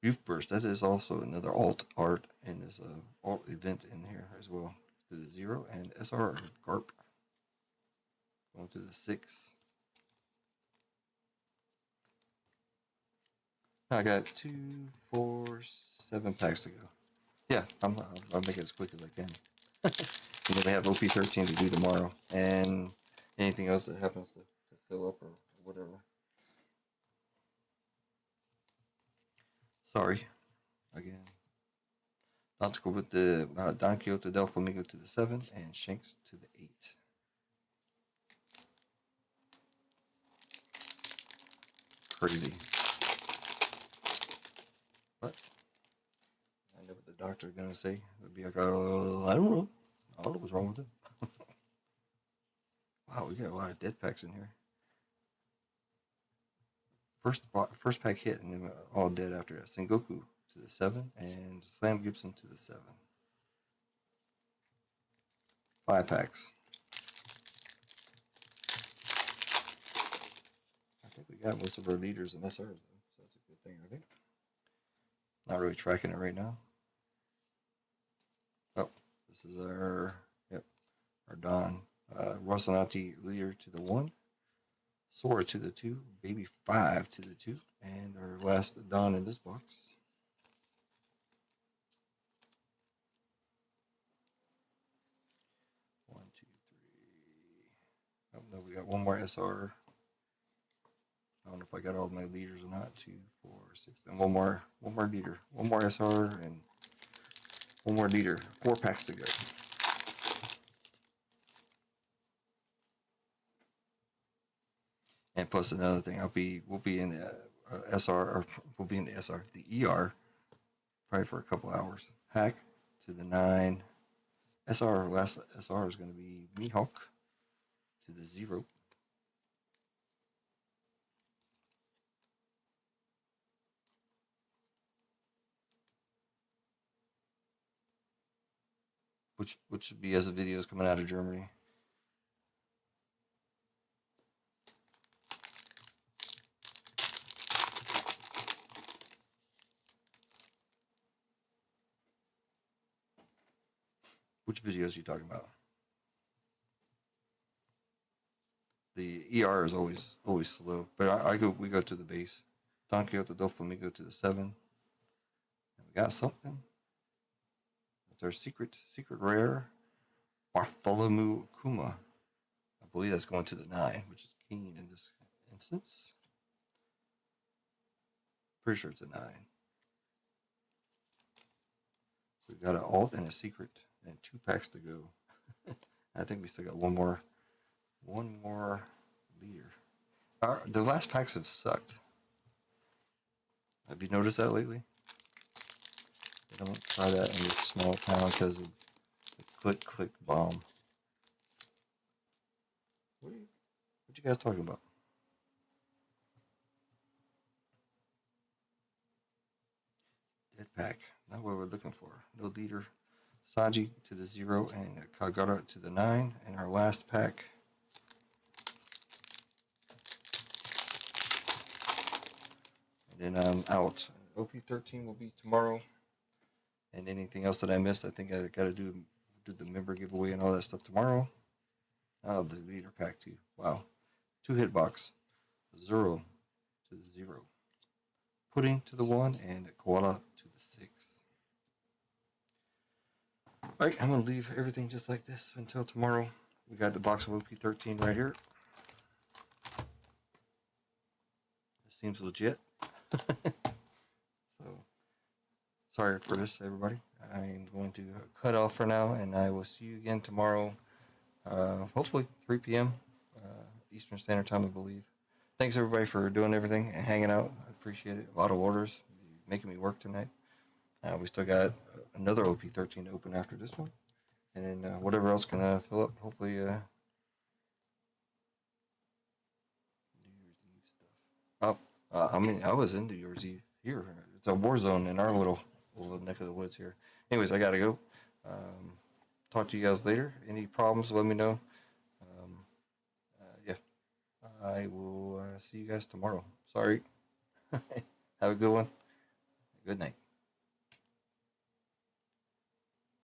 Youth Burst, that is also another alt art, and there's a alt event in here as well. To the 0, and SR Garp. Going to the 6. I got 2, 4, 7 packs to go. Yeah, I'll make it as quick as I can. And then we have OP-13 to do tomorrow, and anything else that happens to fill up or whatever. Sorry, again. Nautical with the Don Quixote del Flamingo to the 7, and Shanks to the 8. Crazy. But I know what the doctor's gonna say. It'll be like, I don't know. I don't know what's wrong with it. Wow, we got a lot of dead packs in here. First pack hit, and then all dead after that. Sengoku to the 7, and Slam Gibson to the 7. 5 packs. I think we got most of our leaders and SRs, though, so that's a good thing, I think. Not really tracking it right now. Oh, this is our Don. Rosanati leader to the 1. Sora to the 2. Baby 5 to the 2. And our last Don in this box. One, two, three. Oh, no, we got one more SR. I don't know if I got all my leaders or not. 2, 4, 6, and one more leader. One more SR and one more leader. 4 packs to go. And plus another thing, we'll be in the SR, or will be in the SR, the ER, probably for a couple hours. Hack to the 9. SR, last SR is going to be Mihawk to the 0. Which should be as the videos coming out of Germany. Which videos are you talking about? The ER is always slow, but we go to the base. Don Quixote do Flamengo to the 7. And we got something. It's our secret rare, Bartholomew Kuma. I believe that's going to the 9, which is keen in this instance. Pretty sure it's a 9. We've got an alt and a secret, and 2 packs to go. I think we still got one more leader. The last packs have sucked. Have you noticed that lately? They don't try that in this small town because of the click bomb. What you guys talking about? Dead pack. Not what we're looking for. No leader. Saji to the 0 and Kagara to the 9. And our last pack. And then I'm out. OP-13 will be tomorrow. And anything else that I missed, I think I got to do the member giveaway and all that stuff tomorrow. Oh, the leader pack too. Wow. 2 hitbox. 0 to the 0. Pudding to the 1 and Koala to the 6. Alright, I'm going to leave everything just like this until tomorrow. We got the box of OP-13 right here. This seems legit. So, sorry for this, everybody. I'm going to cut off for now, and I will see you again tomorrow. Hopefully 3 p.m. Eastern Standard Time, I believe. Thanks everybody for doing everything and hanging out. I appreciate it. A lot of orders, making me work tonight. We still got another OP-13 to open after this one, and then whatever else can fill up. Hopefully, New Year's Eve stuff. I was in New Year's Eve here. It's a war zone in our little neck of the woods here. Anyways, I gotta go. Talk to you guys later. Any problems, let me know. Yeah, I will see you guys tomorrow. Sorry. Have a good one. Good night.